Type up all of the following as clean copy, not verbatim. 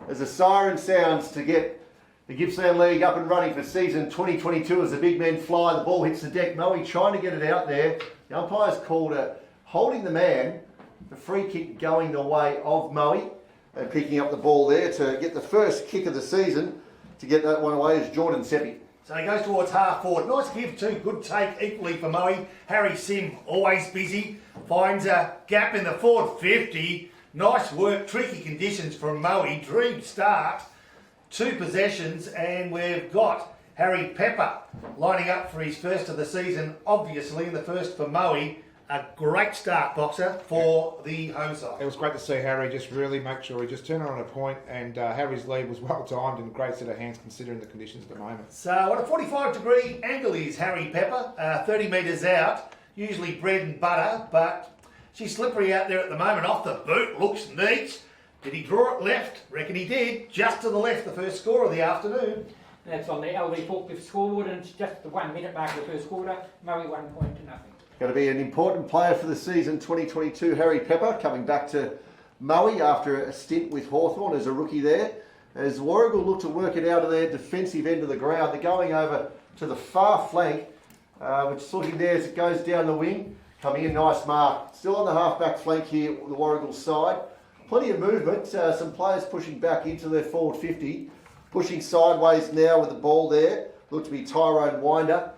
as the siren sounds to get the Gippsland League up and running for season 2022 as the big men fly. The ball hits the deck. Moe trying to get it out there. The umpire's called a holding the man. The free kick going the way of Moe. And picking up the ball there to get the first kick of the season. To get that one away is Jordan Seppi. So he goes towards half forward. Nice give too. Good take equally for Moe. Harry Sim, always busy. Finds a gap in the forward 50. Nice work. Tricky conditions from Moe. Dream start. 2 possessions. And we've got Harry Pepper lining up for his first of the season. Obviously, the first for Moe. A great start, Boxer, for the home side. It was great to see Harry just really make sure he just turned on a point, and Harry's lead was well timed and a great set of hands considering the conditions at the moment. So at a 45-degree angle is Harry Pepper, 30 metres out, usually bread and butter, but she's slippery out there at the moment. Off the boot, looks neat. Did he draw it left? Reckon he did. Just to the left, the first score of the afternoon. That's on the LV forklift scoreboard, and it's just the 1 minute mark of the first quarter. Moe 1 point to nothing. Going to be an important player for the season 2022, Harry Pepper, coming back to Moe after a stint with Hawthorn as a rookie there. As Warragul look to work it out of their defensive end of the ground, they're going over to the far flank, which is looking there as it goes down the wing. Coming in, nice mark. Still on the half-back flank here, the Warragul side. Plenty of movement, some players pushing back into their forward 50. Pushing sideways now with the ball there. Look to be Tyrone Winder.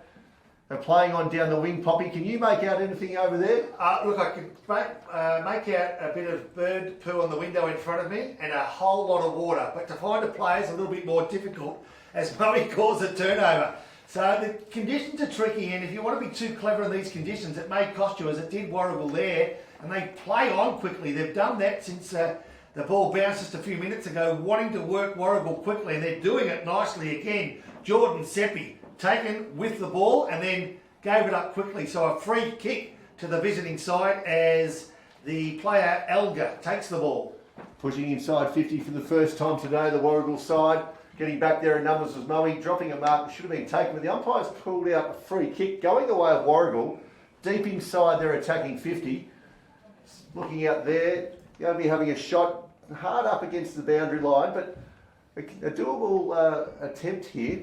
And playing on down the wing, Poppy. Can you make out anything over there? Look, I can make out a bit of bird poo on the window in front of me and a whole lot of water. But to find a player is a little bit more difficult as Moe calls a turnover. So the conditions are tricky, and if you want to be too clever in these conditions, it may cost you, as it did Warragul there. And they play on quickly. They've done that since the ball bounced just a few minutes ago, wanting to work Warragul quickly, and they're doing it nicely again. Jordan Seppi taken with the ball and then gave it up quickly. So a free kick to the visiting side as the player Elgar takes the ball. Pushing inside 50 for the first time today, the Warragul side. Getting back there in numbers was Moe, dropping a mark that should have been taken, but the umpire's pulled out a free kick going the way of Warragul. Deep inside, they're attacking 50. Looking out there, going to be having a shot hard up against the boundary line, but a doable attempt here.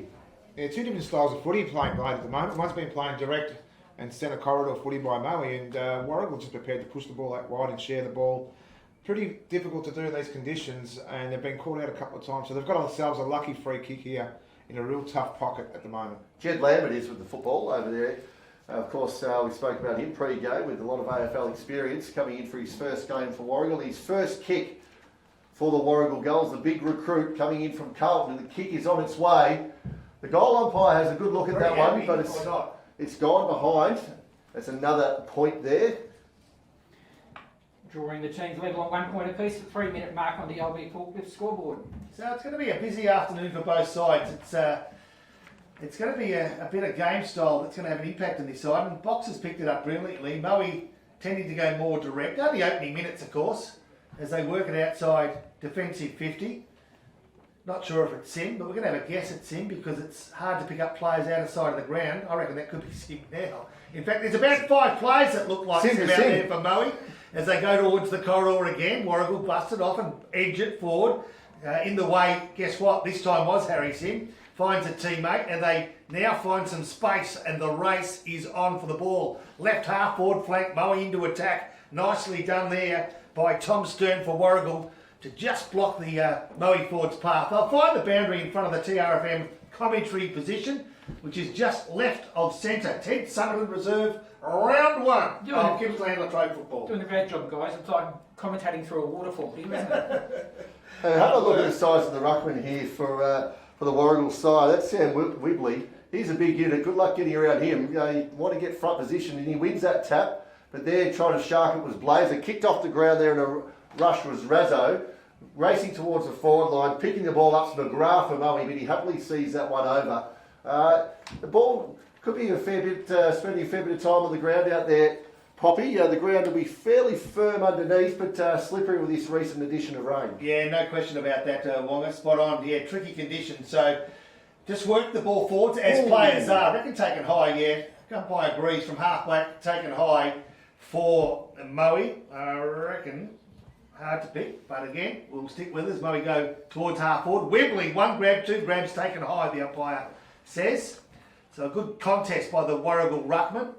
Yeah, 2 different styles of footy playing played at the moment. One's been playing direct and centre corridor footy by Moe, and Warragul just prepared to push the ball out wide and share the ball. Pretty difficult to do in these conditions, and they've been called out a couple of times. So they've got themselves a lucky free kick here in a real tough pocket at the moment. Jed Lambert is with the football over there. Of course, we spoke about him pre-game with a lot of AFL experience, coming in for his first game for Warragul. His first kick for the Warragul Gulls, the big recruit coming in from Carlton, and the kick is on its way. The goal umpire has a good look at that one, but it's gone behind. That's another point there. Drawing the teams level on 1 point apiece, the 3 minute mark on the LV forklift scoreboard. So it's going to be a busy afternoon for both sides. It's going to be a bit of game style that's going to have an impact on this side. And Boxers picked it up brilliantly. Moe tending to go more direct. Only opening minutes, of course, as they work it outside defensive 50. Not sure if it's Sim, but we're going to have a guess at Sim because it's hard to pick up players outside of the ground. I reckon that could be Sim now. In fact, there's about 5 players that look like Sim out there for Moe as they go towards the corridor again. Warragul busted off and edge it forward. In the way, guess what? This time was Harry Sim. Finds a teammate and they now find some space and the race is on for the ball. Left half forward flank, Moe into attack. Nicely done there by Tom Stern for Warragul to just block the Moe forward's path. They'll find the boundary in front of the TRFM commentary position, which is just left of centre. 10th Sunderland Reserve, round 1 of Gippsland Latrobe football. Doing a great job, guys. It's like commentating through a waterfall here, isn't it? Have a look at the size of the ruckman here for the Warragul side. That's Sam Wibley. He's a big unit. Good luck getting around him. You want to get front position, and he wins that tap. But there, trying to shark it was Blazer. Kicked off the ground there in a rush was Razzo. Racing towards the forward line, picking the ball up to McGrath for Moe, but he happily sees that one over. The ball could be a fair bit, spending a fair bit of time on the ground out there, Poppy. The ground will be fairly firm underneath, but slippery with this recent addition of rain. Yeah, no question about that, Wonga. Spot on. Yeah, tricky conditions. So just work the ball forwards as players are. I reckon taken high, yeah. Umpire agrees from halfback, taken high for Moe. I reckon hard to pick, but again, we'll stick with us. Moe go towards half forward. Wembley, 1 grab, 2 grabs taken high, the umpire says. So a good contest by the Warragul ruckman.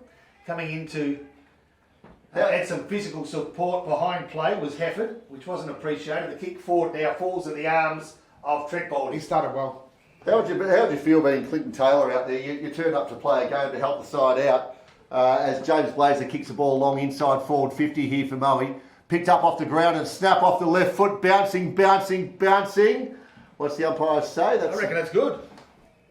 Coming into had some physical support behind play was Hefford, which wasn't appreciated. The kick forward now falls in the arms of Trent Baldy. He started well. How would you feel being Clinton Taylor out there? You turned up to play a game to help the side out as James Blazer kicks the ball long inside forward 50 here for Moe. Picked up off the ground and snap off the left foot, bouncing. What's the umpire say? I reckon that's good.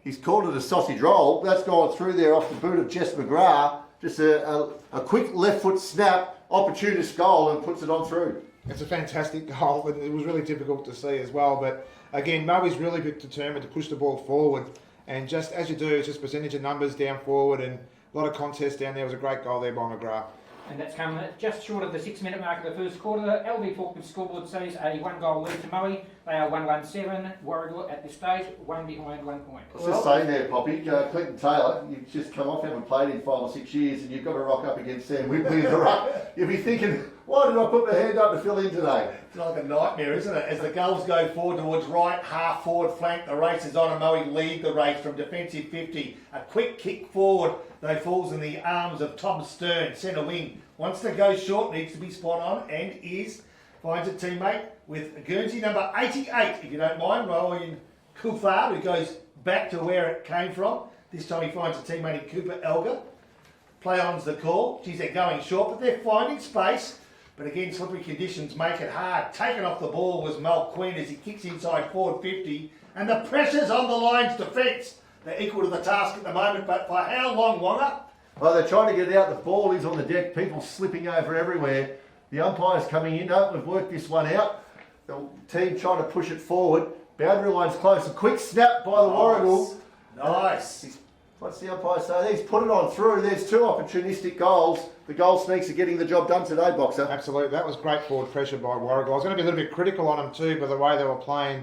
He's called it a sausage roll. That's gone through there off the boot of Jess McGrath. Just a quick left foot snap, opportunist goal, and puts it on through. It's a fantastic goal, and it was really difficult to see as well. But again, Moe's really determined to push the ball forward, and just as you do, it's just percentage of numbers down forward, and a lot of contest down there. It was a great goal there by McGrath. And that's come just short of the 6-minute mark of the first quarter. LV Forklift scoreboard says a 1-goal lead to Moe. They are 1-1-7. Warragul at this stage, 1 behind 1 point. I was just saying there, Poppy, Clinton Taylor, you've just come off, haven't played in 5 or 6 years, and you've got to rock up against Sam Whibley in the ruck. You'll be thinking, why did I put my hand up to fill in today? It's like a nightmare, isn't it? As the goals go forward towards right, half forward flank, the race is on, and Moe lead the race from defensive 50. A quick kick forward, though, falls in the arms of Tom Stern, centre wing. Wants to go short, needs to be spot on, and finds a teammate with Guernsey number 88, if you don't mind, Ryan Kufar, who goes back to where it came from. This time he finds a teammate in Cooper Elgar. Play on's the call. Geez, they're going short, but they're finding space. But again, slippery conditions make it hard. Taken off the ball was Mel Quinn as he kicks inside forward 50, and the pressure's on the Lions' defence. They're equal to the task at the moment, but for how long, Wonga? Well, they're trying to get it out. The ball is on the deck. People slipping over everywhere. The umpire's coming in. No, we've worked this one out. The team trying to push it forward. Boundary line's close. A quick snap by the Warragul. Nice. What's the umpire say? He's put it on through. There's 2 opportunistic goals. The goal sneaks are getting the job done today, Boxer. Absolutely. That was great forward pressure by Warragul. I was going to be a little bit critical on them too, by the way they were playing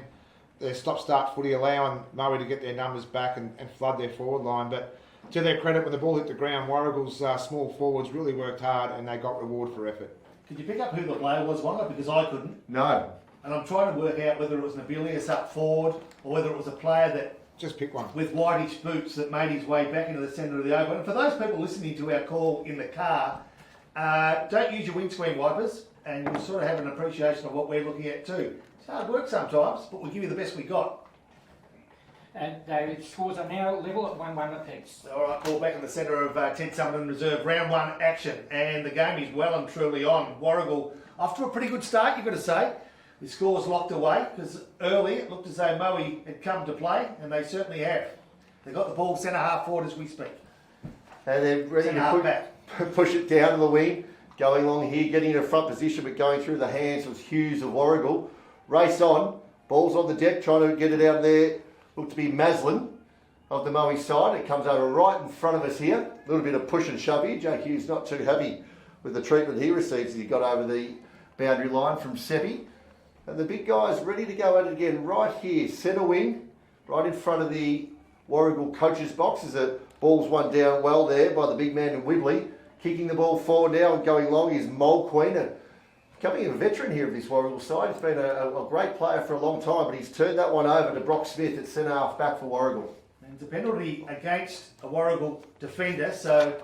their stop-start footy, allowing Moe to get their numbers back and flood their forward line. But to their credit, when the ball hit the ground, Warragul's small forwards really worked hard and they got reward for effort. Could you pick up who the player was, Wonga? Because I couldn't. No. And I'm trying to work out whether it was Nobilius up forward or whether it was a player that Just pick one. with whitish boots that made his way back into the centre of the oval. And for those people listening to our call in the car, don't use your windscreen wipers and you'll sort of have an appreciation of what we're looking at too. It's hard work sometimes, but we'll give you the best we got. And the scores are now level at 1-1 apiece. All right, ball back in the centre of Ted Summerton Reserve. Round 1 action, and the game is well and truly on. Warragul off to a pretty good start, you've got to say. The score's locked away because early it looked as though Moe had come to play, and they certainly have. They've got the ball centre half forward as we speak. And they're ready to push it down to the wing. Going along here, getting in a front position, but going through the hands of Hughes of Warragul. Race on. Ball's on the deck, trying to get it out there. Look to be Maslin of the Moe side. It comes over right in front of us here. A little bit of push and shove here. Jake Hughes not too happy with the treatment he receives as he got over the boundary line from Seppi. And the big guy's ready to go at it again right here. Centre wing, right in front of the Warragul coach's box. As the ball's one down well there by the big man in Whibley. Kicking the ball forward now and going long is Moe Queen. And becoming a veteran here of this Warragul side. He's been a great player for a long time, but he's turned that one over to Brock Smith at centre half back for Warragul. And it's a penalty against a Warragul defender, so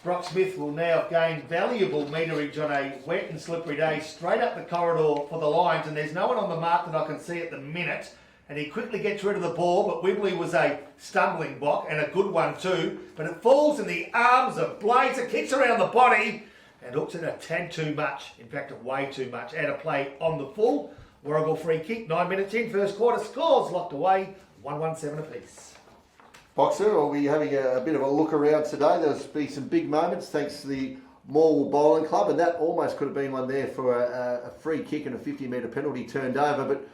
Brock Smith will now gain valuable meterage on a wet and slippery day straight up the corridor for the Lions, and there's no one on the mark that I can see at the minute. And he quickly gets rid of the ball, but Whibley was a stumbling block and a good one too. But it falls in the arms of Blazer, kicks around the body, and hooks it a tad too much. In fact, way too much. Out of play on the full. Warragul free kick, 9 minutes in, first quarter. Scores locked away, 1-1-7 apiece. Boxer, are we having a bit of a look around today? There'll be some big moments thanks to the Morwell Bowling Club, and that almost could have been one there for a free kick and a 50-metre penalty turned over, but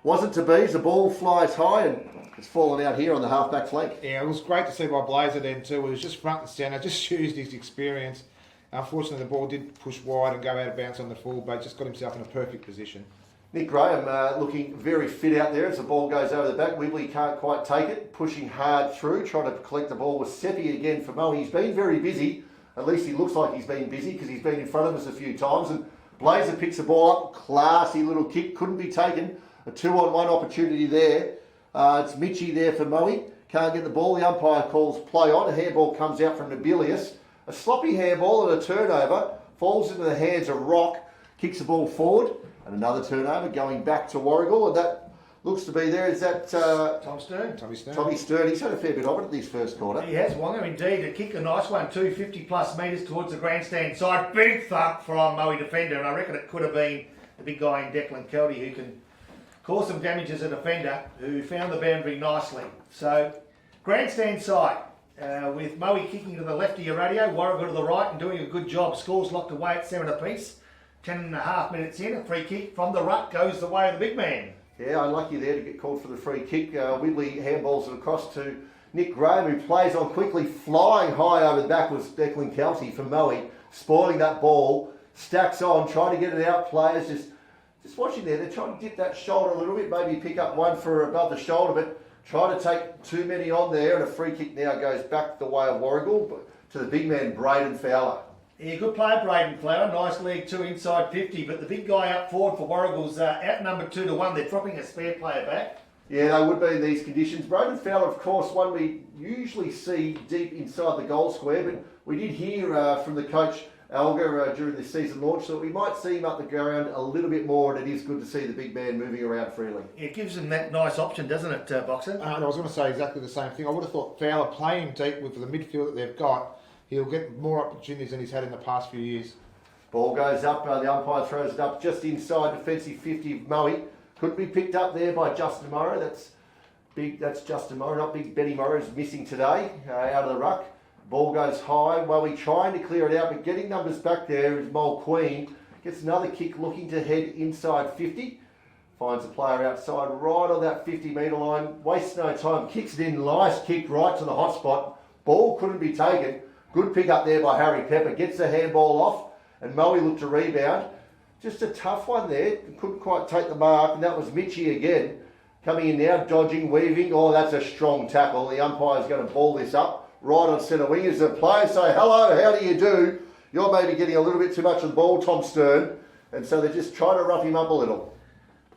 wasn't to be as the ball flies high and it's fallen out here on the half-back flank. Yeah, it was great to see by Blazer then too. It was just front and centre, just used his experience. Unfortunately, the ball did push wide and go out of bounds on the full, but just got himself in a perfect position. Nick Graham looking very fit out there as the ball goes over the back. Whibley can't quite take it, pushing hard through, trying to collect the ball with Seppi again for Moe. He's been very busy. At least he looks like he's been busy because he's been in front of us a few times. And Blazer picks the ball up, classy little kick, couldn't be taken. A 2-on-1 opportunity there. It's Mitchie there for Moe. Can't get the ball. The umpire calls play on. A handball comes out from Nobilius. A sloppy handball and a turnover. Falls into the hands of Rock. Kicks the ball forward. And another turnover going back to Warragul. And that looks to be there. Is that Tom Stern. Tommy Stern? He's had a fair bit of it at this first quarter. He has, Wonga, indeed. A kick, a nice one, 250 plus metres towards the grandstand side. Big thump from Moe defender, and I reckon it could have been the big guy in Declan Kelty who can cause some damage as a defender, who found the boundary nicely. So, grandstand side, with Moe kicking to the left of your radio, Warragul to the right and doing a good job. Scores locked away at 7 apiece. 10.5 minutes in, a free kick from the ruck goes the way of the big man. Yeah, unlucky there to get called for the free kick. Whitley handballs it across to Nick Graham, who plays on quickly. Flying high over the back was Declan Kelty for Moe, spoiling that ball. Stacks on, trying to get it out. Players just watching there. They're trying to dip that shoulder a little bit, maybe pick up one for above the shoulder, but try to take too many on there. And a free kick now goes back the way of Warragul, but to the big man, Braden Fowler. Yeah, good player, Braden Flower. Nice leg, 2 inside 50. But the big guy up forward for Warragul's outnumbered 2-1. They're dropping a spare player back. Yeah, they would be in these conditions. Braden Fowler, of course, one we usually see deep inside the goal square, but we did hear from the coach, Alga, during the season launch, that we might see him up the ground a little bit more, and it is good to see the big man moving around freely. It gives them that nice option, doesn't it, Boxer? And I was going to say exactly the same thing. I would have thought Fowler playing deep with the midfield that they've got, he'll get more opportunities than he's had in the past few years. Ball goes up, the umpire throws it up just inside defensive 50 of Moe. Couldn't be picked up there by Justin Morrow. That's Justin Morrow, not big Benny Morrow, is missing today, out of the ruck. Ball goes high. Moe trying to clear it out, but getting numbers back there is Mole Queen. Gets another kick looking to head inside 50. Finds a player outside right on that 50-metre line. Wastes no time. Kicks it in. Nice kick right to the hot spot. Ball couldn't be taken. Good pick up there by Harry Pepper. Gets the handball off, and Moe looked to rebound. Just a tough one there. Couldn't quite take the mark, and that was Mitchie again. Coming in now, dodging, weaving. Oh, that's a strong tackle. The umpire's going to ball this up. Right on centre wing as the players say, hello, how do you do? You're maybe getting a little bit too much of the ball, Tom Stern. And so they're just trying to rough him up a little.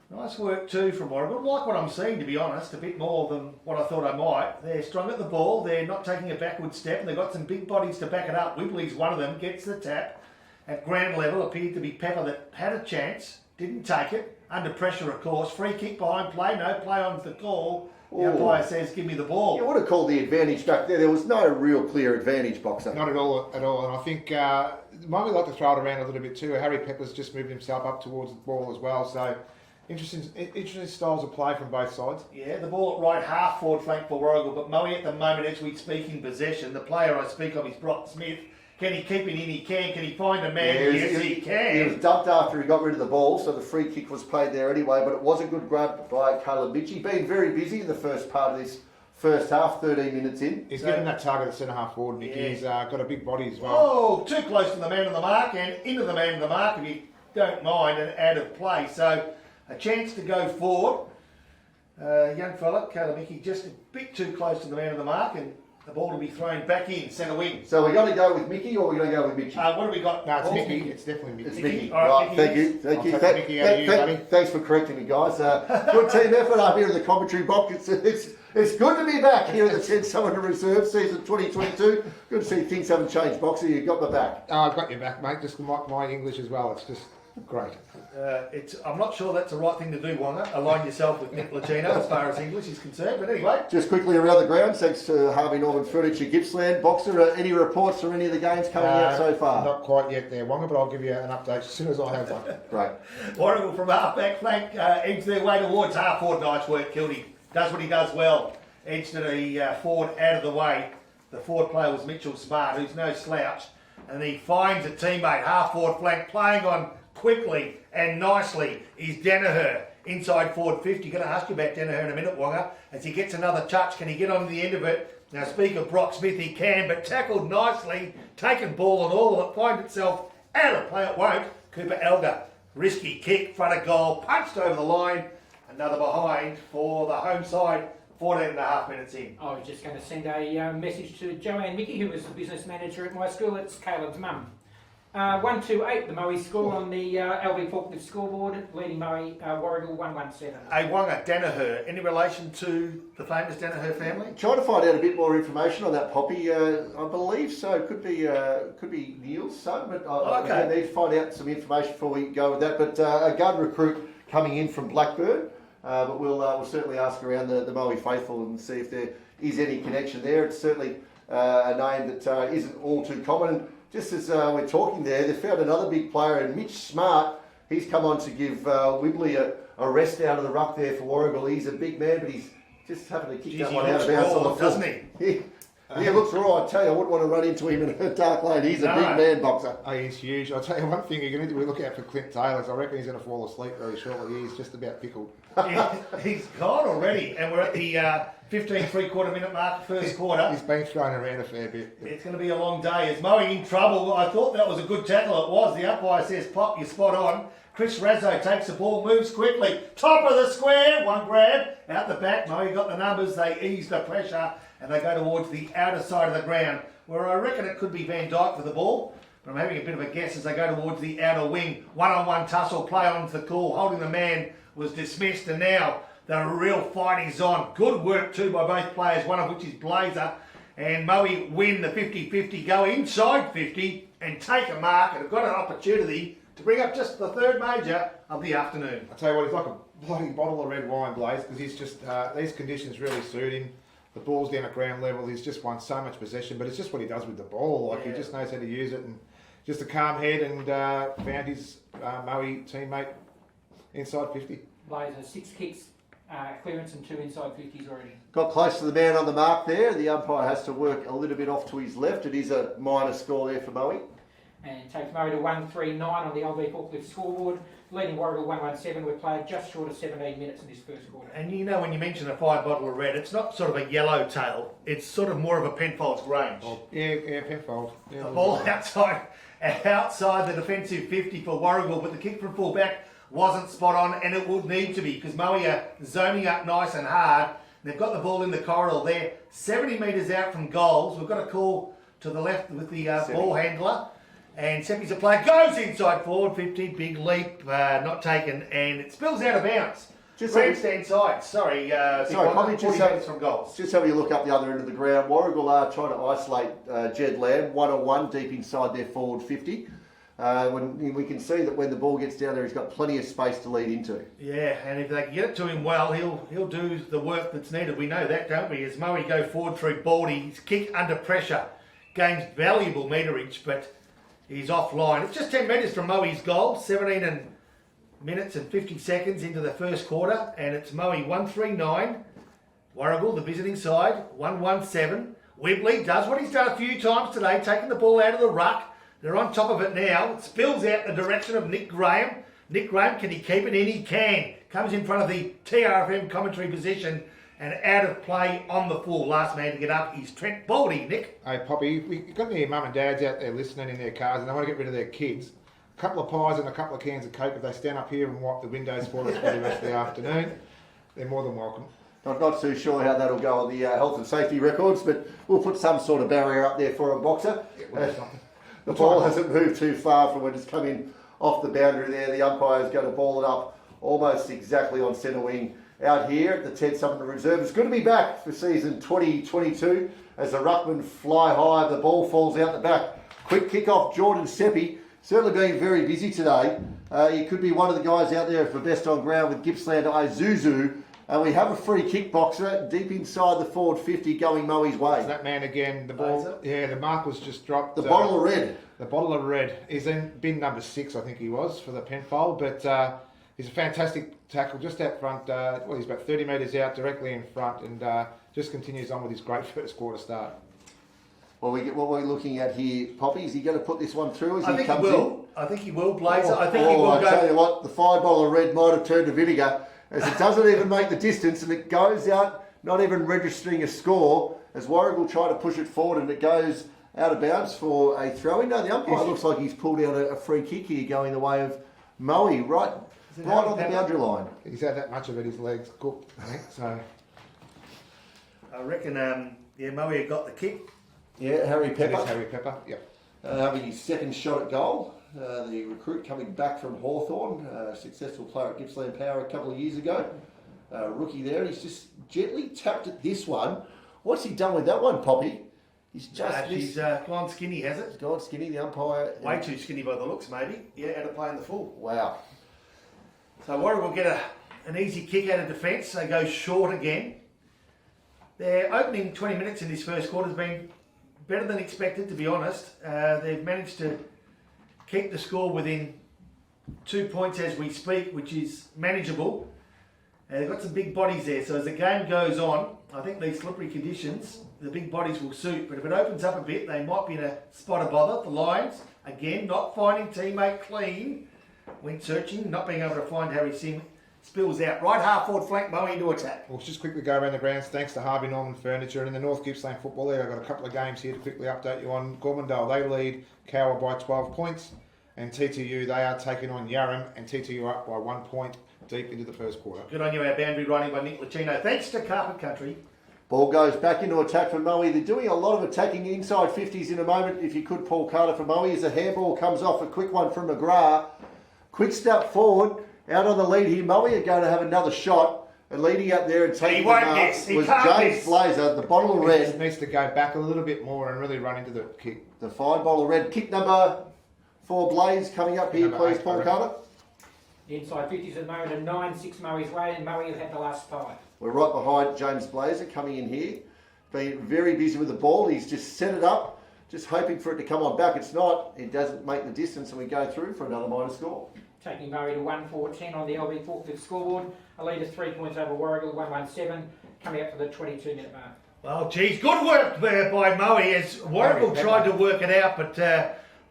Nice work too from Warragul. Like what I'm seeing, to be honest, a bit more than what I thought I might. They're strong at the ball. They're not taking a backward step, and they've got some big bodies to back it up. Whibley's one of them, gets the tap. At ground level, appeared to be Pepper that had a chance, didn't take it. Under pressure, of course. Free kick behind play. No play on the call. The umpire says, give me the ball. You would have called the advantage back there. There was no real clear advantage, Boxer. Not at all. And I think Moe like to throw it around a little bit too. Harry Pepper's just moved himself up towards the ball as well. So interesting styles of play from both sides. Yeah, the ball at right half forward flank for Warragul, but Moe at the moment, as we speak, in possession. The player I speak of is Brock Smith. Can he keep it in? He can. Can he find a man? Yes, he can. He was dumped after he got rid of the ball, so the free kick was played there anyway, but it was a good grab by Caleb Mitchie. Been very busy in the first part of this first half, 13 minutes in. He's given that target at centre half forward, Nicky. Yeah. He's got a big body as well. Oh, too close to the man on the mark and into the man on the mark, if you don't mind, and out of play. So a chance to go forward. Young fella, Caleb Mitchie, just a bit too close to the man on the mark, and the ball will be thrown back in, centre wing. So we're going to go with Mickey, or we're going to go with Mitchie? What have we got? No, it's Mickey. It's definitely Mickey. It's Mickey. All right, Right, thank you. Thank you. Mickey out of you, buddy. Thanks for correcting me, guys. Good team effort up here in the commentary box. It's good to be back here at the 10 Summer Reserve season 2022. Good to see things haven't changed, Boxer. You've got my back. Oh, I've got your back, mate. Just my English as well. It's just great. I'm not sure that's the right thing to do, Wonga. Align yourself with Nick Latino as far as English is concerned. But anyway. Just quickly around the ground, thanks to Harvey Norman Furniture Gippsland. Boxer, any reports from any of the games coming out so far? Not quite yet there, Wonga, but I'll give you an update as soon as I have one. Great. Warragul from half-back flank edged their way towards half-forward. Nice work, Kilty. Does what he does well. Edged to the forward out of the way. The forward player was Mitchell Smart, who's no slouch. And he finds a teammate, half-forward flank, playing on quickly and nicely is Danaher. Inside forward 50. Going to ask you about Danaher in a minute, Wonga. As he gets another touch, can he get on the end of it? Now, speak of Brock Smith, he can, but tackled nicely, taken ball and all of it, finds itself out of play. It won't. Cooper Elgar, risky kick, front of goal, punched over the line. Another behind for the home side. 14.5 minutes in. I was just going to send a message to Joanne Mickey, who was the business manager at my school. It's Caleb's mum. 128, the Moe score on the LV Forklift scoreboard, leading Moe Warragul 117. A Wanga Danaher, any relation to the famous Danaher family? Trying to find out a bit more information on that, Poppy. I believe so. Could be Neil's son, but I need to find out some information before we go with that. But a gun recruit coming in from Blackburn, but we'll certainly ask around the Moe faithful and see if there is any connection there. It's certainly a name that isn't all too common. And just as we're talking there, they found another big player, and Mitch Smart. He's come on to give Wibley a rest out of the ruck there for Warragul. He's a big man, but he's just having to kick that one out of bounds on the doesn't he? He looks raw. I tell you, I wouldn't want to run into him in a dark lane. He's a big man boxer. Oh, he's huge. I'll tell you one thing, you're going to need to look out for Clint Taylor. I reckon he's going to fall asleep very shortly. He's just about pickled. He's gone already, and we're at the 15 3/4 minute mark, first quarter. He's been thrown around a fair bit. It's going to be a long day. Is Moe in trouble? I thought that was a good tackle. It was. The umpire says, "Pop, you're spot on." Chris Razzo takes the ball, moves quickly. Top of the square, one grab. Out the back, Moe got the numbers. They ease the pressure, and they go towards the outer side of the ground, where I reckon it could be Van Dyke for the ball. But I'm having a bit of a guess as they go towards the outer wing. One-on-one tussle, play on to the call. Holding the man was dismissed, and now the real fight is on. Good work too by both players, one of which is Blazer. And Moe win the 50-50, go inside 50 and take a mark, and have got an opportunity to bring up just the third major of the afternoon. I tell you what, he's like a bloody bottle of red wine, Blaze, because he's just, these conditions really suit him. The ball's down at ground level, he's just won so much possession, but it's just what he does with the ball. Like, he just knows how to use it, and just a calm head, and found his Moe teammate inside 50. Blazer, 6 kicks, clearance and 2 inside 50s already. Got close to the man on the mark there. The umpire has to work a little bit off to his left. It is a minor score there for Moe. And takes Moe to 139 on the LV Forklift scoreboard, leading Warragul 117. We've played just short of 17 minutes in this first quarter. And you know, when you mention a fine bottle of red, it's not sort of a yellow tail. It's sort of more of a Penfolds Grange. Oh, yeah, Penfold. Yeah, The ball outside the defensive 50 for Warragul, but the kick from full back wasn't spot on, and it would need to be, because Moe are zoning up nice and hard. They've got the ball in the corridor there, 70 metres out from goals. We've got a call to the left with the ball handler. And Seppi's a play, goes inside forward 50, big leap, not taken, and it spills out of bounds. Grandstand side, sorry, probably 40 metres from goals. Just having a look up the other end of the ground. Warragul are trying to isolate Jed Lamb, 1-on-1 deep inside their forward 50. When we can see that when the ball gets down there, he's got plenty of space to lead into. Yeah, and if they can get it to him well, he'll do the work that's needed. We know that, don't we? As Moe go forward through Baldy, his kick under pressure gains valuable meterage, but he's offline. It's just 10 metres from Moe's goal, 17 minutes and 50 seconds into the first quarter, and it's Moe 139, Warragul, the visiting side, 117. Wibley does what he's done a few times today, taking the ball out of the ruck. They're on top of it now. It spills out the direction of Nick Graham. Nick Graham, can he keep it in? He can. Comes in front of the TRFM commentary position and out of play on the full. Last man to get up is Trent Baldy, Nick. Hey, Poppy, we got any mum and dads out there listening in their cars and they want to get rid of their kids. A couple of pies and a couple of cans of Coke, if they stand up here and wipe the windows for us for the rest of the afternoon, they're more than welcome. I'm not too sure how that'll go on the health and safety records, but we'll put some sort of barrier up there for a boxer. The ball hasn't moved too far from when it's come in off the boundary there. The umpire's going to ball it up almost exactly on centre wing out here at the Ted Sumner Reserve. It's good to be back for season 2022 as the ruckmen fly high. The ball falls out the back. Quick kick off, Jordan Seppi. Certainly being very busy today. He could be one of the guys out there for best on ground with Gippsland Isuzu. And we have a free kick boxer deep inside the forward 50 going Moe's way. That man again, the ball, yeah, the mark was just dropped. The bottle of red. The bottle of red. He's in bin number 6, I think he was, for the Penfold. But he's a fantastic tackle just out front. He's about 30 metres out, directly in front, and just continues on with his great first quarter start. Well, what we're looking at here, Poppy, is he going to put this one through as I he think comes he will. in? I think he will, Blazer. I think he will I go. tell you what, the 5 bottle of red might have turned to vinegar, as it doesn't even make the distance, and it goes out, not even registering a score, as Warragul try to push it forward, and it goes out of bounds for a throw-in. No, the umpire looks like he's pulled out a free kick here, going the way of Moe, right on the boundary line. He's had that much of it, his legs cooked, I think, so. I reckon, Moe got the kick. Yeah, Harry It Pepper. is Harry Pepper, yep. having his second shot at goal. The recruit coming back from Hawthorn, successful player at Gippsland Power a couple of years ago. Rookie there, he's just gently tapped at this one. What's he done with that one, Poppy? He's just He's gone skinny, has it? gone skinny, the umpire. Way too skinny by the looks, maybe. Yeah, out of play in the full. Wow. So Warragul will get an easy kick out of defence. They go short again. Their opening 20 minutes in this first quarter has been better than expected, to be honest. They've managed to keep the score within 2 points as we speak, which is manageable. They've got some big bodies there, so as the game goes on, I think these slippery conditions, the big bodies will suit. But if it opens up a bit, they might be in a spot of bother. The Lions, again, not finding teammate clean. Went searching, not being able to find Harry Sim. Spills out. Right half forward flank, Moe into attack. We'll just quickly go around the grounds. Thanks to Harvey Norman Furniture. And in the North Gippsland Football League, I've got a couple of games here to quickly update you on. Gormandale, they lead Cower by 12 points. And TTU, they are taking on Yarram, and TTU up by 1 point deep into the first quarter. Good on you, our boundary running by Nick Latino. Thanks to Carpet Country. Ball goes back into attack for Moe. They're doing a lot of attacking inside 50s in a moment. If you could, Paul Carter for Moe, as a handball comes off, a quick one from McGrath. Quick step forward, out on the lead here. Moe are going to have another shot. And leading up there and taking He won't the mark miss. He was can't James miss. Blazer, the bottle of He red. just needs to go back a little bit more and really run into the kick. The fine bottle of red. Kick number 4, Blaze, coming up here, Number please, 8, Paul Carter. The inside 50s at the moment are 9-6 Moe's way, and Moe have had the last 5. We're right behind James Blazer coming in here. Been very busy with the ball. He's just set it up, just hoping for it to come on back. It's not. It doesn't make the distance, and we go through for another minor score. Taking Moe to 1-4-10 on the LB Forklift scoreboard. A lead of 3 points over Warragul, 1-1-7, coming up to the 22-minute mark. Well, geez, good work there by Moe as Warragul tried to work it out, but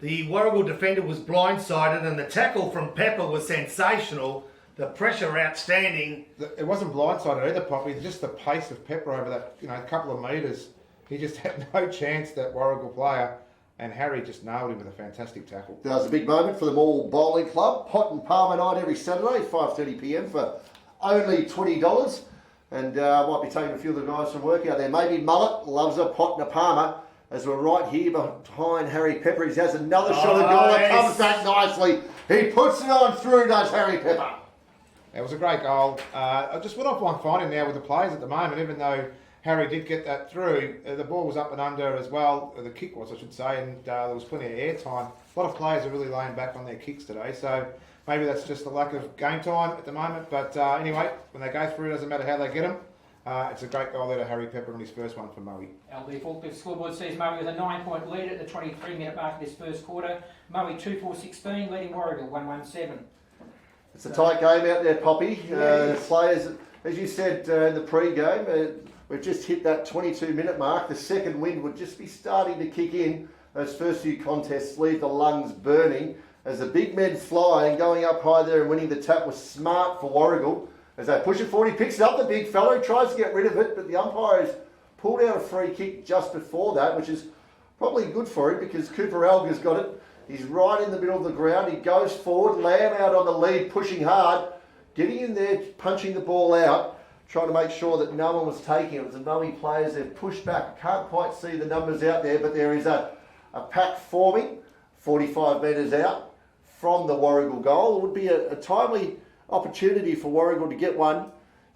the Warragul defender was blindsided and the tackle from Pepper was sensational. The pressure outstanding. It wasn't blindsided either, Poppy. Just the pace of Pepper over that, couple of metres. He just had no chance, that Warragul player. And Harry just nailed him with a fantastic tackle. That was a big moment for the Moore Bowling Club. Pot and Palmer night every Saturday, 5:30pm for only $20. And might be taking a few of the guys from work out there. Maybe Mullet loves a pot and a Palmer. As we're right here behind Harry Pepper. He has another shot at goal. It comes back nicely. He puts it on through, does Harry Pepper. It was a great goal. Just what I'm finding now with the players at the moment, even though Harry did get that through, the ball was up and under as well. The kick was, I should say, and there was plenty of air time. A lot of players are really laying back on their kicks today, so maybe that's just a lack of game time at the moment. But anyway, when they go through, it doesn't matter how they get them. It's a great goal there to Harry Pepper on his first one for Moe. LB Forklift scoreboard sees Moe with a 9-point lead at the 23-minute mark of this first quarter. Moe 2-4-16, leading Warragul 1-1-7. It's a tight game out there, Poppy. The Yes. players, as you said in the pre-game, we've just hit that 22-minute mark. The second wind would just be starting to kick in. Those first few contests leave the lungs burning. As the big men fly and going up high there and winning the tap was smart for Warragul. As they push it forward, he picks it up, the big fellow, tries to get rid of it, but the umpire has pulled out a free kick just before that, which is probably good for him because Cooper Elgar's got it. He's right in the middle of the ground. He goes forward, Lamb out on the lead, pushing hard, getting in there, punching the ball out, trying to make sure that no one was taking it. It was the Moe players. They've pushed back. I can't quite see the numbers out there, but there is a pack forming 45 metres out from the Warragul goal. It would be a timely opportunity for Warragul to get one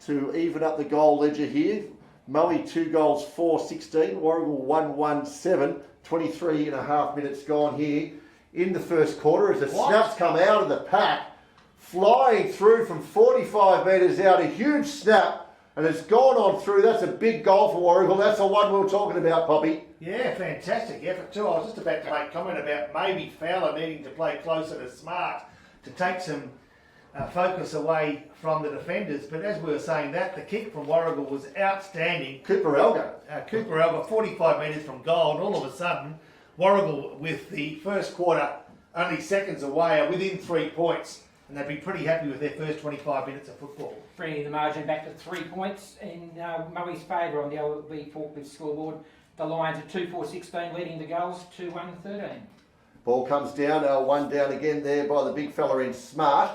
to even up the goal ledger here. Moe 2 goals, 4-16. Warragul 1-1-7. 23 and a half minutes gone here in the first quarter as the snaps come out of the pack, flying through from 45 metres out. A huge snap, and it's gone on through. That's a big goal for Warragul. That's the one we were talking about, Poppy. Yeah, fantastic effort too. I was just about to make comment about maybe Fowler needing to play closer to Smart to take some focus away from the defenders. But as we were saying that, the kick from Warragul was outstanding. Cooper Elgar. Cooper Elgar, 45 metres from goal, and all of a sudden, Warragul, with the first quarter only seconds away, are within 3 points. And they'd be pretty happy with their first 25 minutes of football. Bringing the margin back to 3 points in Moe's favour on the LB Forklift scoreboard. The Lions are 2-4-16, leading the goals 2-1-13. Ball comes down, one down again there by the big fella in Smart.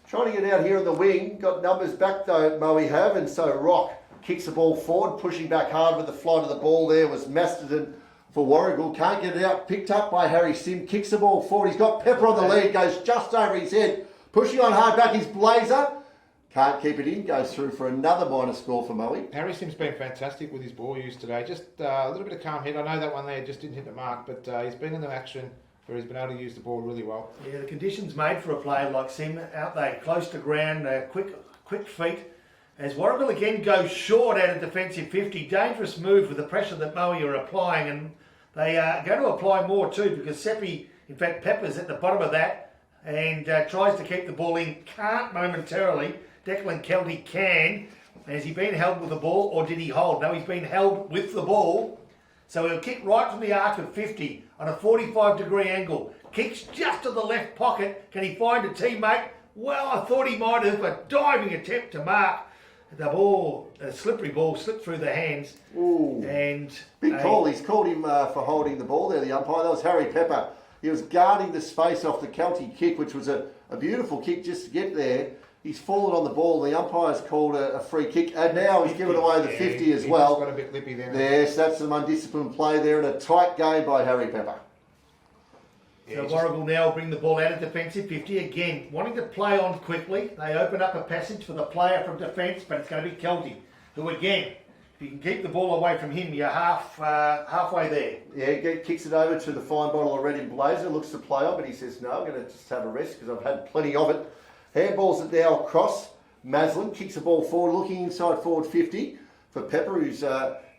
Trying to get out here on the wing. Got numbers back though, Moe have, and so Rock kicks the ball forward, pushing back hard with the flight of the ball there was Masterton for Warragul. Can't get it out. Picked up by Harry Sim. Kicks the ball forward. He's got Pepper on the lead. Goes just over his head. Pushing on hard back is Blazer. Can't keep it in. Goes through for another minor score for Moe. Harry Sim's been fantastic with his ball use today. Just a little bit of calm head. I know that one there just didn't hit the mark, but he's been in the action where he's been able to use the ball really well. Yeah, the conditions made for a player like Sim, out there close to ground, quick feet. As Warragul again goes short at a defensive 50, dangerous move with the pressure that Moe are applying, and they are going to apply more too because Seppi, in fact Pepper's at the bottom of that and tries to keep the ball in, can't momentarily. Declan Kelty can. Has he been held with the ball or did he hold? No, he's been held with the ball. So he'll kick right from the arc of 50 on a 45-degree angle. Kicks just to the left pocket. Can he find a teammate? Well, I thought he might have. A diving attempt to mark. The ball, a slippery ball, slipped through the hands. Ooh. And big call. He's called him for holding the ball there, the umpire. That was Harry Pepper. He was guarding the space off the Kelty kick, which was a beautiful kick just to get there. He's fallen on the ball. The umpire's called a free kick, and now he's given away the 50 as well. He's got a bit lippy there. Yes, that's some undisciplined play there, and a tight game by Harry Pepper. So Warragul now bring the ball out of defensive 50 again, wanting to play on quickly. They open up a passage for the player from defence, but it's going to be Kelty, who again, if you can keep the ball away from him, you're halfway there. Yeah, he kicks it over to the fine bottle of red in Blazer, looks to play on, but he says, no, I'm going to just have a rest because I've had plenty of it. Handballs it now across. Maslin kicks the ball forward, looking inside forward 50 for Pepper, who's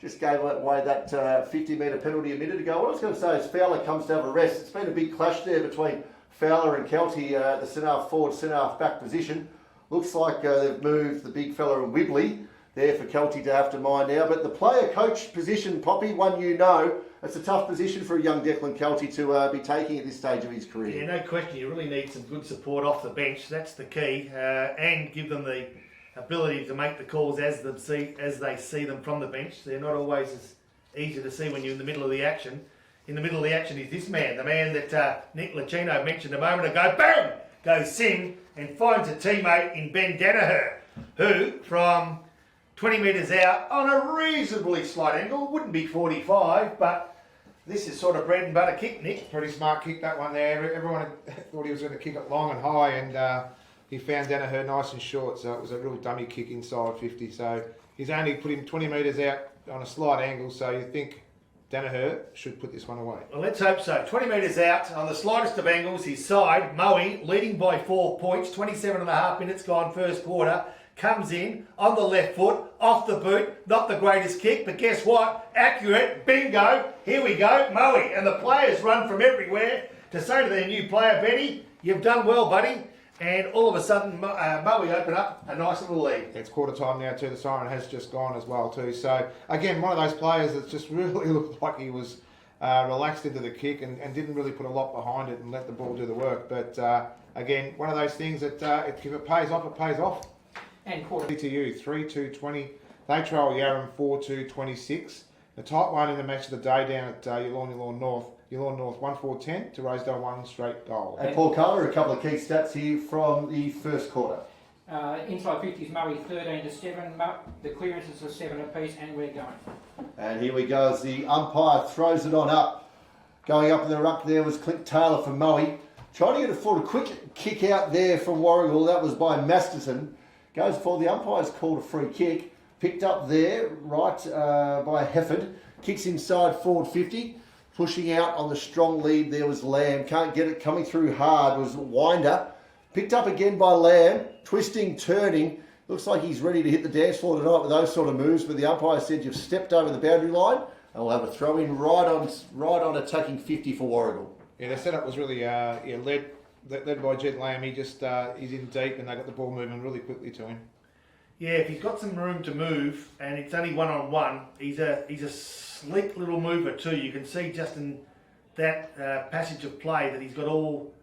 just gave away that 50-metre penalty a minute ago. What I was going to say is Fowler comes to have a rest. It's been a big clash there between Fowler and Kelty, the centre-half forward, centre-half back position. Looks like they've moved the big fella and Wibley there for Kelty to have to mind now. But the player-coach position, Poppy, one you know, it's a tough position for a young Declan Kelty to be taking at this stage of his career. Yeah, no question. You really need some good support off the bench. That's the key. And give them the ability to make the calls as they see them from the bench. They're not always as easy to see when you're in the middle of the action. In the middle of the action is this man, the man that Nick Lucchino mentioned a moment ago. Bang! Goes Sim and finds a teammate in Ben Danaher, who from 20 metres out on a reasonably slight angle, wouldn't be 45, but this is sort of bread and butter kick, Nick. Pretty smart kick, that one there. Everyone thought he was going to kick it long and high, and he found Danaher nice and short, so it was a real dummy kick inside 50. So he's only put him 20 metres out on a slight angle, so you think Danaher should put this one away. Well, let's hope so. 20 metres out on the slightest of angles, his side, Moe, leading by 4 points, 27.5 minutes gone first quarter. Comes in on the left foot, off the boot, not the greatest kick, but guess what? Accurate, bingo, here we go, Moe. And the players run from everywhere to say to their new player, Benny, you've done well, buddy. And all of a sudden, Moe open up a nice little lead. It's quarter time now too, the siren has just gone as well too. So again, one of those players that just really looked like he was relaxed into the kick and didn't really put a lot behind it and let the ball do the work. But again, one of those things that if it pays off, it pays off. And quarter. TTU 3-2-20. They trail Yarram 4-2-26. The tight one in the match of the day down at Yallourn North. Yallourn North 1-4-10 to Rosedale 1 straight goal. And Paul Carter, a couple of key stats here from the first quarter. Inside 50s, Moe 13-7. The clearances are 7 apiece, and we're going. And here we go as the umpire throws it on up. Going up in the ruck there was Clint Taylor from Moe. Trying to get it forward. A quick kick out there from Warragul. That was by Masterson. Goes for the umpire's called a free kick. Picked up there, right by Hefford. Kicks inside forward 50. Pushing out on the strong lead there was Lamb. Can't get it. Coming through hard was Winder. Picked up again by Lamb. Twisting, turning. Looks like he's ready to hit the dance floor tonight with those sort of moves. But the umpire said you've stepped over the boundary line. And we'll have a throw in right on attacking 50 for Warragul. Yeah, the setup was really led by Jed Lamb. He just he's in deep and they got the ball moving really quickly to him. Yeah, if he's got some room to move and it's only one-on-one, he's a sleek little mover too. You can see just in that passage of play that he's got all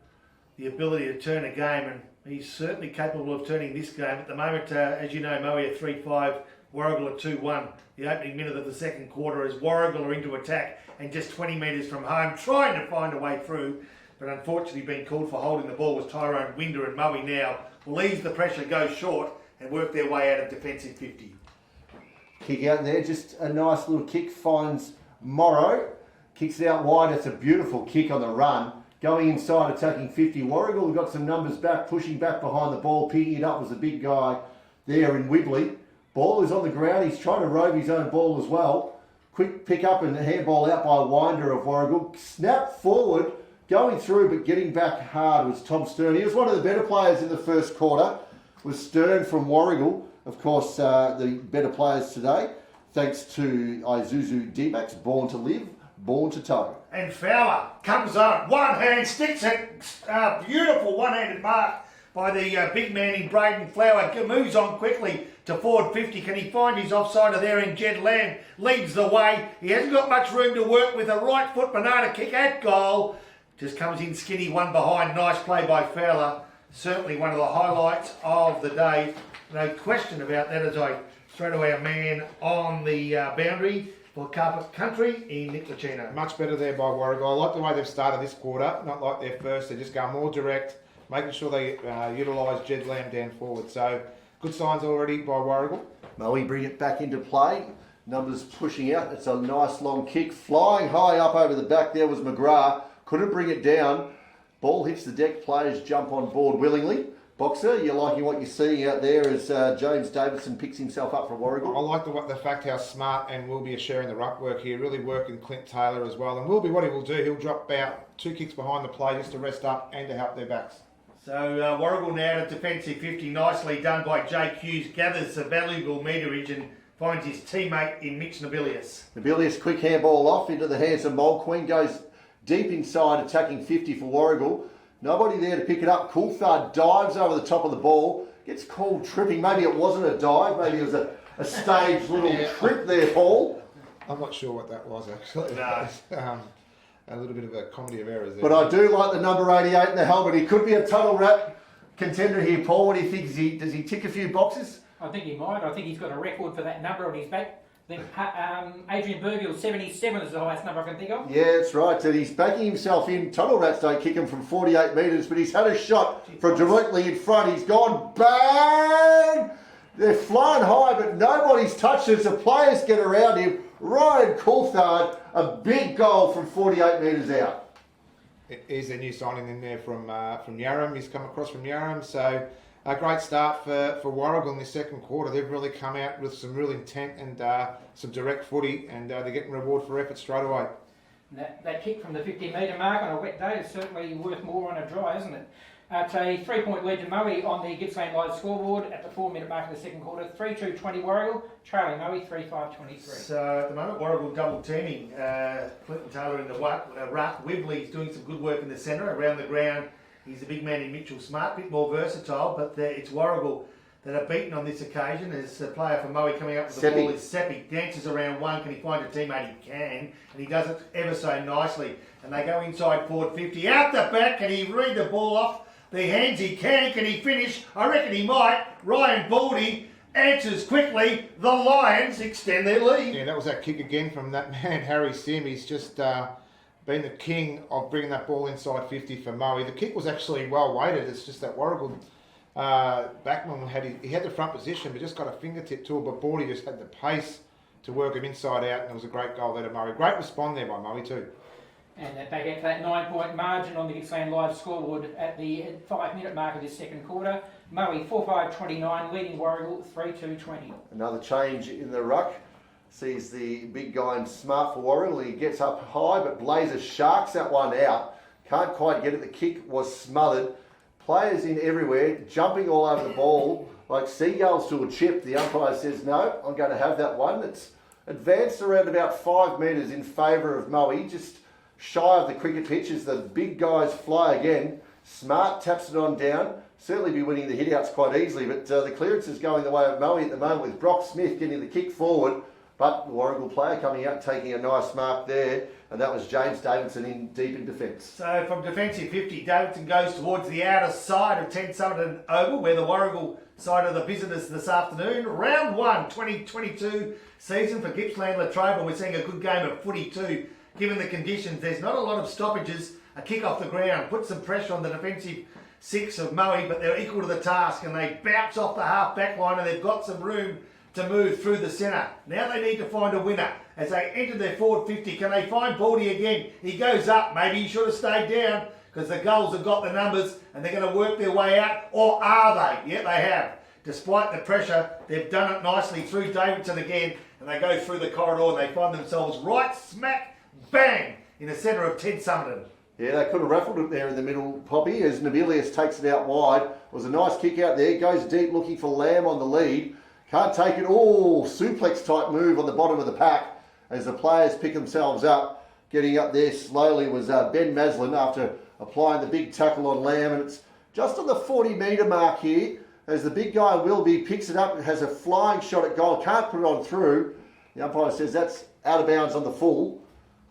the ability to turn a game, and he's certainly capable of turning this game. At the moment, as you know, Moe are 3-5, Warragul are 2-1. The opening minute of the second quarter as Warragul are into attack and just 20 metres from home, trying to find a way through. But unfortunately being called for holding the ball was Tyrone Winder, and Moe now will ease the pressure, go short and work their way out of defensive 50. Kick out there, just a nice little kick, finds Morrow. Kicks it out wide. It's a beautiful kick on the run. Going inside, attacking 50. Warragul have got some numbers back, pushing back behind the ball. Picking it up was the big guy there in Wibley. Ball is on the ground. He's trying to rove his own ball as well. Quick pick up and handball out by Winder of Warragul. Snap forward, going through but getting back hard was Tom Stern. He was one of the better players in the first quarter. Was Stern from Warragul. Of course, the better players today. Thanks to Isuzu D-Max, born to live, born to tow. And Fowler comes on, one hand, sticks it, beautiful one-handed mark by the big man in Braden Flower. Moves on quickly to forward 50. Can he find his offsider there in Jed Lamb? Leads the way. He hasn't got much room to work with. A right foot banana kick at goal. Just comes in skinny, one behind. Nice play by Fowler. Certainly one of the highlights of the day. No question about that, as I straight away a man on the boundary for Carpet Country in Nick Lucino. Much better there by Warragul. I like the way they've started this quarter, not like their first. They just go more direct, making sure they utilise Jed Lamb down forward. So good signs already by Warragul. Moe bring it back into play. Numbers pushing out. It's a nice long kick. Flying high up over the back there was McGrath. Couldn't bring it down. Ball hits the deck. Players jump on board willingly. Boxer, you're liking what you're seeing out there as James Davidson picks himself up for Warragul? I like the fact how smart and Wilby are sharing the ruck work here, really working Clint Taylor as well. And Wilby, what he will do, he'll drop about 2 kicks behind the play just to rest up and to help their backs. So Warragul now to defensive 50, nicely done by Jake Hughes, gathers a valuable meterage and finds his teammate in Mitch Nobilius. Nobilius, quick handball off into the hands of Mold Queen, goes deep inside, attacking 50 for Warragul. Nobody there to pick it up. Coulthard dives over the top of the ball. Gets called tripping. Maybe it wasn't a dive. Maybe it was a staged little trip there, Paul. I'm not sure what that was, actually. No. A little bit of a comedy of errors there. But I do like the number 88 in the helmet. He could be a tunnel rat contender here, Paul. What do you think? Does he tick a few boxes? I think he might. I think he's got a record for that number on his back. I think Adrian Burgill, 77 is the highest number I can think of. Yeah, that's right. And he's backing himself in. Tunnel rats don't kick him from 48 metres, but he's had a shot from directly in front. He's gone bang! They're flying high, but nobody's touched it. The players get around him. Ryan Coulthard, a big goal from 48 metres out. He's a new signing in there from Yarram. He's come across from Yarram, so a great start for Warragul in this second quarter. They've really come out with some real intent and some direct footy, and they're getting reward for effort straight away. That kick from the 50-metre mark on a wet day is certainly worth more on a dry, isn't it? It's a 3-point lead to Moe on the Gippsland Live scoreboard at the 4-minute mark of the second quarter. 3-2-20 Warragul, trailing Moe 3-5-23. So at the moment, Warragul double teaming. Clinton Taylor in the ruck. Wibley's doing some good work in the centre, around the ground. He's a big man in Mitchell Smart, a bit more versatile, but it's Warragul that are beaten on this occasion. As a player for Moe coming up with the ball is Seppi. Dances around one. Can he find a teammate? He can. And he does it ever so nicely. And they go inside forward 50. Out the back. Can he read the ball off the hands? He can. Can he finish? I reckon he might. Ryan Baldy answers quickly. The Lions extend their lead. Yeah, that was that kick again from that man, Harry Sim. He's just been the king of bringing that ball inside 50 for Moe. The kick was actually well weighted. It's just that Warragul backman had the front position, but just got a fingertip to it. But Baldy just had the pace to work him inside out, and it was a great goal there to Moe. Great respond there by Moe too. And back at that 9-point margin on the Gippsland Live scoreboard at the 5-minute mark of this second quarter. Moe 4-5-29, leading Warragul 3-2-20. Another change in the ruck. Sees the big guy in Smart for Warragul. He gets up high, but Blazer sharks that one out. Can't quite get it. The kick was smothered. Players in everywhere, jumping all over the ball like seagulls to a chip. The umpire says, no, I'm going to have that one. It's advanced around about 5 metres in favour of Moe, just shy of the cricket pitch as the big guys fly again. Smart taps it on down. Certainly be winning the hit-outs quite easily, but the clearance is going the way of Moe at the moment with Brock Smith getting the kick forward. But the Warragul player coming out, taking a nice mark there, and that was James Davidson in deep in defence. So from defensive 50, Davidson goes towards the outer side of 10 Summerton Oval, where the Warragul side of the visitors this afternoon. Round 1, 2022 season for Gippsland Latrobe. We're seeing a good game of footy too, given the conditions. There's not a lot of stoppages. A kick off the ground, put some pressure on the defensive 6 of Moe, but they're equal to the task, and they bounce off the half-back line, and they've got some room to move through the centre. Now they need to find a winner. As they enter their forward 50, can they find Baldy again? He goes up. Maybe he should have stayed down because the Gulls have got the numbers and they're going to work their way out. Or are they? Yeah, they have. Despite the pressure, they've done it nicely through Davidson again, and they go through the corridor and they find themselves right smack bang in the centre of Ted Summerton. Yeah, they could have raffled it there in the middle, Poppy, as Nobilius takes it out wide. It was a nice kick out there, goes deep looking for Lamb on the lead. Can't take it. Oh, suplex type move on the bottom of the pack as the players pick themselves up. Getting up there slowly was Ben Maslin after applying the big tackle on Lamb, and it's just on the 40-metre mark here as the big guy Wilby picks it up and has a flying shot at goal. Can't put it on through. The umpire says that's out of bounds on the full.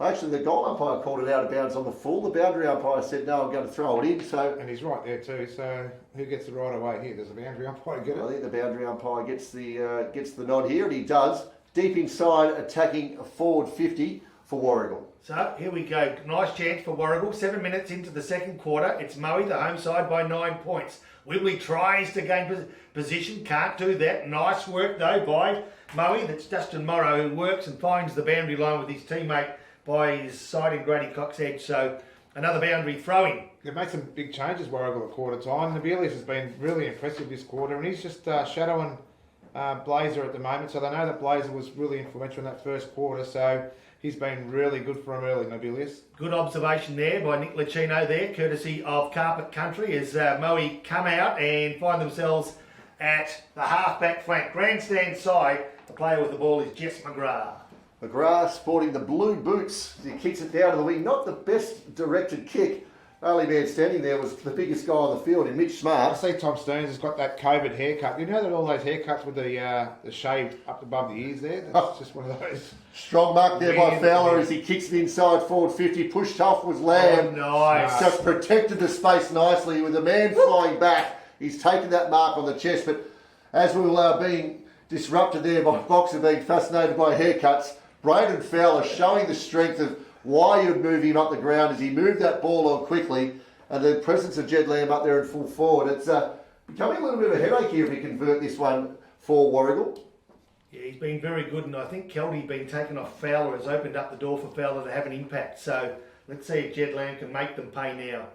Actually, the goal umpire called it out of bounds on the full. The boundary umpire said, no, I'm going to throw it in. So, and he's right there too. So who gets the right away here? Does the boundary umpire get it? I think the boundary umpire gets the nod here, and he does. Deep inside, attacking a forward 50 for Warragul. So here we go. Nice chance for Warragul. 7 minutes into the second quarter. It's Moe, the home side, by 9 points. Wiggly tries to gain position. Can't do that. Nice work though by Moe. That's Justin Morrow who works and finds the boundary line with his teammate by his side in Grady Cox edge. So another boundary throwing. They've made some big changes, Warragul, at quarter time. Nobilius has been really impressive this quarter, and he's just shadowing Blazer at the moment. So they know that Blazer was really influential in that first quarter. So he's been really good for him early, Nobilius. Good observation there by Nick Licino there, courtesy of Carpet Country, as Moe come out and find themselves at the half-back flank. Grandstand side, the player with the ball is Jess McGrath. McGrath sporting the blue boots. He kicks it down to the wing. Not the best directed kick. Only man standing there was the biggest guy on the field in Mitch I Smart. see Tom Stearns has got that COVID haircut. You know that all those haircuts with the shaved up above the ears there? That's just one of those. Strong mark there by Weird. Fowler as he kicks it inside forward 50. Pushed off was Lamb. Oh, nice. Just protected the space nicely with the man flying back. He's taken that mark on the chest, but as we were being disrupted there by Boxer being fascinated by haircuts, Braden Fowler showing the strength of why you'd move him up the ground as he moved that ball on quickly, and the presence of Jed Lamb up there in full forward. It's becoming a little bit of a headache here if we convert this one for Warragul. Yeah, he's been very good, and I think Kelty being taken off Fowler has opened up the door for Fowler to have an impact. So let's see if Jed Lamb can make them pay now.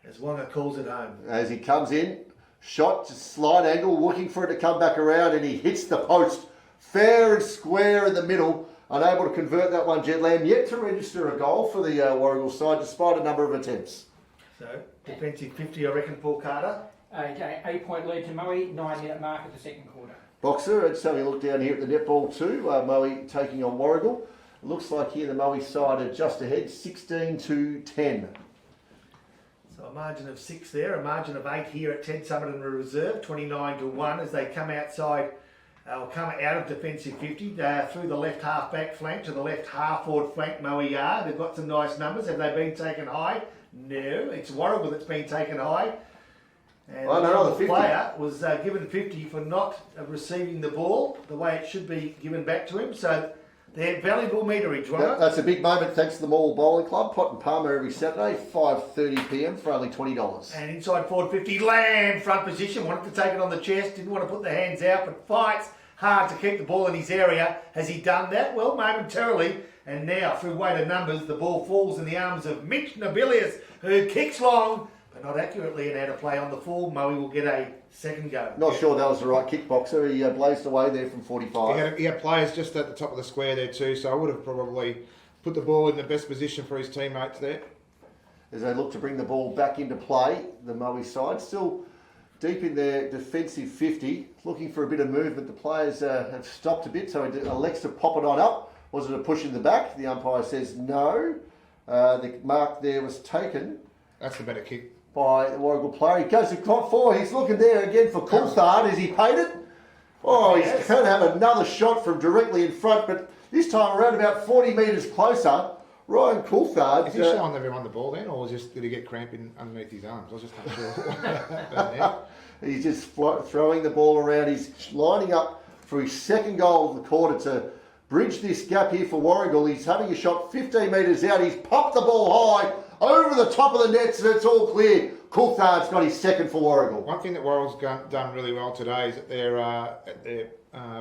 As Wonga calls it home. As he comes in, shot to slight angle, looking for it to come back around, and he hits the post fair and square in the middle. Unable to convert that one, Jed Lamb, yet to register a goal for the Warragul side despite a number of attempts. So, defensive 50, I reckon, Paul Carter. Okay, 8-point lead to Moe, 9-minute mark at the second quarter. Boxer, let's have a look down here at the netball too. Moe taking on Warragul. Looks like here the Moe side are just ahead, 16-10. So a margin of 6 there, a margin of 8 here at Ted Summerton Reserve, 29-1 as they come outside. They'll come out of defensive 50 through the left half back flank to the left half forward flank. Moe are. They've got some nice numbers. Have they been taken high? No, it's Warragul that's been taken high. And no, the the 50. player was given 50 for not receiving the ball the way it should be given back to him. So they're valuable meterage, right? That's a big moment thanks to the Mall Bowling Club. Pot and Palmer every Saturday, 5:30 p.m. for only $20. And inside forward 50, Lamb, front position, wanted to take it on the chest, didn't want to put the hands out, but fights hard to keep the ball in his area. Has he done that? Well, momentarily. And now, through weight of numbers, the ball falls in the arms of Mitch Nobilius, who kicks long, but not accurately, and out of play on the full. Moe will get a second go. Not sure that was the right kickboxer. He blazed away there from 45. He had players just at the top of the square there too, so I would have probably put the ball in the best position for his teammates there. As they look to bring the ball back into play, the Moe side still deep in their defensive 50, looking for a bit of movement. The players have stopped a bit, so he elects to pop it on up. Was it a push in the back? The umpire says no. The mark there was taken. That's the better kick. By the Warragul player. He goes to clock forward. He's looking there again for Coulthard. Is he paid it? Oh, he's going to have another shot from directly in front, but this time around about 40 metres closer. Ryan Coulthard. Is he showing everyone the ball then, or did he get cramping underneath his arms? I was just not sure. He's just throwing the ball around. He's lining up for his second goal of the quarter to bridge this gap here for Warragul. He's having a shot 15 metres out. He's popped the ball high over the top of the nets, and it's all clear. Coulthard's got his second for Warragul. One thing that Warragul's done really well today is that their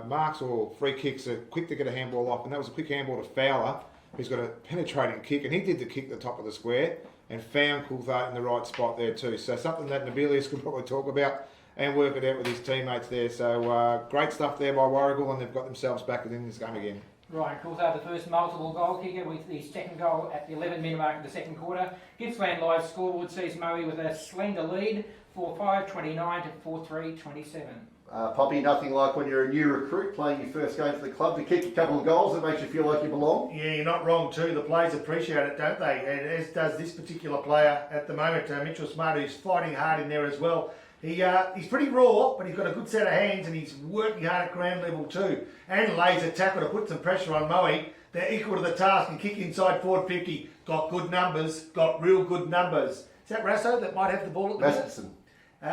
marks or free kicks are quick to get a handball off, and that was a quick handball to Fowler, who's got a penetrating kick, and he did the kick at the top of the square and found Coulthard in the right spot there too. So something that Nobilius could probably talk about and work it out with his teammates there. So great stuff there by Warragul, and they've got themselves back in this game again. Ryan Coulthard, the first multiple goal kicker, with the second goal at the 11-minute mark of the second quarter. Gippsland Live scoreboard sees Moe with a slender lead, 4-5-29 to 4-3-27. Poppy, nothing like when you're a new recruit playing your first game for the club to kick a couple of goals. It makes you feel like you belong. Yeah, you're not wrong too. The players appreciate it, don't they? And as does this particular player at the moment, Mitchell Smart, who's fighting hard in there as well. He's pretty raw, but he's got a good set of hands, and he's working hard at ground level too. And lays a tackle to put some pressure on Moe. They're equal to the task and kick inside forward 50. Got good numbers, got real good numbers. Is that Rasso that might have the ball at the Masterson.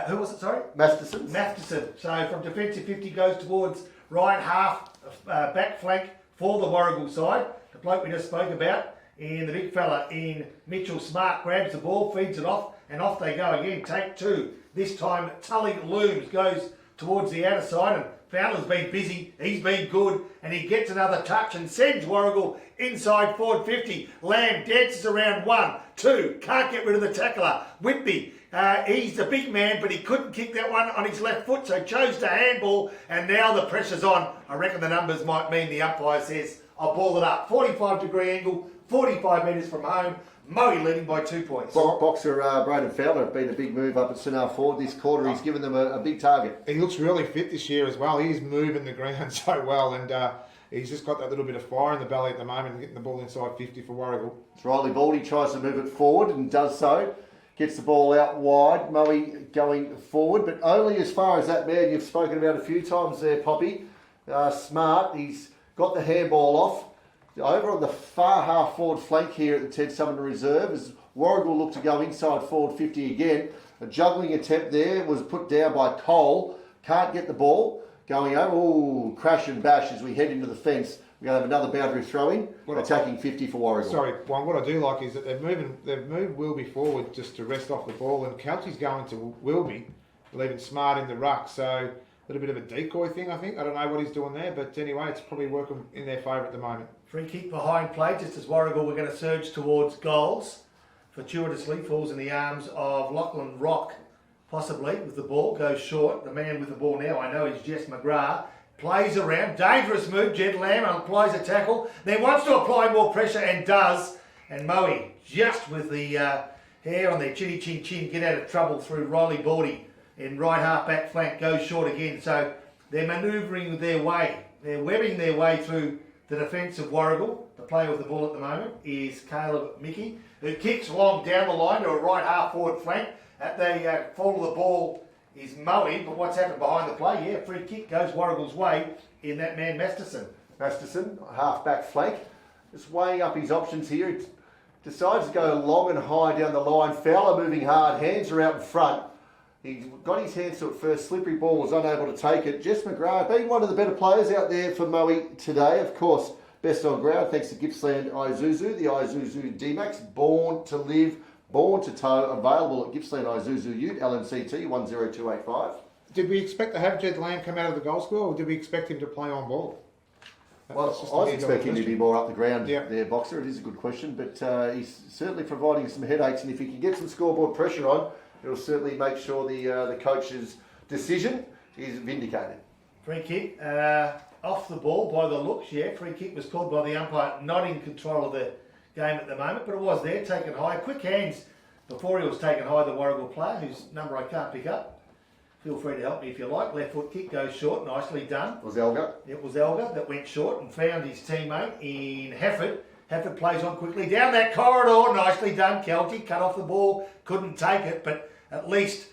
Who was it, sorry? Masterson. So from defensive 50 goes towards right half, back flank for the Warragul side. The bloke we just spoke about. And the big fella in Mitchell Smart grabs the ball, feeds it off, and off they go again. Take two. This time Tully Looms goes towards the outer side, and Fowler's been busy, he's been good, and he gets another touch and sends Warragul inside forward 50. Lamb dances around 1, 2, can't get rid of the tackler. Whitby, he's the big man, but he couldn't kick that one on his left foot, so chose to handball, and now the pressure's on. I reckon the numbers might mean the umpire says, I'll ball it up. 45-degree angle, 45 metres from home. Moe leading by 2 points. Boxer Braden Fowler have been a big move up at St Ford this quarter. He's given them a big target. He looks really fit this year as well. He's moving the ground so well, and he's just got that little bit of fire in the belly at the moment and getting the ball inside 50 for Warragul. Riley Baldy tries to move it forward and does so. Gets the ball out wide. Moe going forward, but only as far as that man you've spoken about a few times there, Poppy. Smart, he's got the handball off. Over on the far half forward flank here at the Ted Sumner Reserve, as Warragul look to go inside forward 50 again. A juggling attempt there was put down by Cole. Can't get the ball. Going over. Ooh, crash and bash as we head into the fence. We're going to have another boundary throw-in. Attacking 50 for Warragul. Sorry, well, what I do like is that they've moved Wilby forward just to rest off the ball, and Kelty's going to Wilby, leaving Smart in the ruck. So a little bit of a decoy thing, I think. I don't know what he's doing there, but anyway, it's probably working in their favour at the moment. Free kick behind play, just as Warragul were going to surge towards goals. Fortuitously falls in the arms of Lachlan Rock, possibly, with the ball. Goes short. The man with the ball now, I know, is Jess McGrath. Plays around. Dangerous move. Jed Lamb applies a tackle. Then wants to apply more pressure and does. And Moe, just with the hair on their chinny chin chin, get out of trouble through Riley Baldy in right half back flank. Goes short again. So they're manoeuvring their way. They're webbing their way through the defence of Warragul. The player with the ball at the moment is Caleb Mickey, who kicks long down the line to a right half forward flank. At the fall of the ball is Moe, but what's happened behind the play? Yeah, free kick goes Warragul's way in that man Masterson. Masterson, half back flank. Just weighing up his options here. He decides to go long and high down the line. Fowler moving hard, hands are out in front. He got his hands to it first. Slippery ball, was unable to take it. Jess McGrath being one of the better players out there for Moe today. Of course, best on ground thanks to Gippsland Isuzu. The Isuzu D-Max, born to live, born to tow. Available at Gippsland Isuzu Ute, LNCT 10285. Did we expect to have Jed Lamb come out of the goal score, or did we expect him to play on ball? Well, I was expecting him to be more up the ground there, Boxer. It is a good question, but he's certainly providing some headaches, and if he can get some scoreboard pressure on, it'll certainly make sure the coach's decision is vindicated. Free kick off the ball by the looks. Yeah, free kick was called by the umpire, not in control of the game at the moment, but it was there, taken high. Quick hands before he was taken high, the Warragul player, whose number I can't pick up. Feel free to help me if you like. Left foot kick goes short, nicely done. Was Elgar? It was Elgar that went short and found his teammate in Hefford. Hefford plays on quickly down that corridor, nicely done. Kelty cut off the ball, couldn't take it, but at least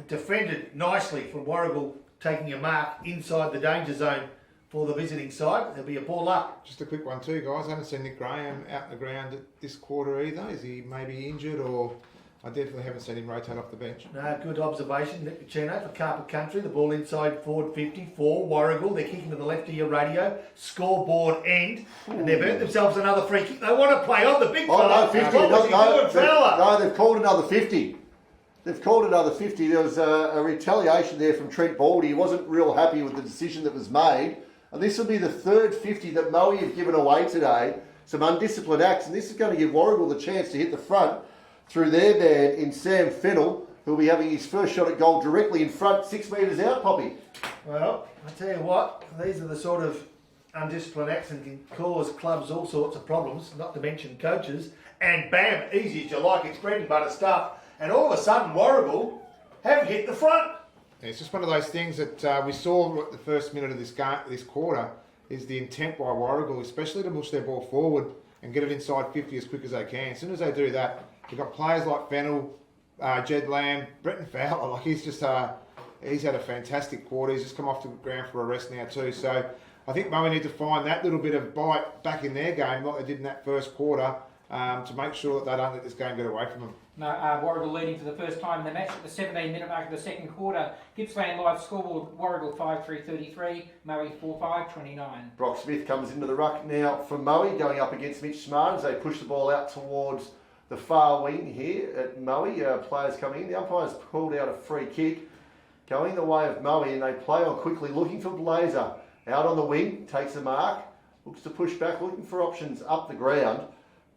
defended nicely from Warragul, taking a mark inside the danger zone for the visiting side. There'll be a ball up. Just a quick one too, guys. I haven't seen Nick Graham out in the ground this quarter either. Is he maybe injured, or I definitely haven't seen him rotate off the bench. No, good observation, Nick Pacino for Carpet Country. The ball inside forward 50 for Warragul. They're kicking to the left of your radio. Scoreboard end. And they've earned themselves another free kick. They want to play on the big fella. Oh, no, 50. What was he doing, fella? No, they've called another 50. They've called another 50. There was a retaliation there from Trent Baldy. He wasn't real happy with the decision that was made. And this will be the third 50 that Moe have given away today. Some undisciplined acts. And this is going to give Warragul the chance to hit the front through their man in Sam Fennell, who'll be having his first shot at goal directly in front, 6 metres out, Poppy. Well, I tell you what, these are the sort of undisciplined acts and can cause clubs all sorts of problems, not to mention coaches. And bam, easy as you like, it's bread and butter stuff. And all of a sudden, Warragul have hit the front. It's just one of those things that we saw at the first minute of this quarter, is the intent by Warragul, especially to push their ball forward and get it inside 50 as quick as they can. As soon as they do that, you've got players like Fennell, Jed Lamb, Bretton Fowler. Like he's had a fantastic quarter. He's just come off the ground for a rest now too. So I think Moe need to find that little bit of bite back in their game, like they did in that first quarter, to make sure that they don't let this game get away from them. No, Warragul leading for the first time in the match at the 17-minute mark of the second quarter. Gippsland Live scoreboard, Warragul 5-3-33, Moe 4-5-29. Brock Smith comes into the ruck now for Moe, going up against Mitch Smart as they push the ball out towards the far wing here at Moe. Players coming in. The umpire's pulled out a free kick going the way of Moe, and they play on quickly looking for Blazer. Out on the wing, takes the mark, looks to push back, looking for options up the ground.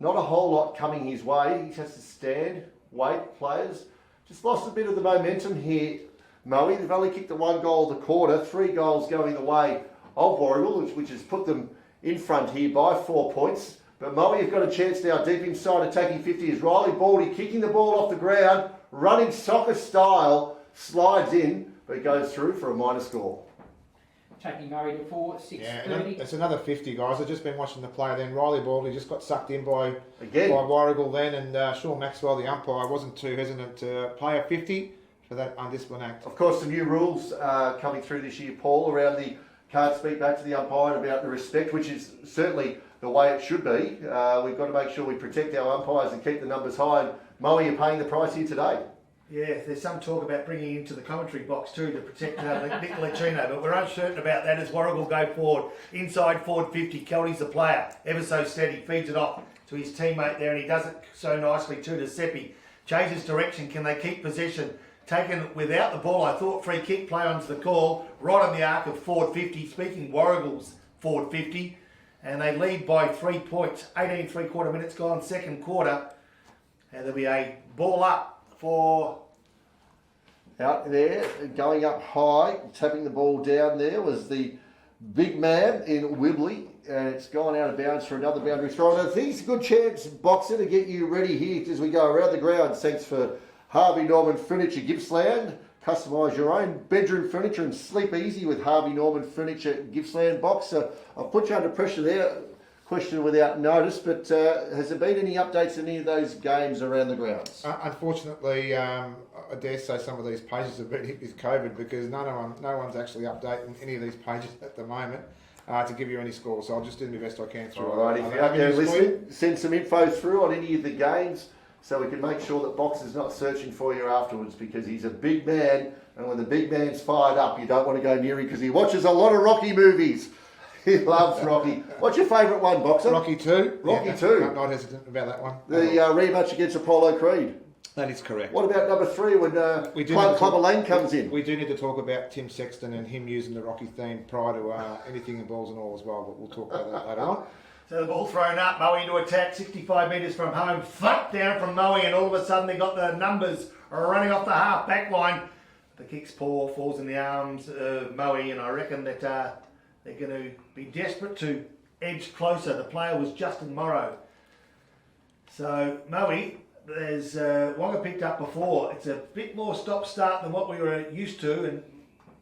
Not a whole lot coming his way. He has to stand, wait, players. Just lost a bit of the momentum here, Moe. They've only kicked the 1 goal of the quarter, 3 goals going the way of Warragul, which has put them in front here by 4 points. But Moe have got a chance now deep inside attacking 50 is Riley Baldy kicking the ball off the ground, running soccer style, slides in, but goes through for a minor score. Taking Moe to 4-6-30. Yeah, it's another 50, guys. I've just been watching the play then. Riley Baldy just got sucked in by Warragul then, and Sean Maxwell, the umpire, wasn't too hesitant to play a 50 for that undisciplined act. Of course, some new rules coming through this year, Paul, around the can't speak back to the umpire about the respect, which is certainly the way it should be. We've got to make sure we protect our umpires and keep the numbers high. And Moe, you're paying the price here today. Yeah, there's some talk about bringing into the commentary box too to protect Nick Licino, but we're uncertain about that as Warragul go forward. Inside forward 50, Kelly's the player, ever so steady, feeds it off to his teammate there, and he does it so nicely too to Seppi. Changes direction, can they keep possession? Taken without the ball, I thought free kick play onto the call, right on the arc of forward 50, speaking Warragul's forward 50, and they lead by 3 points, 18 3/4 minutes gone, second quarter, and there'll be a ball up for... Out there, going up high, tapping the ball down there was the big man in Wibley, and it's gone out of bounds for another boundary throw. And I think it's a good chance, Boxer, to get you ready here as we go around the ground. Thanks for Harvey Norman Furniture Gippsland. Customise your own bedroom furniture and sleep easy with Harvey Norman Furniture Gippsland. Boxer, I'll put you under pressure there. Question without notice, but has there been any updates in any of those games around the grounds? Unfortunately, I dare say some of these pages have been hit with COVID because no one's actually updating any of these pages at the moment to give you any scores. So I'll just do the best I can through. All right, if you're out there listening, send some info through on any of the games so we can make sure that Boxer's not searching for you afterwards, because he's a big man, and when the big man's fired up, you don't want to go near him because he watches a lot of Rocky movies. He loves Rocky. What's your favourite one, Boxer? Rocky 2. Rocky 2. Not hesitant about that one. The rematch against Apollo Creed. That is correct. What about number 3 when Clubber Lane comes in? We do need to talk about Tim Sexton and him using the Rocky theme prior to anything in balls and all as well, but we'll talk about that later on. So the ball thrown up, Moe into attack, 65 metres from home, thump down from Moe, and all of a sudden they got the numbers running off the half back line. The kick's poor, falls in the arms of Moe, and I reckon that they're going to be desperate to edge closer. The player was Justin Morrow. So Moe, there's Wonga picked up before. It's a bit more stop-start than what we were used to, and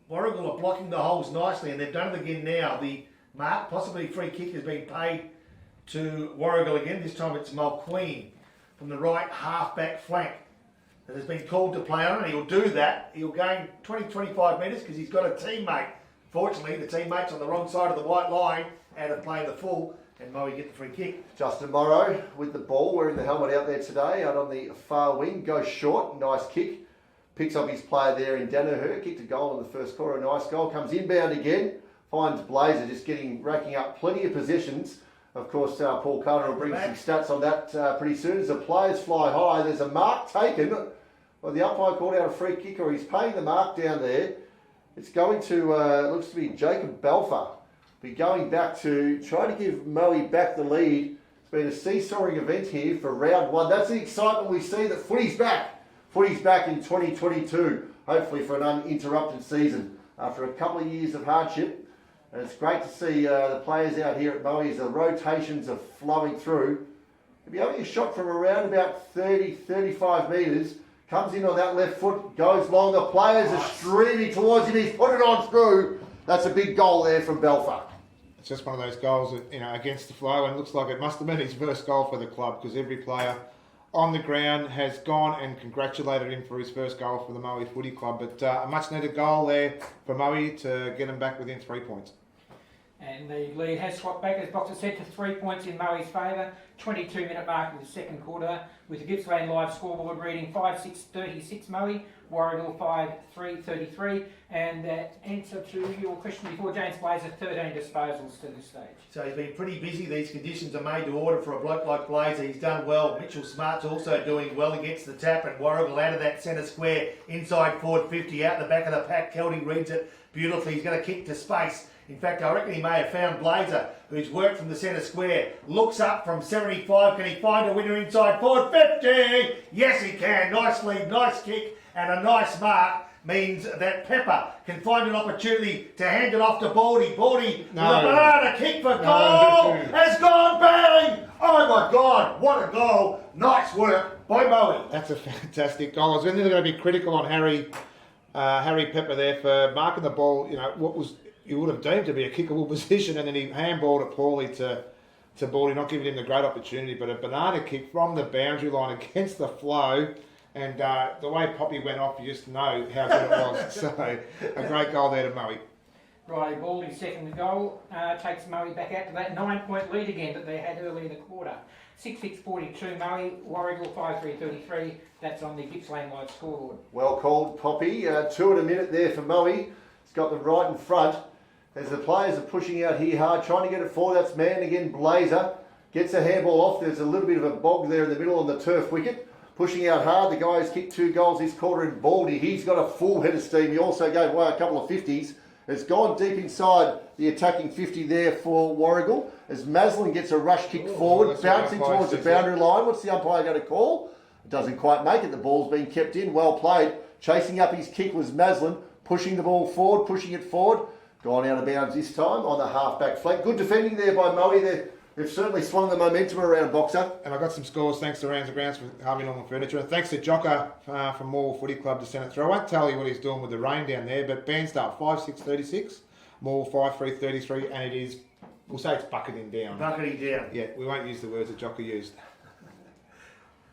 Warragul are blocking the holes nicely, and they've done it again now. The mark, possibly free kick, has been paid to Warragul again. This time it's Mulqueen from the right half-back flank that has been called to play on, and he'll do that. He'll gain 20-25 metres because he's got a teammate. Fortunately, the teammate's on the wrong side of the white line out of playing the full, and Moe get the free kick. Justin Morrow with the ball, wearing the helmet out there today, out on the far wing, goes short, nice kick. Picks up his player there in Danaher, kicked a goal in the first quarter, a nice goal. Comes inbound again, finds Blazer just racking up plenty of possessions. Of course, Paul Carter will bring some stats on that pretty soon. As the players fly high, there's a mark taken Well, the umpire called out a free kick, or he's paying the mark down there. It's going to, looks to be Jacob Belfer. Be going back to try to give Moe back the lead. It's been a seesawing event here for round one. That's the excitement we see that footy's back. Footy's back in 2022, hopefully for an uninterrupted season after a couple of years of hardship. And it's great to see the players out here at Moe as the rotations are flowing through. It'll be only a shot from around about 30, 35 metres. Comes in on that left foot, goes long. The players are streaming towards him. He's put it on through. That's a big goal there from Belfer. It's just one of those goals that, against the flow, and looks like it must have been his first goal for the club, because every player on the ground has gone and congratulated him for his first goal for the Moe Footy Club. But a much needed goal there for Moe to get him back within 3 points. And the lead has swapped back, as Boxer said, to 3 points in Moe's favour. 22-minute mark of the second quarter, with the Gippsland Live scoreboard reading 5-6-36 Moe, Warragul 5-3-33. And answer to your question before, James Blazer, 13 disposals to this stage. So he's been pretty busy. These conditions are made to order for a bloke like Blazer. He's done well. Mitchell Smart's also doing well against the tap, and Warragul out of that centre square, inside forward 50, out the back of the pack. Kelty reads it beautifully. He's going to kick to space. In fact, I reckon he may have found Blazer, who's worked from the centre square. Looks up from 75. Can he find a winner inside forward 50? Yes, he can. Nice lead, nice kick, and a nice mark means that Pepper can find an opportunity to hand it off to Baldy. Baldy with a banana kick for goal has gone bang! Oh my God, what a goal! Nice work by Moe. That's a fantastic goal. I was really going to be critical on Harry Pepper there for marking the ball. What was you would have deemed to be a kickable position, and then he handballed it poorly to Baldy, not giving him the great opportunity. But a banana kick from the boundary line against the flow. And the way Poppy went off, you just know how good it was. So, a great goal there to Moe. Right, Baldy's second goal takes Moe back out to that 9-point lead again that they had early in the quarter. 6-6-42 Moe, Warragul 5-3-33. That's on the Gippsland Live scoreboard. Well called, Poppy. 2 in a minute there for Moe. He's got them right in front. As the players are pushing out here hard, trying to get it forward. That's man again, Blazer. Gets a handball off. There's a little bit of a bog there in the middle on the turf wicket. Pushing out hard. The guy has kicked 2 goals this quarter in Baldy. He's got a full head of steam. He also gave away a couple of 50s. It's gone deep inside the attacking 50 there for Warragul. As Maslin gets a rush kick forward, bouncing towards the boundary line. What's the umpire going to call? It doesn't quite make it. The ball's been kept in. Well played. Chasing up his kick was Maslin. Pushing the ball forward, pushing it forward. Gone out of bounds this time on the half-back flank. Good defending there by Moe. They've certainly swung the momentum around, Boxer. And I got some scores thanks to Rounds and Grounds for Harvey Normal Furniture. And thanks to Jocker from Moore Footy Club to send it through. I won't tell you what he's doing with the rain down there, but Bairnsdale 5-6-36, Moore 5-3-33, and it is, we'll say it's bucketing down. Bucketing down. Yeah, we won't use the words that Jocker used.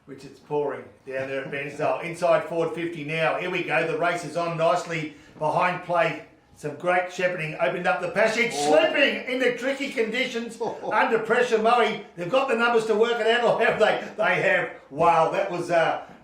Which it's pouring down there at Bairnsdale. Inside forward 50 now. Here we go. The race is on nicely behind play. Some great shepherding, opened up the passage, slipping in the tricky conditions, under pressure. Moe, they've got the numbers to work it out, or have they? They have. Wow, that was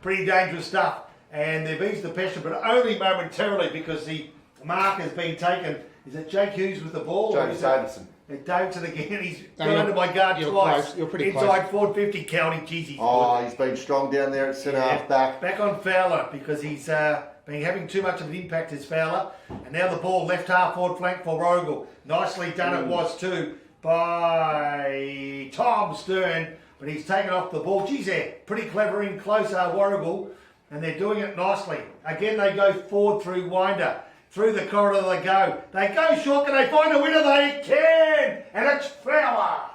pretty dangerous stuff. And they've eased the pressure, but only momentarily, because the mark has been taken. Is it Jake Hughes with the ball? James Davidson. Davidson again. He's gone under my guard you're twice. Close. You're pretty Inside close. forward 50, County. Jeez, he's good. He's been strong down there at centre half back. Back on Fowler, because he's been having too much of an impact as Fowler. And now the ball left half forward flank for Warragul. Nicely done it was too by Tom Stern, but he's taken off the ball. Geez, they're pretty clever in close, Warragul, and they're doing it nicely. Again, they go forward through Winder. Through the corridor they go. They go short. Can they find a winner? They can! And it's Fowler.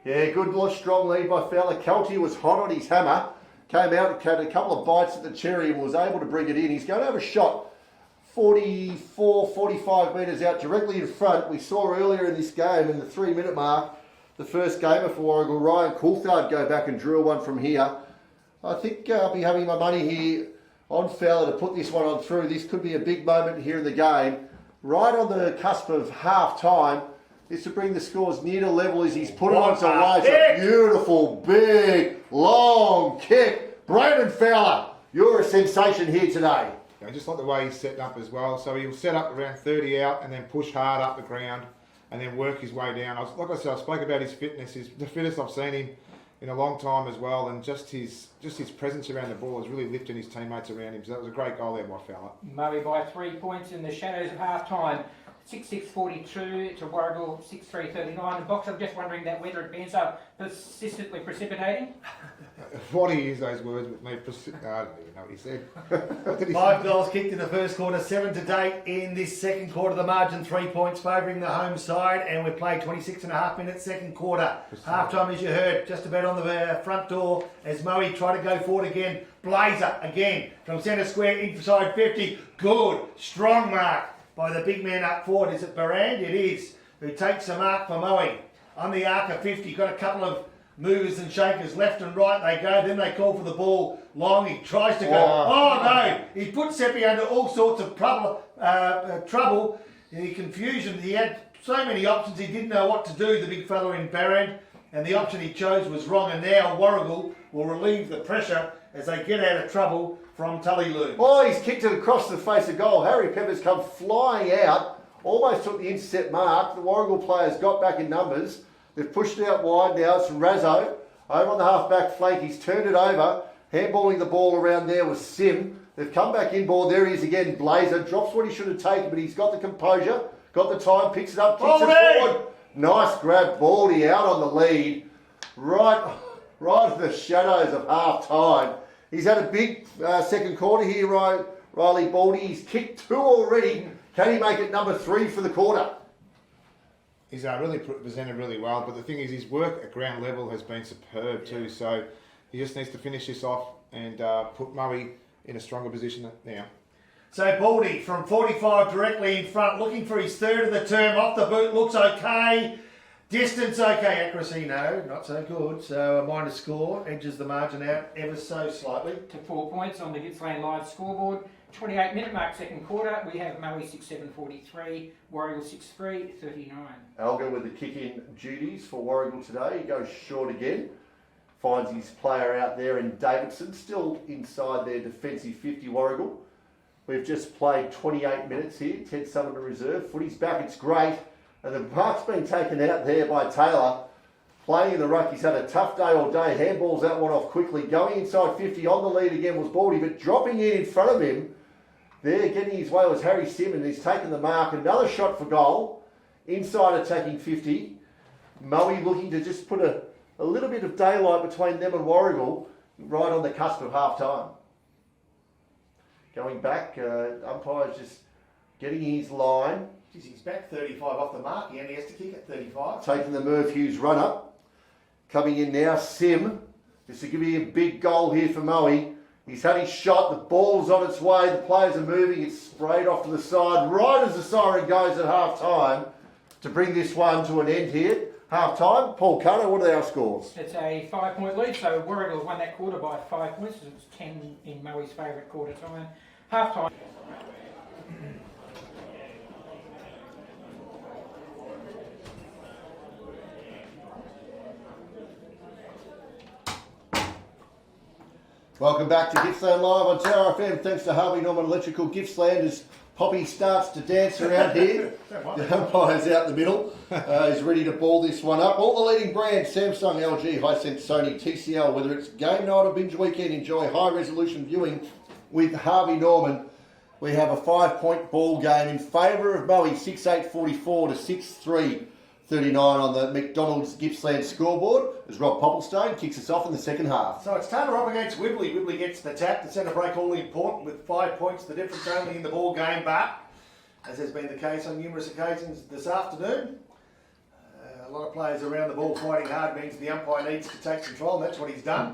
Yeah, good, strong lead by Fowler. Kelty was hot on his hammer. Came out, had a couple of bites at the cherry and was able to bring it in. He's going to have a shot 44, 45 metres out directly in front. We saw earlier in this game, in the 3-minute mark, the first gamer for Warragul, Ryan Coulthard, go back and drill one from here. I think I'll be having my money here on Fowler to put this one on through. This could be a big moment here in the game. Right on the cusp of half-time. This to bring the scores near to level as he's put it on some lights. A beautiful, big, long kick. Braden Fowler, you're a sensation here today. I just like the way he's setting up as well. So he'll set up around 30 out and then push hard up the ground and then work his way down. Like I said, I spoke about his fitness. He's the fittest I've seen him in a long time as well, and just his presence around the ball is really lifting his teammates around him. So that was a great goal there by Fowler. Moe by 3 points in the shadows of half time. 6-6-42 to Warragul 6-3-39. And Box, I'm just wondering that weather at Benza persistently precipitating. What do you use those words with me? I don't even know what he said. What did he 5 say? goals kicked in the first quarter, 7 to date in this second quarter. The margin 3 points favouring the home side, and we've played 26.5 minutes second quarter. Half time, as you heard, just about on the front door as Moe tried to go forward again. Blazer again from centre square inside 50. Good, strong mark by the big man up forward. Is it Barand? It is, who takes the mark for Moe. On the arc of 50, got a couple of movers and shakers, left and right they go, then they call for the ball long, he tries to go, oh no, he put Seppi under all sorts of trouble, in the confusion, he had so many options, he didn't know what to do, the big fella in Barand, and the option he chose was wrong, and now Warragul will relieve the pressure as they get out of trouble from Tullyloo. Oh, he's kicked it across the face of goal. Harry Pepper's come flying out, almost took the intercept mark. The Warragul players got back in numbers. They've pushed it out wide now. It's Razzo over on the half-back flank. He's turned it over. Handballing the ball around there was Sim. They've come back in ball. There he is again. Blazer drops what he should have taken, but he's got the composure, got the time, picks it up, kicks it forward. Nice grab. Baldy out on the lead. Right in the shadows of half-time. He's had a big second quarter here, Riley Baldy. He's kicked 2 already. Can he make it number 3 for the quarter? He's really presented really well, but the thing is his work at ground level has been superb too, so he just needs to finish this off and put Moe in a stronger position now. So Baldy from 45 directly in front, looking for his third of the term, off the boot, looks okay. Distance okay, accuracy no, not so good. So a minor score, edges the margin out ever so slightly. To 4 points on the Gippsland Live scoreboard. 28-minute mark second quarter, we have Moe 6-7-43, Warragul 6-3-39. Alga with the kick-in duties for Warragul today. He goes short again. Finds his player out there in Davidson, still inside their defensive 50 Warragul. We've just played 28 minutes here. Ted Summerton reserve. Footy's back, it's great. And the mark's been taken out there by Taylor. Playing in the ruck, he's had a tough day all day. Handballs that one off quickly. Going inside 50, on the lead again was Baldy, but dropping in front of him, there getting his way was Harry Simmons. He's taken the mark. Another shot for goal. Inside attacking 50. Moe looking to just put a little bit of daylight between them and Warragul, right on the cusp of half time. Going back, umpire's just getting his line. Geez, he's back 35 off the mark. He only has to kick at 35. Taking the Merv Hughes run up. Coming in now, Sim. This will give you a big goal here for Moe. He's had his shot. The ball's on its way. The players are moving. It's sprayed off to the side right as the siren goes at half time to bring this one to an end here. Half time. Paul Cunner, what are our scores? It's a 5-point lead, so Warragul won that quarter by 5 points. It was 10 in Moe's favourite quarter time. Half time. Welcome back to Gippsland Live on Tower FM. Thanks to Harvey Norman Electrical. Gippsland as Poppy starts to dance around here. The umpire's out in the middle. He's ready to ball this one up. All the leading brands, Samsung, LG, Hisense, Sony, TCL, whether it's game night or binge weekend, enjoy high resolution viewing with Harvey Norman. We have a 5-point ball game in favour of Moe, 6-8-44 to 6-3. 39 on the McDonald's Gippsland scoreboard as Rob Popplestone kicks us off in the second half. So it's Taylor up against Wibley. Wibley gets the tap. The centre break all important with 5 points. The difference only in the ball game, but as has been the case on numerous occasions this afternoon, a lot of players around the ball fighting hard means the umpire needs to take control, and that's what he's done.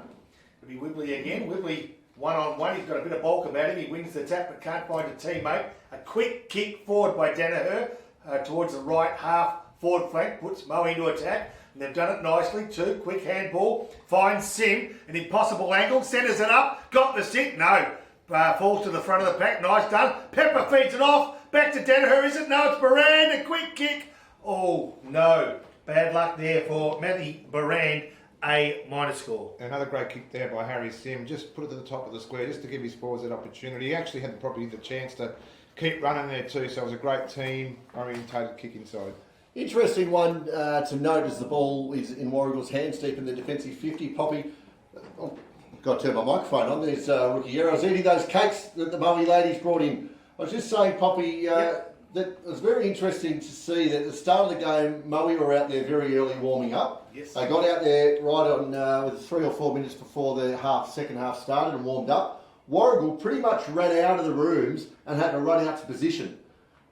It'll be Wibley again. Wibley one-on-one. He's got a bit of bulk about him. He wins the tap but can't find a teammate. A quick kick forward by Danaher towards the right half forward flank, puts Moe into attack, and they've done it nicely too. Quick handball, finds Sim, an impossible angle, centres it up, got the sit, no. Falls to the front of the pack, nice done. Pepper feeds it off, back to Danaher, is it? No, it's Barand, a quick kick. Oh no, bad luck there for Matty Barand, a minor score. Another great kick there by Harry Sim, just put it to the top of the square just to give his forwards that opportunity. He actually had probably the chance to keep running there too, so it was a great team orientated kick inside. Interesting one to note as the ball is in Warragul's hands deep in the defensive 50. Poppy, oh, got to turn my microphone on. There's rookie here. I was eating those cakes that the Moe ladies brought in. I was just saying, Poppy, that it was very interesting to see that at the start of the game, Moe were out there very early warming up. Yes. They got out there right on with 3 or 4 minutes before the second half started and warmed up. Warragul pretty much ran out of the rooms and had to run out to position.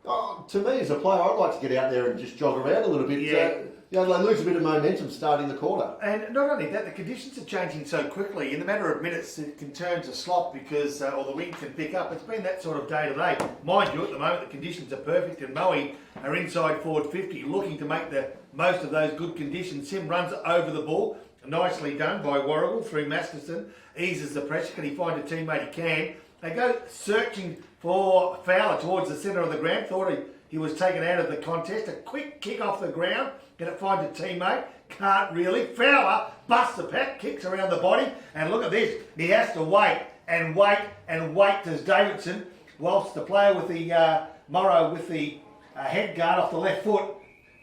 Oh, to me, as a player, I'd like to get out there and just jog around a little bit. Yeah. They lose a bit of momentum starting the quarter. And not only that, the conditions are changing so quickly. In a matter of minutes, it can turn to slop because, or the wind can pick up. It's been that sort of day to day. Mind you, at the moment, the conditions are perfect, and Moe are inside forward 50, looking to make the most of those good conditions. Sim runs over the ball, nicely done by Warragul through Masterson, eases the pressure. Can he find a teammate? He can. They go searching for Fowler towards the centre of the ground. Thought he was taken out of the contest. A quick kick off the ground. Can it find a teammate? Can't really. Fowler busts the pack, kicks around the body, and look at this. He has to wait and wait and wait as Davidson, whilst the player with the Morrow with the head guard off the left foot,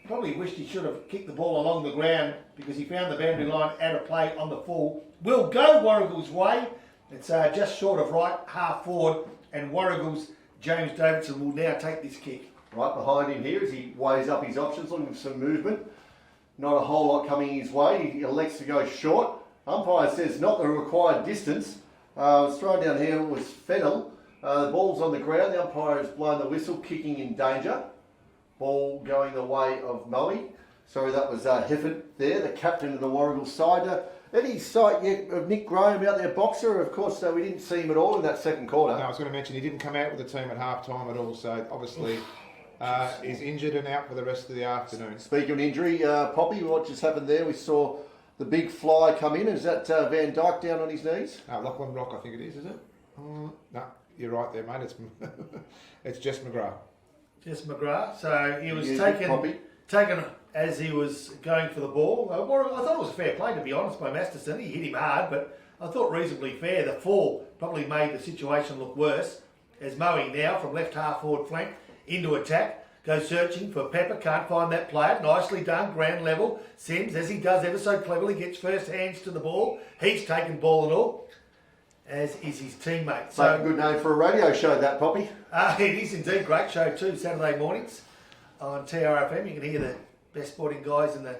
probably wished he should have kicked the ball along the ground because he found the boundary line out of play on the full. Will go Warragul's way. It's just short of right, half forward, and Warragul's James Davidson will now take this kick. Right behind him here as he weighs up his options, looking for some movement. Not a whole lot coming his way. He elects to go short. Umpire says not the required distance. It was thrown down here, it was Fennell. The ball's on the ground. The umpire has blown the whistle, kicking in danger. Ball going the way of Moe. Sorry, that was Hefford there, the captain of the Warragul side. Any sight yet of Nick Graham out there, boxer? Of course, we didn't see him at all in that second quarter. No, I was going to mention he didn't come out with the team at half time at all, so obviously he's injured and out for the rest of the afternoon. Speaking of injury, Poppy, what just happened there? We saw the big fly come in. Is that Van Dyke down on his knees? Lachlan Rock, I think it is it? No, you're right there, mate. It's Jess McGrath. Jess McGrath. So he was Yeah, taken as he was going for the ball. I thought it was a fair play, to be honest, by Masterson. He hit him hard, but I thought reasonably fair. The fall probably made the situation look worse as Moe now from left half forward flank into attack. Goes searching for Pepper, can't find that player. Nicely done, ground level. Sims, as he does ever so cleverly, gets first hands to the ball. He's taken ball and all, as is his teammate. So, good name for a radio show, that, Poppy. It is indeed. Great show too, Saturday mornings on TRFM. You can hear the best sporting guys in the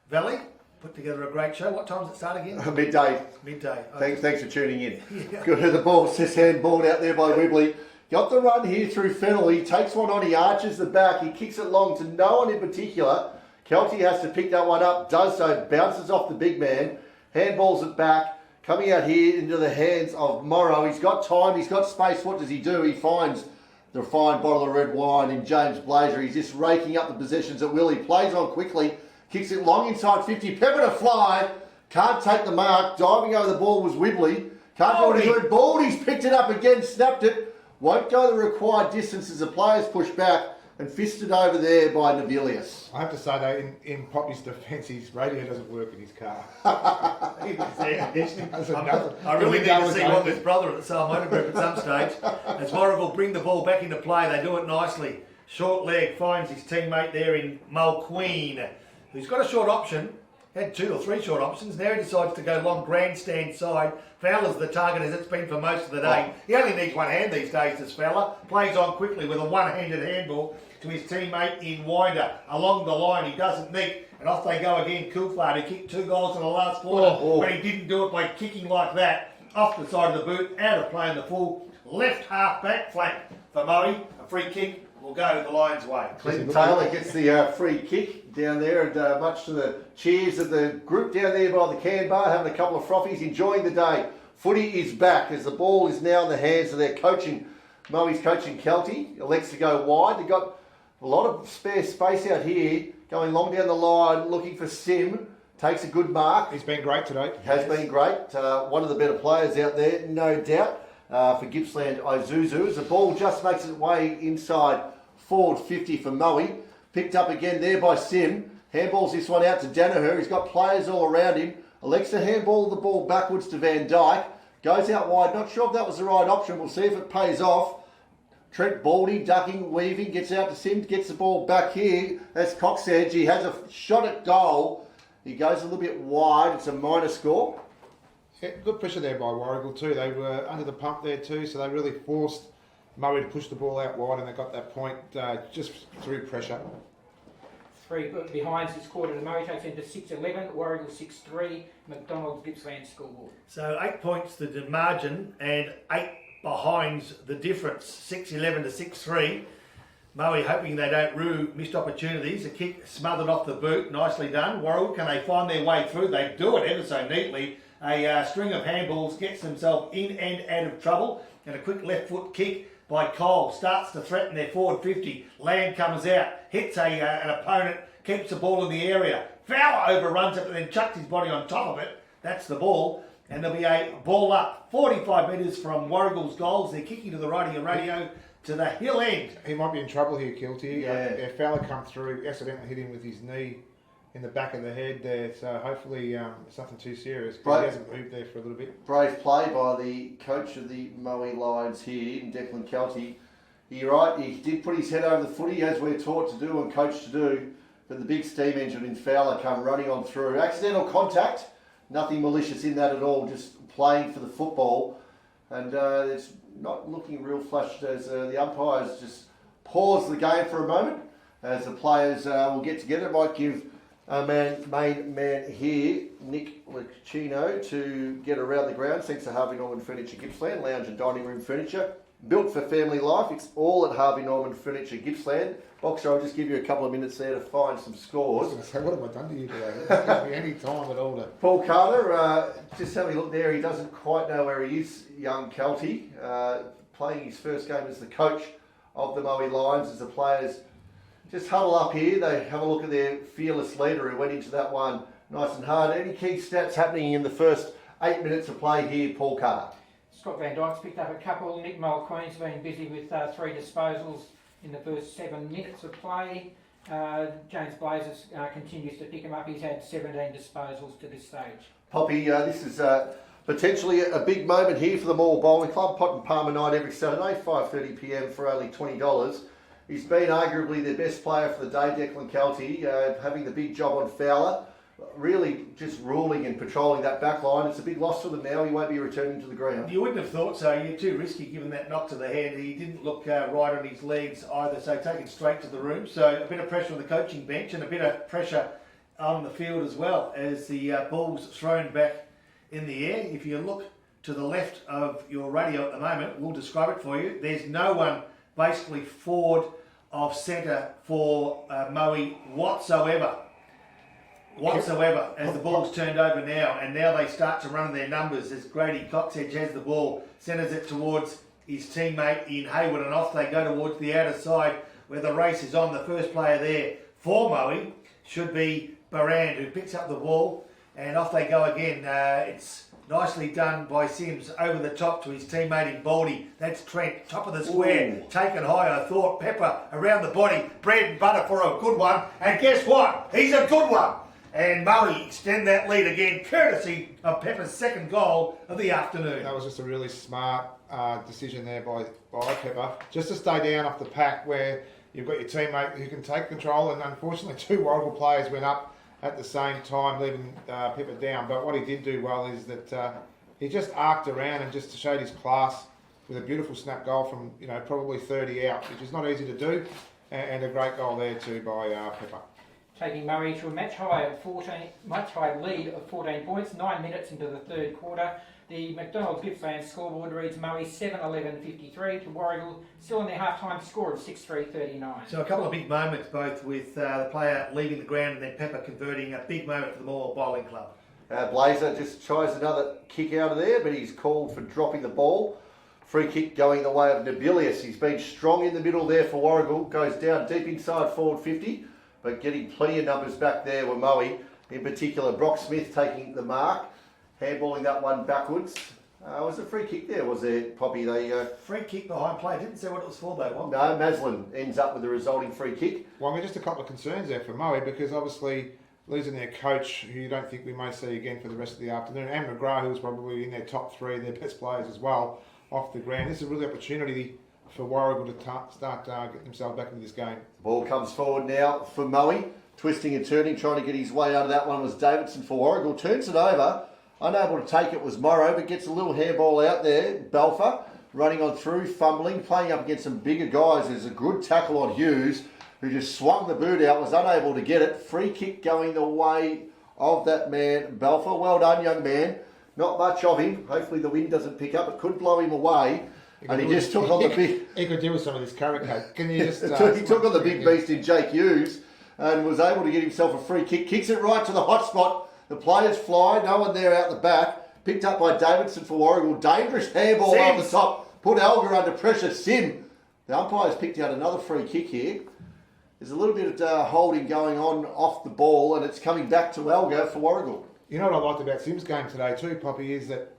valley. Put together a great show. What time does it start again? Midday. Midday. Thanks for tuning in. Yeah. Good. The ball's just handballed out there by Wibley. Got the run here through Fennell. He takes one on, he arches the back, he kicks it long to no one in particular. Kelty has to pick that one up, does so, bounces off the big man, handballs it back, coming out here into the hands of Morrow. He's got time, he's got space. What does he do? He finds the fine bottle of red wine in James Blazer. He's just raking up the possessions at will. He plays on quickly, kicks it long inside 50, Pepper to fly, can't take the mark, diving over the ball was Wibley. Can't do what he's doing. Baldy's picked it up again, snapped it. Won't go the required distance as the players push back and fisted over there by Navilius. I have to say though, in Poppy's defence, his radio doesn't work in his car. I really need to see one with his brother at the Sale Motor Group at some stage. As Warragul bring the ball back into play, they do it nicely. Short leg finds his teammate there in Mulqueen, who's got a short option. Had 2 or 3 short options. Now he decides to go long grandstand side. Fowler's the target as it's been for most of the day. He only needs one hand these days, this Fowler. Plays on quickly with a one-handed handball to his teammate in Winder. Along the line, he doesn't meet. And off they go again. Coulthard, who kicked 2 goals in the last quarter. But he didn't do it by kicking like that. Off the side of the boot, out of play in the full. Left half back flank for Moe. A free kick will go the Lions' way. Clinton Taylor gets the free kick down there, and much to the cheers of the group down there by the can bar, having a couple of frothies, enjoying the day. Footy is back as the ball is now in the hands of their coaching. Moe's coaching Kelty elects to go wide. They've got a lot of spare space out here, going long down the line, looking for Sim. Takes a good mark. He's been great today. Has been great. One of the better players out there, no doubt, for Gippsland Isuzu. As the ball just makes its way inside forward 50 for Moe. Picked up again there by Sim. Handballs this one out to Danaher. He's got players all around him. Elects to handball the ball backwards to Van Dyke. Goes out wide. Not sure if that was the right option. We'll see if it pays off. Trent Baldy ducking, weaving, gets out to Sims, gets the ball back here. As Cox said, he has a shot at goal. He goes a little bit wide. It's a minor score. Yeah, good pressure there by Warragul too. They were under the pump there too, so they really forced Murray to push the ball out wide, and they got that point just through pressure. 3 behinds this quarter. Murray takes into 6-11, Warragul 6-3, McDonald's Gippsland scoreboard. So 8 points to the margin and 8 behinds the difference, 6-11 to 6-3. Moe hoping they don't rue missed opportunities. A kick smothered off the boot, nicely done. Warragul, can they find their way through? They do it ever so neatly. A string of handballs gets themselves in and out of trouble, and a quick left foot kick by Cole starts to threaten their forward 50. Land comes out, hits an opponent, keeps the ball in the area. Fowler overruns it and then chucks his body on top of it. That's the ball. And there'll be a ball up 45 metres from Warragul's goals. They're kicking to the right of your radio to the hill end. He might be in trouble here, Kilty. Yeah. Fowler come through, accidentally hit him with his knee in the back of the head there, so hopefully it's nothing too serious, but he hasn't moved there for a little bit. Brave play by the coach of the Moe Lions here, Declan Kelty. You're right, he did put his head over the footy as we're taught to do and coached to do, but the big steam engine in Fowler come running on through. Accidental contact, nothing malicious in that at all, just playing for the football, and it's not looking real flushed as the umpires just pause the game for a moment as the players will get together. It might give main man here, Nick Licchino, to get around the ground. Thanks to Harvey Norman Furniture Gippsland, lounge and dining room furniture. Built for family life. It's all at Harvey Norman Furniture Gippsland. Boxer, I'll just give you a couple of minutes there to find some scores. I was going to say, what have I done to you today? It doesn't give me any time at all to... Paul Carter, just having a look there, he doesn't quite know where he is, young Kelty. Playing his first game as the coach of the Moe Lions as the players just huddle up here. They have a look at their fearless leader who went into that one nice and hard. Any key stats happening in the first 8 minutes of play here, Paul Carter? Scott Van Dyke's picked up a couple. Nick Mulqueen's been busy with 3 disposals in the first 7 minutes of play. James Blazers continues to pick him up. He's had 17 disposals to this stage. Poppy, this is potentially a big moment here for the Moore Bowling Club. Pot and Palmer night every Saturday, 5:30 p.m. for only $20. He's been arguably the best player for the day, Declan Kelty, having the big job on Fowler. Really just ruling and patrolling that back line. It's a big loss for them now. He won't be returning to the ground. You wouldn't have thought so. You're too risky given that knock to the head. He didn't look right on his legs either, so taken straight to the room. So a bit of pressure on the coaching bench and a bit of pressure on the field as well as the ball's thrown back in the air. If you look to the left of your radio at the moment, we'll describe it for you. There's no one basically forward of centre for Moe whatsoever, as the ball's turned over now, and now they start to run their numbers as Grady Coxedge has the ball, centres it towards his teammate in Hayward, and off they go towards the outer side where the race is on. The first player there for Moe should be Barand, who picks up the ball, and off they go again. It's nicely done by Sims over the top to his teammate in Baldy. That's Trent, top of the square, Ooh. taken high. I thought Pepper around the body, bread and butter for a good one. And guess what? He's a good one. And Moe extend that lead again, courtesy of Pepper's second goal of the afternoon. That was just a really smart decision there by Pepper. Just to stay down off the pack where you've got your teammate who can take control, and unfortunately 2 Warragul players went up at the same time, leaving Pepper down. But what he did do well is that he just arced around and just showed his class with a beautiful snap goal from probably 30 out, which is not easy to do, and a great goal there too by Pepper. Taking Murray to a match high lead of 14 points, 9 minutes into the third quarter. The McDonald's Gippsland scoreboard reads Moe 7-11-53 to Warragul, still in their half-time score of 6-3-39. So a couple of big moments, both with the player leaving the ground and then Pepper converting. A big moment for the Moore Bowling Club. Blazer just tries another kick out of there, but he's called for dropping the ball. Free kick going the way of Nobilius. He's been strong in the middle there for Warragul. Goes down deep inside forward 50, but getting plenty of numbers back there were Moe. In particular, Brock Smith taking the mark. Handballing that one backwards. Was a free kick there, was there, Poppy? Free kick behind play. Didn't say what it was for though. What? No, Maslin ends up with the resulting free kick. Well, just a couple of concerns there for Moe, because obviously losing their coach, who you don't think we may see again for the rest of the afternoon, and McGrath, who's probably in their top 3, their best players as well, off the ground. This is a really opportunity for Warragul to start getting themselves back into this game. Ball comes forward now for Moe. Twisting and turning, trying to get his way out of that one was Davidson for Warragul. Turns it over. Unable to take it was Morrow, but gets a little handball out there. Belfer running on through, fumbling, playing up against some bigger guys. There's a good tackle on Hughes, who just swung the boot out, was unable to get it. Free kick going the way of that man, Belfer. Well done, young man. Not much of him. Hopefully the wind doesn't pick up. It could blow him away. And he just took on the big... He could deal with some of this carrot cake. Can you just... he took on the big beast in Jake Hughes and was able to get himself a free kick. Kicks it right to the hot spot. The players fly. No one there out the back. Picked up by Davidson for Warragul. Dangerous handball over the top. Put Elgar under pressure. Sim. The umpire's picked out another free kick here. There's a little bit of holding going on off the ball, and it's coming back to Elgar for Warragul. You know what I liked about Sim's game today too, Poppy, is that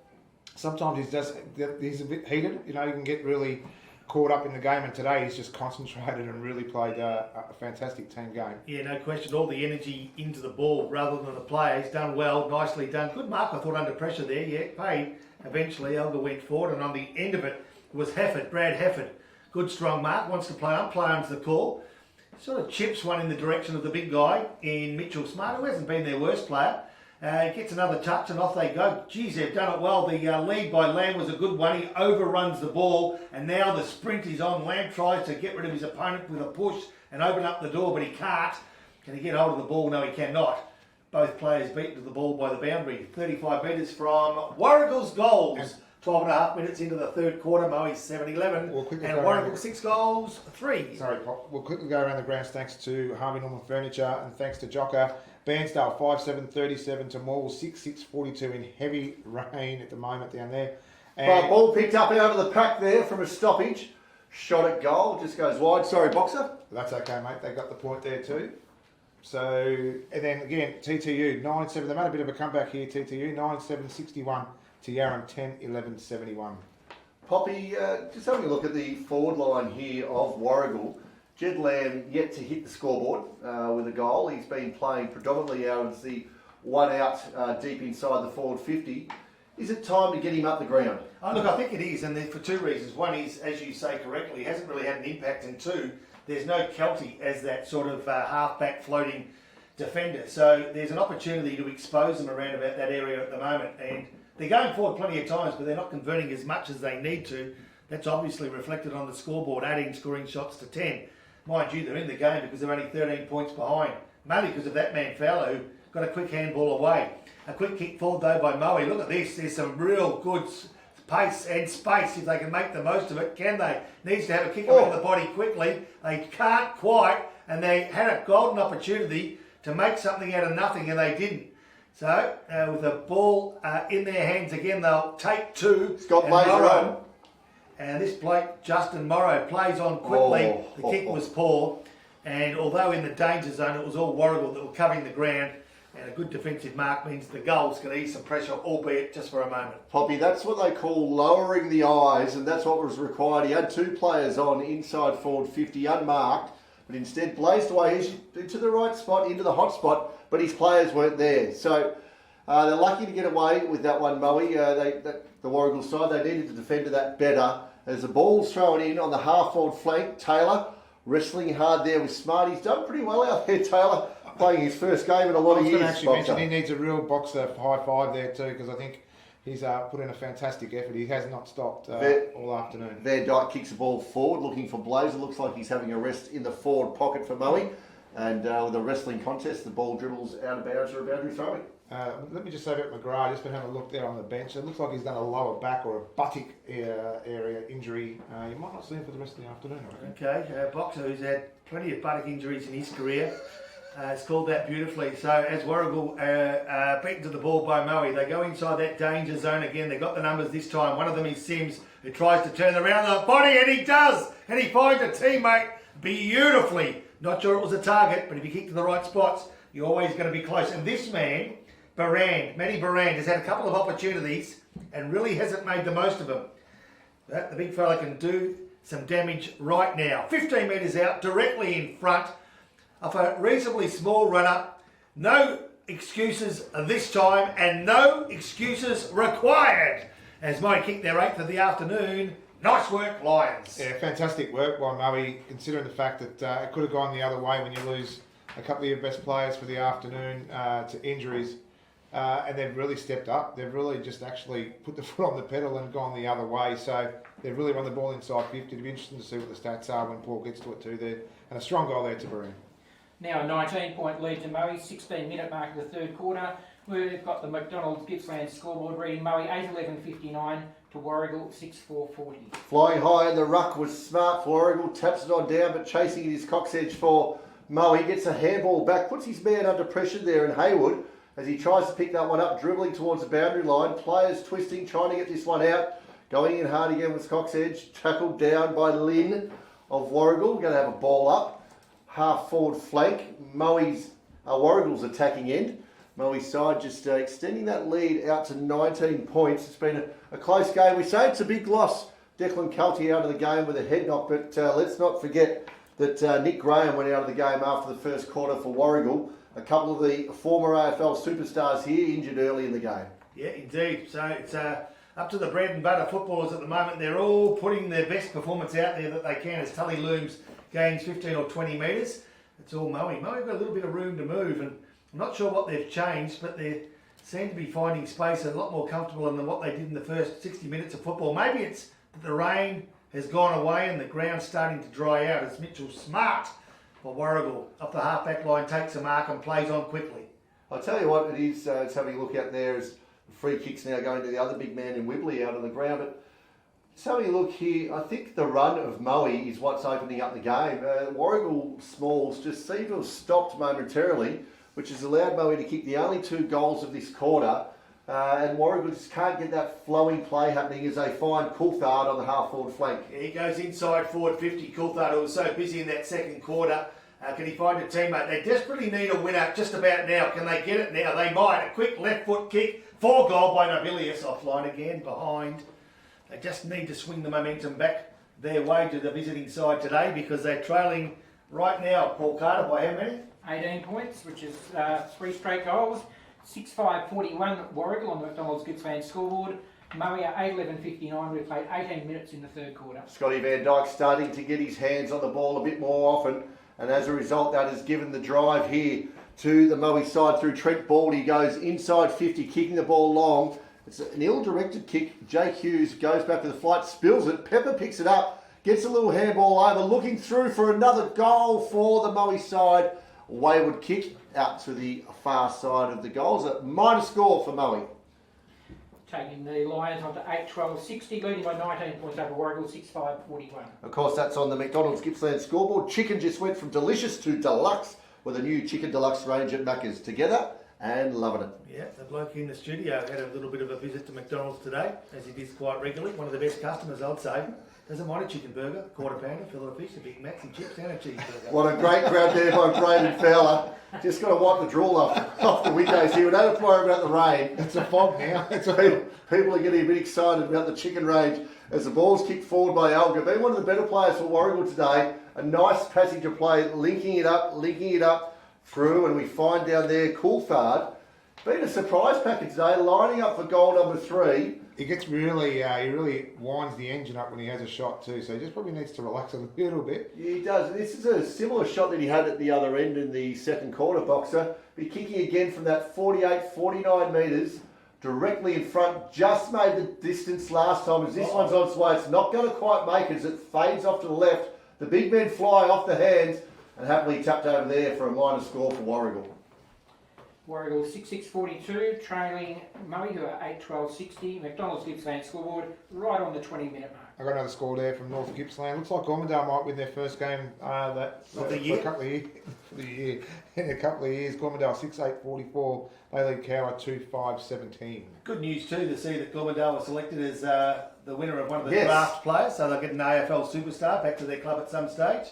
sometimes he's a bit heated. You know, you can get really caught up in the game, and today he's just concentrated and really played a fantastic team game. Yeah, no question. All the energy into the ball rather than the play. He's done well, nicely done. Good mark, I thought, under pressure there. Yeah, paid. Eventually, Elgar went forward, and on the end of it was Hefford, Brad Hefford. Good, strong mark. Wants to play on. Play on's the call. Sort of chips one in the direction of the big guy in Mitchell Smart, who hasn't been their worst player. Gets another touch and off they go. Geez, they've done it well. The lead by Lamb was a good one. He overruns the ball, and now the sprint is on. Lamb tries to get rid of his opponent with a push and open up the door, but he can't. Can he get hold of the ball? No, he cannot. Both players beaten to the ball by the boundary. 35 metres from Warragul's goals. 12 and a half minutes into the third quarter. Moe's 7-11. And Warragul 6 goals, 3. Sorry, Pop. We'll quickly go around the grounds thanks to Harvey Norman Furniture and thanks to Jocker. Bairnsdale 5-7-37 to Maul 6-6-42 in heavy rain at the moment down there. And ball picked up out of the pack there from a stoppage. Shot at goal, just goes wide. Sorry, Boxer. That's okay, mate. They got the point there too. So, and then again, TTU 9-7. They made a bit of a comeback here, TTU 9-7-61 to Yarram 10-11-71. Poppy, just having a look at the forward line here of Warragul. Jed Lamb yet to hit the scoreboard with a goal. He's been playing predominantly out as the one out deep inside the forward 50. Is it time to get him up the ground? Oh, look, I think it is, and for two reasons. One is, as you say correctly, he hasn't really had an impact, and two, there's no Kelty as that sort of half-back floating defender. So there's an opportunity to expose them around about that area at the moment, and they're going forward plenty of times, but they're not converting as much as they need to. That's obviously reflected on the scoreboard, adding scoring shots to 10. Mind you, they're in the game because they're only 13 points behind, mainly because of that man Fowler who got a quick handball away. A quick kick forward though by Moe. Look at this, there's some real good pace and space if they can make the most of it, can they? Needs to have a kick around the body quickly. They can't quite, and they had a golden opportunity to make something out of nothing, and they didn't. So, with the ball in their hands again, they'll take two. Scott Blazer on. And this bloke, Justin Morrow, plays on quickly. The kick was poor. And although in the danger zone, it was all Warragul that were covering the ground. And a good defensive mark means the goals can ease some pressure, albeit just for a moment. Poppy, that's what they call lowering the eyes, and that's what was required. He had two players on inside forward 50 unmarked, but instead blazed away into the right spot, into the hot spot, but his players weren't there. So they're lucky to get away with that one, Moe. The Warragul side, they needed to defend that better. As the ball's thrown in on the half-forward flank, Taylor wrestling hard there with Smart. He's done pretty well out there, Taylor, playing his first game in a lot of years. I was going to actually mention he needs a real boxer high five there too, because I think he's put in a fantastic effort. He has not stopped all afternoon. Van Dyke kicks the ball forward, looking for Blazer. Looks like he's having a rest in the forward pocket for Moe. And with a wrestling contest, the ball dribbles out of bounds or a boundary throwing. Let me just say about McGrath, I've just been having a look there on the bench. It looks like he's done a lower back or a buttock area injury. You might not see him for the rest of the afternoon, I reckon. Okay, boxer who's had plenty of buttock injuries in his career. It's called that beautifully. So as Warragul beaten to the ball by Moe, they go inside that danger zone again. They got the numbers this time. One of them is Sims, who tries to turn around the body, and he does. And he finds a teammate beautifully. Not sure it was a target, but if you kick to the right spots, you're always going to be close. And this man, Matty Barand, has had a couple of opportunities and really hasn't made the most of them. But the big fella can do some damage right now. 15 metres out, directly in front of a reasonably small runner. No excuses this time, and no excuses required. As Moe kick their 8th of the afternoon, Nice work, Lions. Yeah, fantastic work by Moe, considering the fact that it could have gone the other way when you lose a couple of your best players for the afternoon to injuries. And they've really stepped up. They've really just actually put the foot on the pedal and gone the other way. So they've really run the ball inside 50. It'll be interesting to see what the stats are when Paul gets to it too there. And a strong goal there to Baroon. Now a 19-point lead to Moe, 16-minute mark of the third quarter. We've got the McDonald's Gippsland scoreboard reading Moe 8-11-59 to Warragul 6-4-40. Flying high in the ruck was smart for Warragul, taps it on down, but chasing it is Cox Edge for Moe. He gets a handball back, puts his man under pressure there in Haywood as he tries to pick that one up, dribbling towards the boundary line. Players twisting, trying to get this one out. Going in hard again with Cox Edge, tackled down by Lynn of Warragul. Going to have a ball up, half forward flank. Warragul's attacking end. Moe's side just extending that lead out to 19 points. It's been a close game. We say it's a big loss. Declan Kelty out of the game with a head knock, but let's not forget that Nick Graham went out of the game after the first quarter for Warragul. A couple of the former AFL superstars here injured early in the game. Yeah, indeed. So it's up to the bread and butter footballers at the moment. They're all putting their best performance out there that they can as Tully Looms gains 15 or 20 metres. It's all Moe. Moe've got a little bit of room to move, and I'm not sure what they've changed, but they seem to be finding space a lot more comfortable than what they did in the first 60 minutes of football. Maybe it's that the rain has gone away and the ground's starting to dry out as Mitchell Smart for Warragul up the half-back line takes a mark and plays on quickly. I'll tell you what it is, it's having a look out there as free kicks now going to the other big man in Wibley out on the ground. But just having a look here, I think the run of Moe is what's opening up the game. Warragul Smalls just seem to have stopped momentarily, which has allowed Moe to kick the only 2 goals of this quarter. And Warragul just can't get that flowing play happening as they find Coulthard on the half-forward flank. Yeah, he goes inside forward 50. Coulthard, who was so busy in that second quarter. Can he find a teammate? They desperately need a winner just about now. Can they get it now? They might. A quick left foot kick for goal by Nobilius. Offline again, behind. They just need to swing the momentum back their way to the visiting side today because they're trailing right now, Paul Carter, by how many? 18 points, which is 3 straight goals. 6-5-41 Warragul on the McDonald's Gippsland scoreboard. Moe 8-11-59. We've played 18 minutes in the third quarter. Scotty Van Dyke starting to get his hands on the ball a bit more often, and as a result that has given the drive here to the Moe side through Trent Baldy. Goes inside 50, kicking the ball long. It's an ill-directed kick. Jake Hughes goes back to the flight, spills it. Pepper picks it up, gets a little handball over, looking through for another goal for the Moe side. Wayward kick out to the far side of the goals. A minor score for Moe. Taking the Lions on to 8-12-60, leading by 19 points over Warragul, 6-5-41. Of course, that's on the McDonald's Gippsland scoreboard. Chicken just went from delicious to deluxe with a new Chicken Deluxe range at Macca's. Together and loving it. Yeah, the bloke in the studio had a little bit of a visit to McDonald's today, as he does quite regularly. One of the best customers, I'd say. Doesn't mind a chicken burger, quarter pounder, fillet of fish, a Big Mac, and chips, and a cheeseburger. What a great grab there by Braden Fowler. Just got to wipe the drool off the windows here. We don't have to worry about the rain. It's a fog now. People are getting a bit excited about the chicken range as the ball's kicked forward by Alga. Been one of the better players for Warragul today. A nice passage of play, linking it up through, and we find down there Coulthard. Been a surprise packet today, lining up for goal number 3. He gets really, he really winds the engine up when he has a shot too, so he just probably needs to relax a little bit. Yeah, he does. This is a similar shot that he had at the other end in the second quarter, Boxer. Be kicking again from that 48, 49 metres, directly in front. Just made the distance last time. As this one's on its way, it's not going to quite make it as it fades off to the left. The big men fly off the hands and happily tapped over there for a minor score for Warragul. Warragul 6-6-42, trailing Moe, who are 8-12-60. McDonald's Gippsland scoreboard, right on the 20-minute mark. I got another score there from North Gippsland. Looks like Gormandale might win their first game Of the for a couple of years. For the year. In a couple of years, Gormandale 6-8-44. They lead Cowra 2-5-17. Good news too to see that Gormandale was selected as the winner of one of the draft players, so they'll get an AFL superstar back to their club at some stage.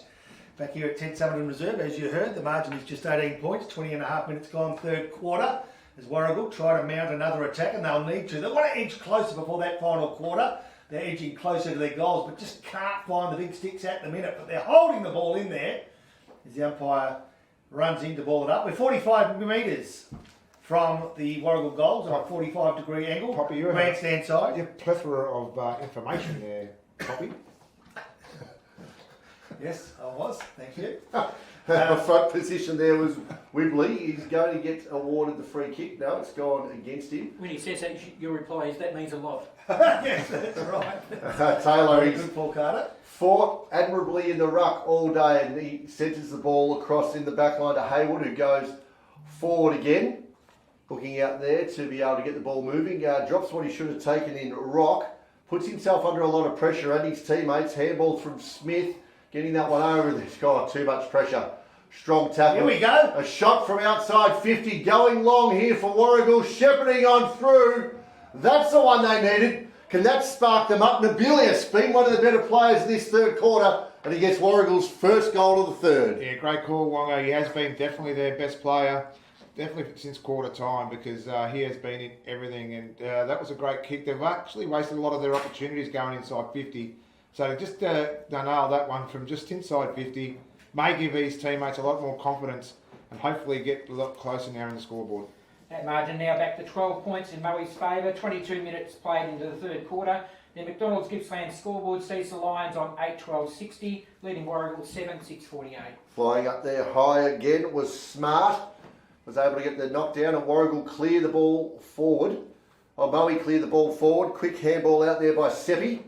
Back here at 10 Summerton Reserve, as you heard, the margin is just 18 points, 20 and a half minutes gone, third quarter. As Warragul try to mount another attack, and they'll need to. They want to edge closer before that final quarter. They're edging closer to their goals, but just can't find the big sticks at the minute. But they're holding the ball in there as the umpire runs in to ball it up. We're 45 metres from the Warragul goals on a 45-degree angle. Poppy, you grandstand side. You have a plethora of information there. Copy. Yes, I was. Thank you. The front position there was Wibley. He's going to get awarded the free kick. No, it's gone against him. When he says that, your reply is that means a lot. Yes, that's right. Taylor, Very he's good, Paul Carter. fought admirably in the ruck all day, and he centres the ball across in the back line to Hayward, who goes forward again, looking out there to be able to get the ball moving. Drops what he should have taken in rock, puts himself under a lot of pressure and his teammates. Handball from Smith, getting that one over. There's got too much pressure. Strong tackle. Here we go. A shot from outside 50, going long here for Warragul, shepherding on through. That's the one they needed. Can that spark them up? Nobilius being one of the better players in this third quarter, and he gets Warragul's first goal of the third. Yeah, great call, Wongo. He has been definitely their best player, definitely since quarter time, because he has been in everything, and that was a great kick. They've actually wasted a lot of their opportunities going inside 50, so just nail that one from just inside 50 may give his teammates a lot more confidence and hopefully get a lot closer now in the scoreboard. That margin now back to 12 points in Moe's favour. 22 minutes played into the third quarter. The McDonald's Gippsland scoreboard sees the Lions on 8-12-60, leading Warragul 7-6-48. Flying up there high again was Smart. Was able to get the knockdown, and Warragul clear the ball forward. Moe cleared the ball forward. Quick handball out there by Seppi.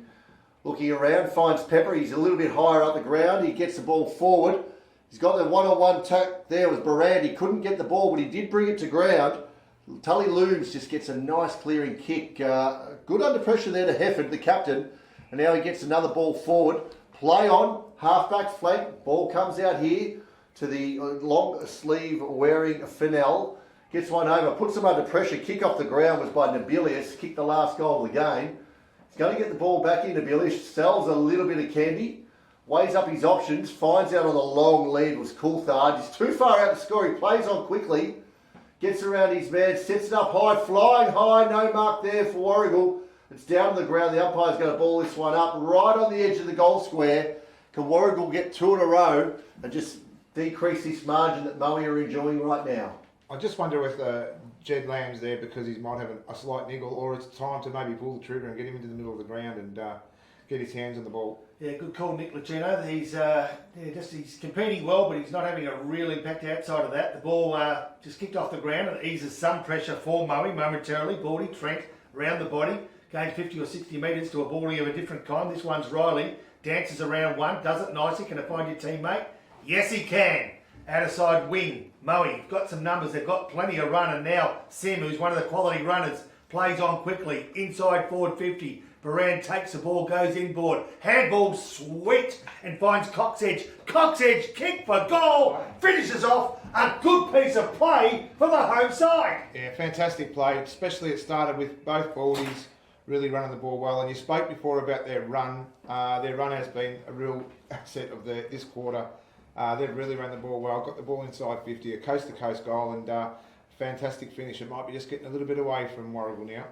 Looking around, finds Pepper. He's a little bit higher up the ground. He gets the ball forward. He's got the one-on-one tack there with Barand. He couldn't get the ball, but he did bring it to ground. Tully Looms just gets a nice clearing kick. Good under pressure there to Hefford, the captain. And now he gets another ball forward. Play on, halfback flank. Ball comes out here to the long sleeve wearing Fennell. Gets one over, puts him under pressure. Kick off the ground was by Nobilius. Kicked the last goal of the game. He's going to get the ball back in. Nobilius sells a little bit of candy. Weighs up his options. Finds out on the long lead was Coulthard. He's too far out to score. He plays on quickly. Gets around his man, sets it up high, flying high, no mark there for Warragul. It's down on the ground. The umpire's going to ball this one up right on the edge of the goal square. Can Warragul get two in a row and just decrease this margin that Moe are enjoying right now? I just wonder if Jed Lamb's there because he might have a slight niggle, or it's time to maybe pull the trigger and get him into the middle of the ground and get his hands on the ball. Yeah, good call, Nick Lucino. He's competing well, but he's not having a real impact outside of that. The ball just kicked off the ground and eases some pressure for Moe momentarily. Baldy, Trent, round the body, gained 50 or 60 metres to a Baldy of a different kind. This one's Riley, dances around one, does it nicely. Can it find your teammate? Yes, he can. Outside wing, Moe, got some numbers. They've got plenty of run, and now Sim, who's one of the quality runners, plays on quickly, inside forward 50. Barand takes the ball, goes inboard. Handball sweet and finds Coxedge. Coxedge kick for goal. Finishes off a good piece of play for the home side. Yeah, fantastic play. Especially it started with both Baldies really running the ball well. And you spoke before about their run. Their run has been a real asset of this quarter. They've really run the ball well. Got the ball inside 50, a coast-to-coast goal, and fantastic finish. It might be just getting a little bit away from Warragul now.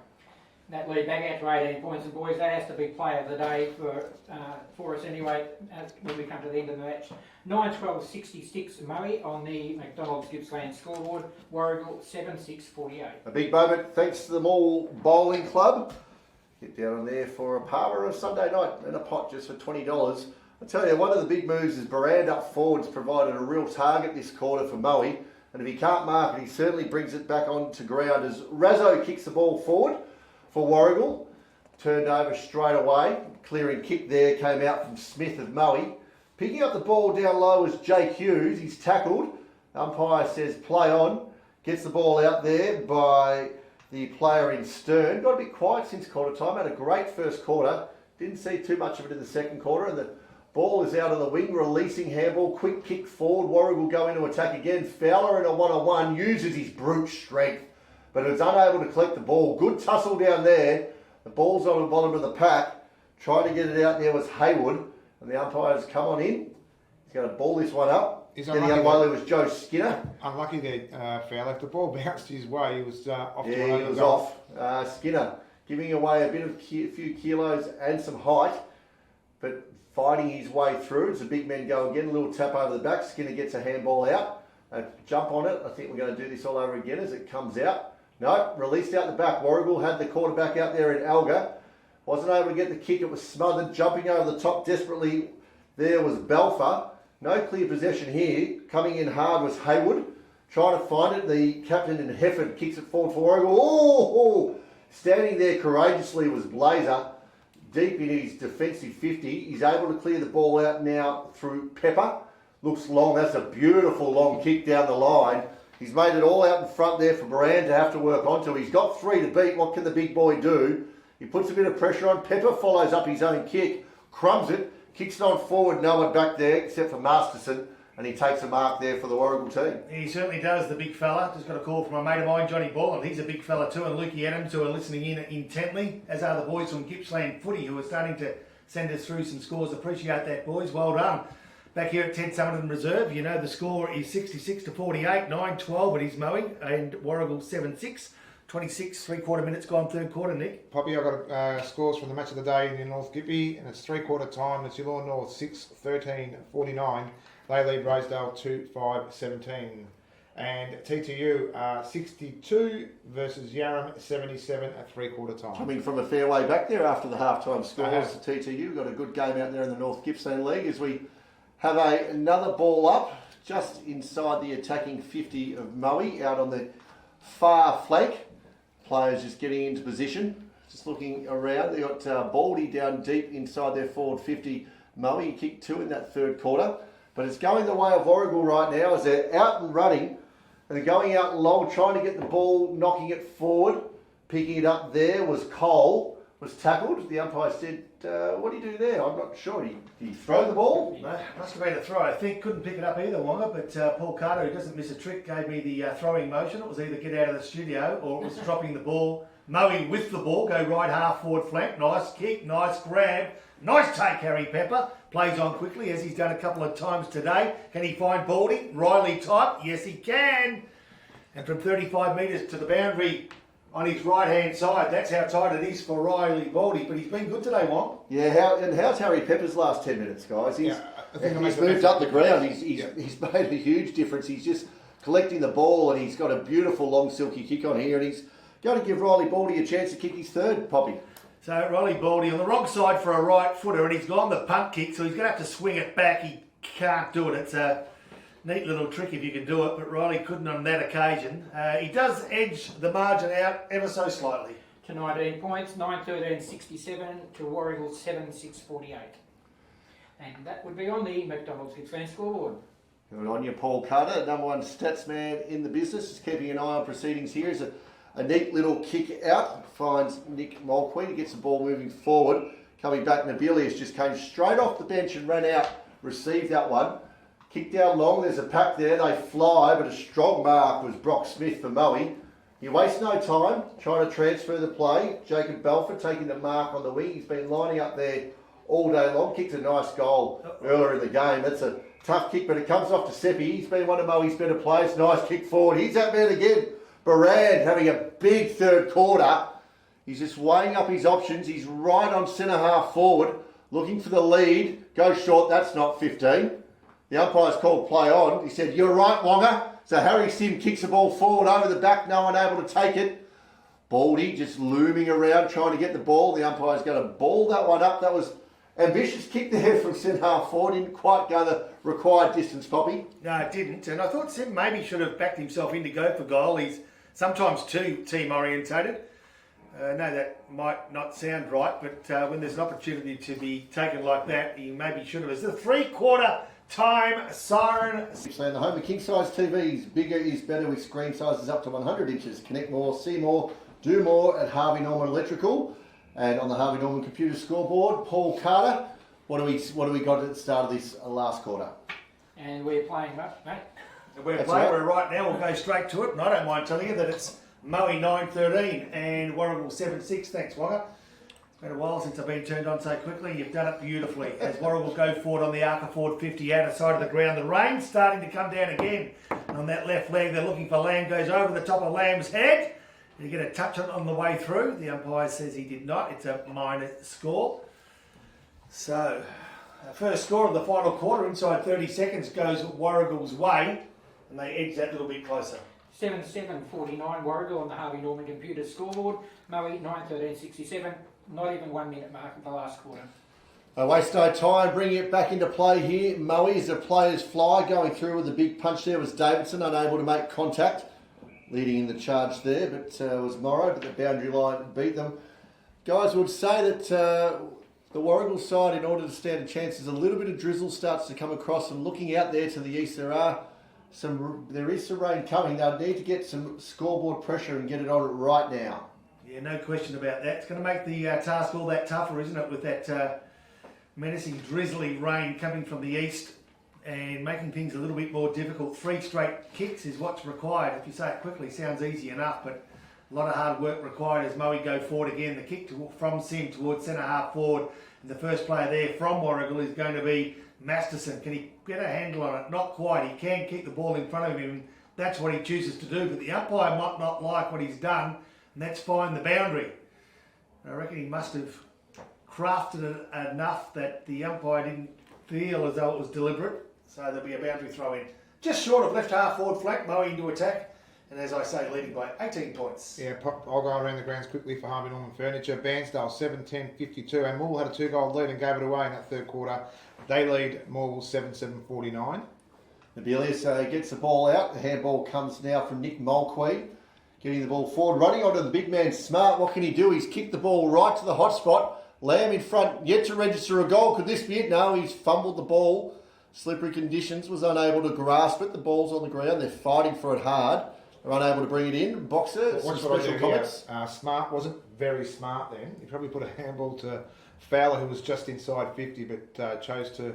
That lead back out to 18 points, and boys, that has to be player of the day for us anyway when we come to the end of the match. 9-12-66 Moe on the McDonald's Gippsland scoreboard. Warragul 7-6-48. A big moment thanks to the Mall Bowling Club. Get down on there for a parma on a Sunday night and a pot just for $20. I tell you, one of the big moves is Barand up forwards provided a real target this quarter for Moe. And if he can't mark it, he certainly brings it back onto ground as Razzo kicks the ball forward for Warragul. Turned over straight away. Clearing kick there came out from Smith of Moe. Picking up the ball down low is Jake Hughes. He's tackled. Umpire says play on. Gets the ball out there by the player in Stern. Got a bit quiet since quarter time. Had a great first quarter. Didn't see too much of it in the second quarter. And the ball is out on the wing, releasing handball. Quick kick forward. Warragul go into attack again. Fowler in a one-on-one. Uses his brute strength, but is unable to collect the ball. Good tussle down there. The ball's on the bottom of the pack. Trying to get it out there was Hayward. And the umpires come on in. He's going to ball this one up. Then the other one there was Joe Skinner. Unlucky there, Fowler. If the ball bounced his way, he was off. Yeah, he was off. Skinner giving away a few kilos and some height, but fighting his way through. It's a big man go again. A little tap over the back. Skinner gets a handball out. Jump on it. I think we're going to do this all over again as it comes out. No, released out the back. Warragul had the quarterback out there in Alga. Wasn't able to get the kick. It was smothered. Jumping over the top desperately there was Belfer. No clear possession here. Coming in hard was Hayward. Trying to find it. The captain in Hefford kicks it forward for Warragul. Oh! Standing there courageously was Blazer. Deep in his defensive 50. He's able to clear the ball out now through Pepper. Looks long. That's a beautiful long kick down the line. He's made it all out in front there for Moran to have to work onto. He's got 3 to beat. What can the big boy do? He puts a bit of pressure on. Pepper follows up his own kick. Crumbs it. Kicks it on forward. No one back there except for Masterson. And he takes a mark there for the Warragul team. He certainly does, the big fella. Just got a call from a mate of mine, Johnny Ball, and he's a big fella too, and Lukey Adams, who are listening in intently, as are the boys from Gippsland Footy, who are starting to send us through some scores. Appreciate that, boys. Well done. Back here at Ted Summerton Reserve, you know the score is 66 to 48, 9-12 at his mowing, and Warragul 7-6. 26, 3/4 minutes gone, third quarter, Nick. Poppy, I've got scores from the match of the day in North Gippy, and it's 3/4 time. It's Yallourn North 6-13-49. They lead Rosedale 2-5-17. And TTU 62 versus Yarram 77 at 3/4 time. Coming from a fair way back there after the half-time scores, TTU got a good game out there in the North Gippsland League as we have another ball up just inside the attacking 50 of Moe out on the far flank. Players just getting into position, just looking around. They got Baldy down deep inside their forward 50. Moe kicked 2 in that third quarter, but it's going the way of Warragul right now as they're out and running, and they're going out long, trying to get the ball, knocking it forward. Picking it up there was Cole, was tackled. The umpire said, what did he do there? I'm not sure. Did he throw the ball? No, must have been a throw. I think couldn't pick it up either, Wonga, but Paul Carter, who doesn't miss a trick, gave me the throwing motion. It was either get out of the studio or it was dropping the ball. Moe with the ball, go right half forward flank. Nice kick, nice grab. Nice take, Harry Pepper. Plays on quickly as he's done a couple of times today. Can he find Baldy? Riley type? Yes, he can. And from 35 metres to the boundary on his right-hand side, that's how tight it is for Riley Baldy. But he's been good today, Wong. Yeah, how's Harry Pepper's last 10 minutes, guys? He's moved up the ground. He's made a huge difference. He's just collecting the ball, and he's got a beautiful long silky kick on here, and he's going to give Riley Baldy a chance to kick his third, Poppy. So Riley Baldy on the wrong side for a right footer, and he's gone the punt kick, so he's going to have to swing it back. He can't do it. It's a neat little trick if you can do it, but Riley couldn't on that occasion. He does edge the margin out ever so slightly. To 19 points, 9-13-67 to Warragul 7-6-48. And that would be on the McDonald's Gippsland scoreboard. Good on you, Paul Carter, number one stats man in the business. Just keeping an eye on proceedings here. Is a neat little kick out. Finds Nick Mulqueen. He gets the ball moving forward. Coming back, Nabilius just came straight off the bench and ran out. Received that one. Kick down long. There's a pack there. They fly, but a strong mark was Brock Smith for Moe. He wastes no time trying to transfer the play. Jacob Belford taking the mark on the wing. He's been lining up there all day long. Kicked a nice goal earlier in the game. That's a tough kick, but it comes off to Seppi. He's been one of Moe's better players. Nice kick forward. He's that man again. Baran having a big third quarter. He's just weighing up his options. He's right on centre half forward, looking for the lead. Goes short. That's not 15. The umpire's called play on. He said, "You're right, Wonga." So Harry Sim kicks the ball forward over the back. No one able to take it. Baldy just looming around trying to get the ball. The umpire's going to ball that one up. That was ambitious kick there from centre half forward. Didn't quite go the required distance, Poppy. No, it didn't. And I thought Sim maybe should have backed himself in to go for goal. He's sometimes too team orientated. I know that might not sound right, but when there's an opportunity to be taken like that, he maybe should have. It's the 3/4 time siren. So the home of king size TVs, bigger is better with screen sizes up to 100 inches. Connect more, see more, do more at Harvey Norman Electrical. And on the Harvey Norman computer scoreboard, Paul Carter. What do we got at the start of this last quarter? And we're playing, mate. We're playing right now. We'll go straight to it, and I don't mind telling you that it's Moe 9-13 and Warragul 7-6. Thanks, Wonga. It's been a while since I've been turned on so quickly. You've done it beautifully. As Warragul go forward on the Arca forward 50 out of side of the ground. The rain's starting to come down again. On that left leg, they're looking for Lamb. Goes over the top of Lamb's head. Did he get a touch on the way through? The umpire says he did not. It's a minor score. So, first score of the final quarter inside 30 seconds goes Warragul's way, and they edge that little bit closer. 7-7-49 Warragul on the Harvey Norman computer scoreboard. Moe 9-13-67 Not even 1 minute mark of the last quarter. Waste no time, bringing it back into play here. Moe as the players fly, going through with a big punch there was Davidson, unable to make contact. Leading in the charge there, but was Morrow, but the boundary line beat them. Guys would say that the Warragul side, in order to stand a chance, as a little bit of drizzle starts to come across, and looking out there to the east, there is some rain coming. They'll need to get some scoreboard pressure and get it on it right now. Yeah, no question about that. It's going to make the task all that tougher, isn't it, with that menacing drizzly rain coming from the east and making things a little bit more difficult. 3 straight kicks is what's required. If you say it quickly, sounds easy enough, but a lot of hard work required as Moe go forward again. The kick from Sim towards centre half forward. And the first player there from Warragul is going to be Masterson. Can he get a handle on it? Not quite. He can keep the ball in front of him. That's what he chooses to do. But the umpire might not like what he's done, and that's fine the boundary. I reckon he must have crafted it enough that the umpire didn't feel as though it was deliberate. So there'll be a boundary throw in. Just short of left half forward flank, Moe into attack. And as I say, leading by 18 points. Yeah, I'll go around the grounds quickly for Harvey Norman Furniture. Bairnsdale 7-10-52, and Moore had a 2-goal lead and gave it away in that third quarter. They lead Moore 7-7-49. Nabilius gets the ball out. The handball comes now from Nick Mulqueen. Getting the ball forward, running onto the big man Smart. What can he do? He's kicked the ball right to the hot spot. Lamb in front, yet to register a goal. Could this be it? No, he's fumbled the ball. Slippery conditions, was unable to grasp it. The ball's on the ground. They're fighting for it hard. They're unable to bring it in. Boxer, some special comments. Smart wasn't very smart then. He probably put a handball to Fowler, who was just inside 50, but chose to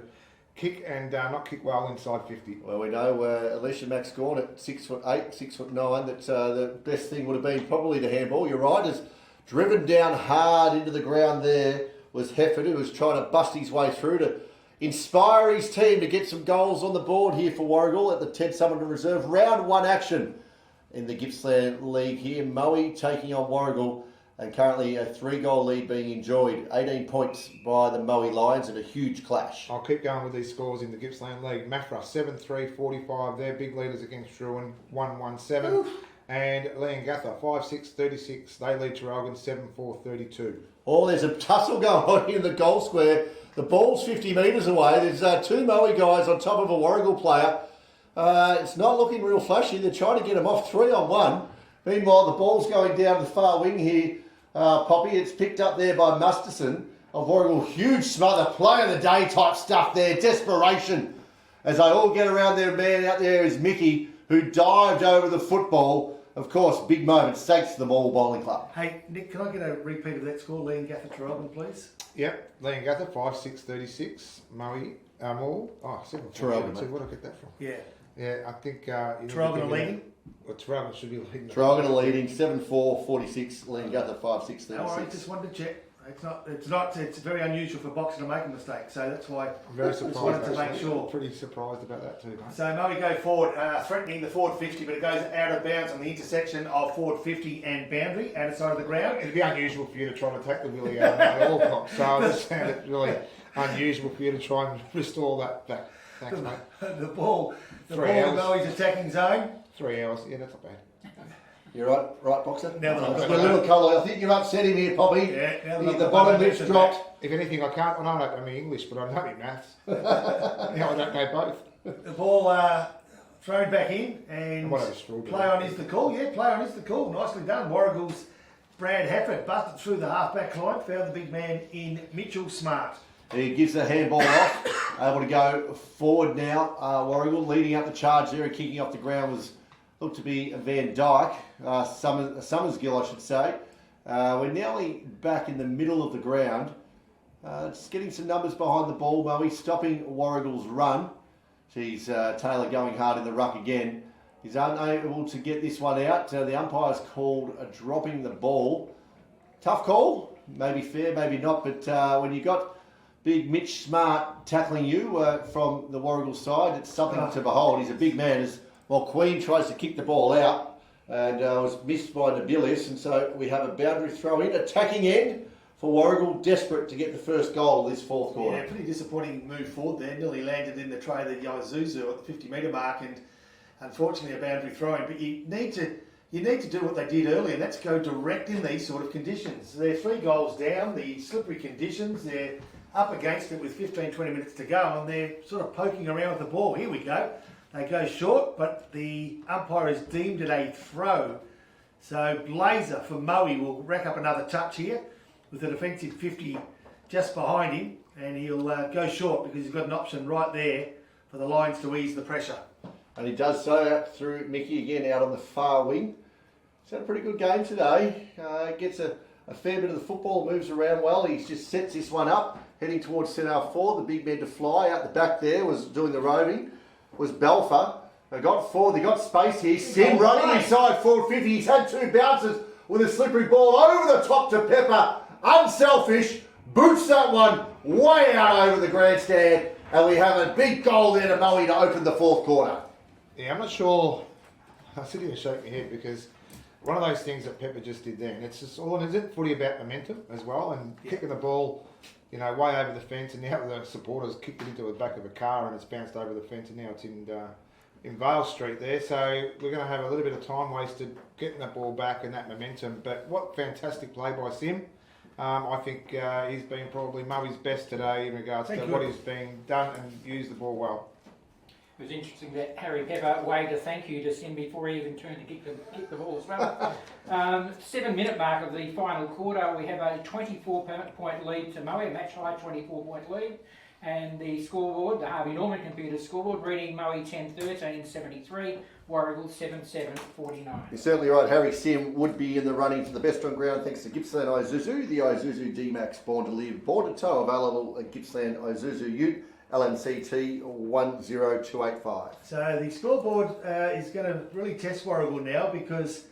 kick and not kick well inside 50. Well, we know Alicia Max Gorn at 6'8", 6'9", that the best thing would have been probably the handball. You're right, as driven down hard into the ground there was Hefford, who was trying to bust his way through to inspire his team to get some goals on the board here for Warragul at the Ted Summerton Reserve. Round 1 action in the Gippsland League here. Moe taking on Warragul, and currently a 3-goal lead being enjoyed. 18 points by the Moe Lions and a huge clash. I'll keep going with these scores in the Gippsland League. Mafra 7-3-45. They're big leaders against Ruin 1-1-7. And Leongatha 5-6-36. They lead Traralgon 7-4-32. Oh, there's a tussle going on here in the goal square. The ball's 50 metres away. There's 2 Moe guys on top of a Warragul player. It's not looking real flashy. They're trying to get him off 3-on-1. Meanwhile, the ball's going down the far wing here. Poppy, it's picked up there by Masterson of Warragul. Huge smother, play of the day type stuff there. Desperation. As they all get around their man out there is Mickey, who dived over the football. Of course, big moments thanks to the Mall Bowling Club. Hey, Nick, can I get a repeat of that score? Leongatha Traralgon, please. Yep, Leongatha 5-6-36. Moe, Mall. Oh, 7-4-32. Where did I get that from? Yeah. Yeah, I think... Traralgon are leading? Well, Traralgon should be leading. Traralgon are leading 7-4-46. Leongatha 5-6-36. No, I just wanted to check. It's very unusual for boxing to make a mistake, so that's why I'm very surprised. just wanted to make sure. Pretty surprised about that too, mate. So Moe go forward, threatening the forward 50, but it goes out of bounds on the intersection of forward 50 and boundary, out of side of the ground. It'd be unusual for you to try and take the Willie out of the Alcott, so I just found it really unusual for you to try and restore that back. Thanks, mate. The ball in 3 hours. Moe's attacking zone. 3 hours, yeah, that's not bad. You're right, Boxer? Now that I've got a little colour. I think you're upsetting me here, Poppy. Yeah, now that I've The got bottom my lip's mention dropped. If anything, I can't. I know I don't know English, but I know my maths. Now I don't know both. The ball thrown back in, and What a strawberry. play on is the call. Yeah, play on is the call. Nicely done. Warragul's Brad Hefford busted through the half-back line, found the big man in Mitchell Smart. He gives the handball off, able to go forward now. Warragul leading up the charge there and kicking off the ground was looked to be Van Dyke, Summersgill I should say. We're nearly back in the middle of the ground. Just getting some numbers behind the ball, Moe, stopping Warragul's run. Geez, Taylor going hard in the ruck again. He's unable to get this one out. The umpire's called dropping the ball. Tough call, maybe fair, maybe not, but when you got big Mitch Smart tackling you from the Warragul side, it's something to behold. He's a big man. While Queen tries to kick the ball out and was missed by Nabilis, and so we have a boundary throw in, attacking end for Warragul, desperate to get the first goal this fourth quarter. Yeah, pretty disappointing move forward there. Nearly landed in the tray of Yazuzu at the 50-metre mark, and unfortunately a boundary throw in. But you need to you need to do what they did earlier, and that's go direct in these sort of conditions. They're 3 goals down, the slippery conditions, they're up against it with 15, 20 minutes to go, and they're sort of poking around with the ball. Here we go. They go short, but the umpire has deemed it a throw. So Blazer for Moe will rack up another touch here with a defensive 50 just behind him, and he'll go short because he's got an option right there for the Lions to ease the pressure. And he does so through Mickey again out on the far wing. He's had a pretty good game today. Gets a fair bit of the football, moves around well. He just sets this one up, heading towards centre forward. The big man to fly out the back there was doing the roving, was Belfer. They got forward, they got space here. Sim running inside forward 50. He's had 2 bounces with a slippery ball over the top to Pepper. Unselfish, boots that one way out over the grandstand. And we have a big goal there to Moe to open the 4th quarter. Yeah, I'm not sure. I sit here and shake my head because one of those things that Pepper just did there, and it's just all, and isn't footy about momentum as well, and kicking the ball, you know, way over the fence, and now the supporters kicked it into the back of a car and it's bounced over the fence, and now it's in Vale Street there. So we're going to have a little bit of time wasted getting that ball back and that momentum. But what fantastic play by Sim. I think he's been probably Moe's best today in regards to what he's been done and used the ball well. It was interesting that Harry Pepper waved a thank you to Sim before he even turned to kick the ball as well. 7-minute mark of the final quarter, we have a 24-point lead to Moe, a match high 24-point lead. And the scoreboard, the Harvey Norman computer scoreboard, reading Moe 10-13, 73, Warragul 7-7, 49. You're certainly right. Harry Sim would be in the running for the best on ground thanks to Gippsland Isuzu. The Isuzu D-Max born to live, born to tow, available at Gippsland Isuzu Ute, LNCT 10285. So the scoreboard is going to really test Warragul now because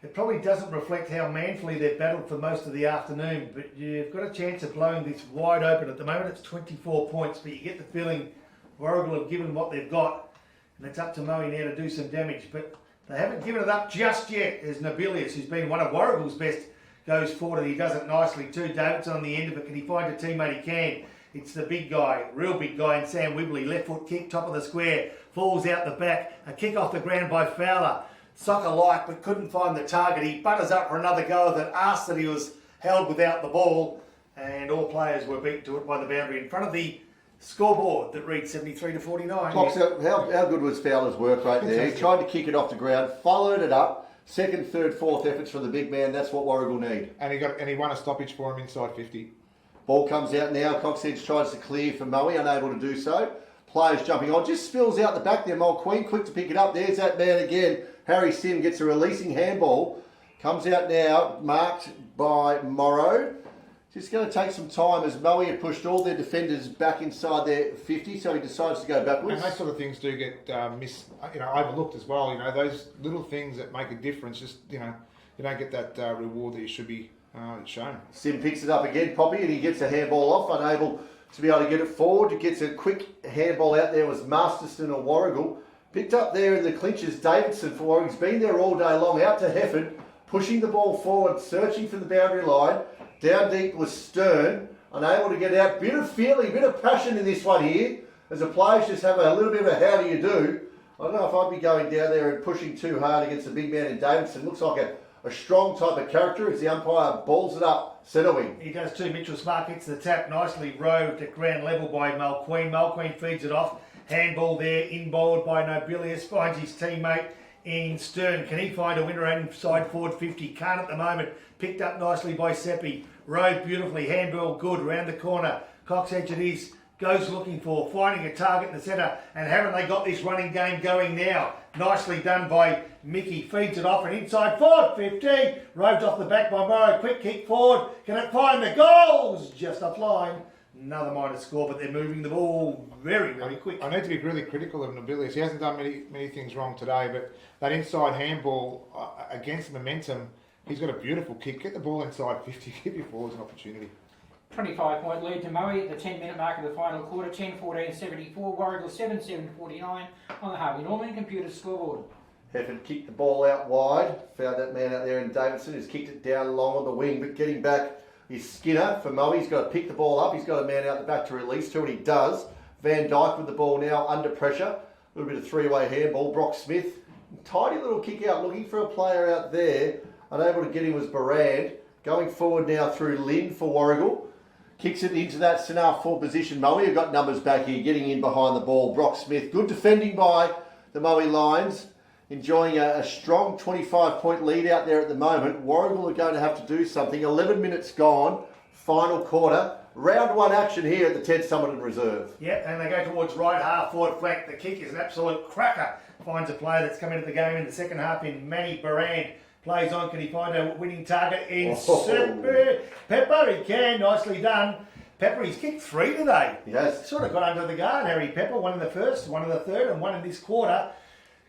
it probably doesn't reflect how manfully they've battled for most of the afternoon, but you've got a chance of blowing this wide open. At the moment it's 24 points, but you get the feeling Warragul have given what they've got, and it's up to Moe now to do some damage. But they haven't given it up just yet, as Nobilius, who's been one of Warragul's best, goes forward, and he does it nicely too. Davidson on the end of it. Can he find a teammate? He can. It's the big guy, real big guy, and Sam Wibley, left foot kick, top of the square, falls out the back, a kick off the ground by Fowler. Soccer-like, but couldn't find the target. He butters up for another go that asked that he was held without the ball, and all players were beat to it by the boundary in front of the scoreboard that reads 73-49. How good was Fowler's work right there? He tried to kick it off the ground, followed it up. Second, third, fourth efforts from the big man. That's what Warragul need. And he won a stoppage for him inside 50. Ball comes out now. Coxedge tries to clear for Moe, unable to do so. Players jumping on. Just spills out the back there. Mulqueen quick to pick it up. There's that man again. Harry Sim gets a releasing handball. Comes out now, marked by Morrow. Just going to take some time as Moe had pushed all their defenders back inside their 50, so he decides to go backwards. And those sort of things do get overlooked as well. You know, those little things that make a difference. Just you don't get that reward that you should be shown. Sim picks it up again, Poppy, and he gets a handball off, unable to be able to get it forward. He gets a quick handball out there. Was Masterson or Warragul. Picked up there in the clinches, Davidson for Warragul. He's been there all day long, out to Hefford, pushing the ball forward, searching for the boundary line. Down deep was Stern, unable to get out. Bit of feeling, bit of passion in this one here, as the players just have a little bit of a how do you do. I don't know if I'd be going down there and pushing too hard against the big man in Davidson. Looks like a strong type of character as the umpire balls it up centre wing. He does too. Mitchell Smart gets the tap nicely rowed at ground level by Mulqueen. Mulqueen feeds it off. Handball there, inbowled by Nobilius. Finds his teammate in Stern. Can he find a winner inside forward 50? Can't at the moment. Picked up nicely by Seppi. Rode beautifully. Handball good. Round the corner. Coxedge it is. Goes looking for. Finding a target in the centre. And haven't they got this running game going now? Nicely done by Mickey. Feeds it off and inside forward 50. Roved off the back by Morrow. Quick kick forward. Can it find the goals? Just offline. Another minor score, but they're moving the ball very, very quick. I need to be really critical of Nobilius. He hasn't done many things wrong today, but that inside handball against momentum, he's got a beautiful kick. Get the ball inside 50, give your forwards an opportunity. 25-point lead to Moe at the 10-minute mark of the final quarter, 10-14, 74, Warragul 7-7, 49 on the Harvey Norman computer scoreboard. Hefford kicked the ball out wide, found that man out there in Davidson, who's kicked it down long on the wing, but getting back is Skinner for Moe. He's got to pick the ball up. He's got a man out the back to release to, and he does. Van Dyke with the ball now under pressure. A little bit of three-way handball. Brock Smith Tidy little kick out, looking for a player out there. Unable to get him was Barand. Going forward now through Lynn for Warragul. Kicks it into that centre forward position. Moe, you've got numbers back here, getting in behind the ball. Brock Smith, good defending by the Moe Lions. Enjoying a strong 25-point lead out there at the moment. Warragul are going to have to do something. 11 minutes gone, final quarter. Round 1 action here at the Ted Summerton Reserve. Yep, and they go towards right half forward flank. The kick is an absolute cracker. Finds a player that's come into the game in the second half in Manny Barand. Plays on, can he find a winning target in Pepper? He can, nicely done. Pepper, he's kicked 3 today. Yes. Sort of got under the guard, Harry Pepper. 1 in the first, 1 in the third, and 1 in this quarter.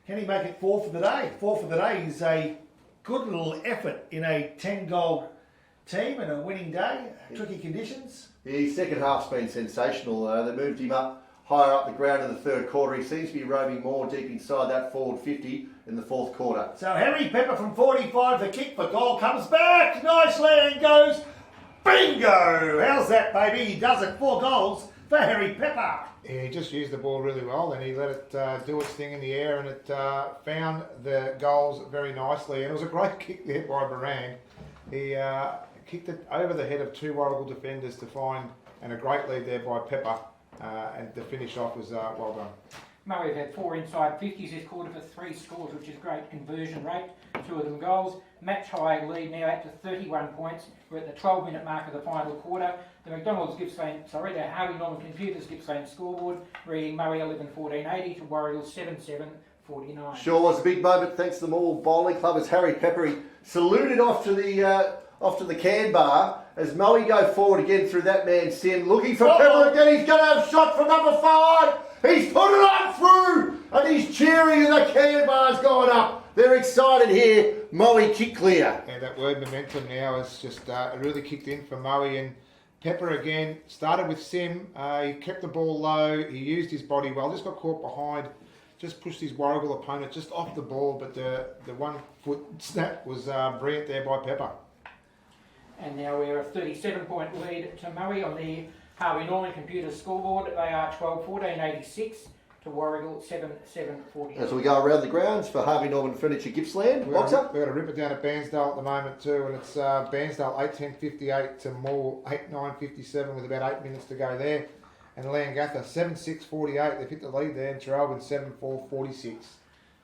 Can he make it 4 for the day? 4 for the day is a good little effort in a 10-goal team and a winning day. Tricky conditions. His second half's been sensational. They moved him up higher up the ground in the third quarter. He seems to be roaming more deep inside that forward 50 in the fourth quarter. So Harry Pepper from 45, the kick for goal comes back nicely and goes bingo! How's that, baby? He does it. 4 goals for Harry Pepper. Yeah, he just used the ball really well, and he let it do its thing in the air, and it found the goals very nicely. And it was a great kick there by Barang. He kicked it over the head of 2 Warragul defenders to find, and a great lead there by Pepper. And the finish off was well done. Moe have had 4 inside 50s this quarter for 3 scores, which is great conversion rate. 2 of them goals. Match high lead now out to 31 points. We're at the 12-minute mark of the final quarter. The the Harvey Norman Computers Gippsland scoreboard reading Moe 11-14-80 to Warragul 7-7-49. Sure was a big moment. Thanks to the Moore Bowling Club as Harry Pepper he saluted off to the can bar as Moe go forward again through that man Sim, looking for Pepper again. He's going to have a shot from number 5. He's put it on through, and he's cheering, and the can bar's going up. They're excited here. Moe kick clear. And that word momentum now has just really kicked in for Moe. And Pepper again started with Sim. He kept the ball low. He used his body well. Just got caught behind. Just pushed his Warragul opponent just off the ball. But the 1 foot snap was brilliant there by Pepper. And now we're a 37-point lead to Moe on the Harvey Norman Computers scoreboard. They are 12-14-86 to Warragul 7-7-40. As we go around the grounds for Harvey Norman Furniture Gippsland. We've got a ripper down at Bairnsdale at the moment too, and it's Bairnsdale 8-10-58 to Moore 8-9-57 with about 8 minutes to go there. And Leongatha 7-6-48. They've hit the lead there, and Traralgon 7-4-46.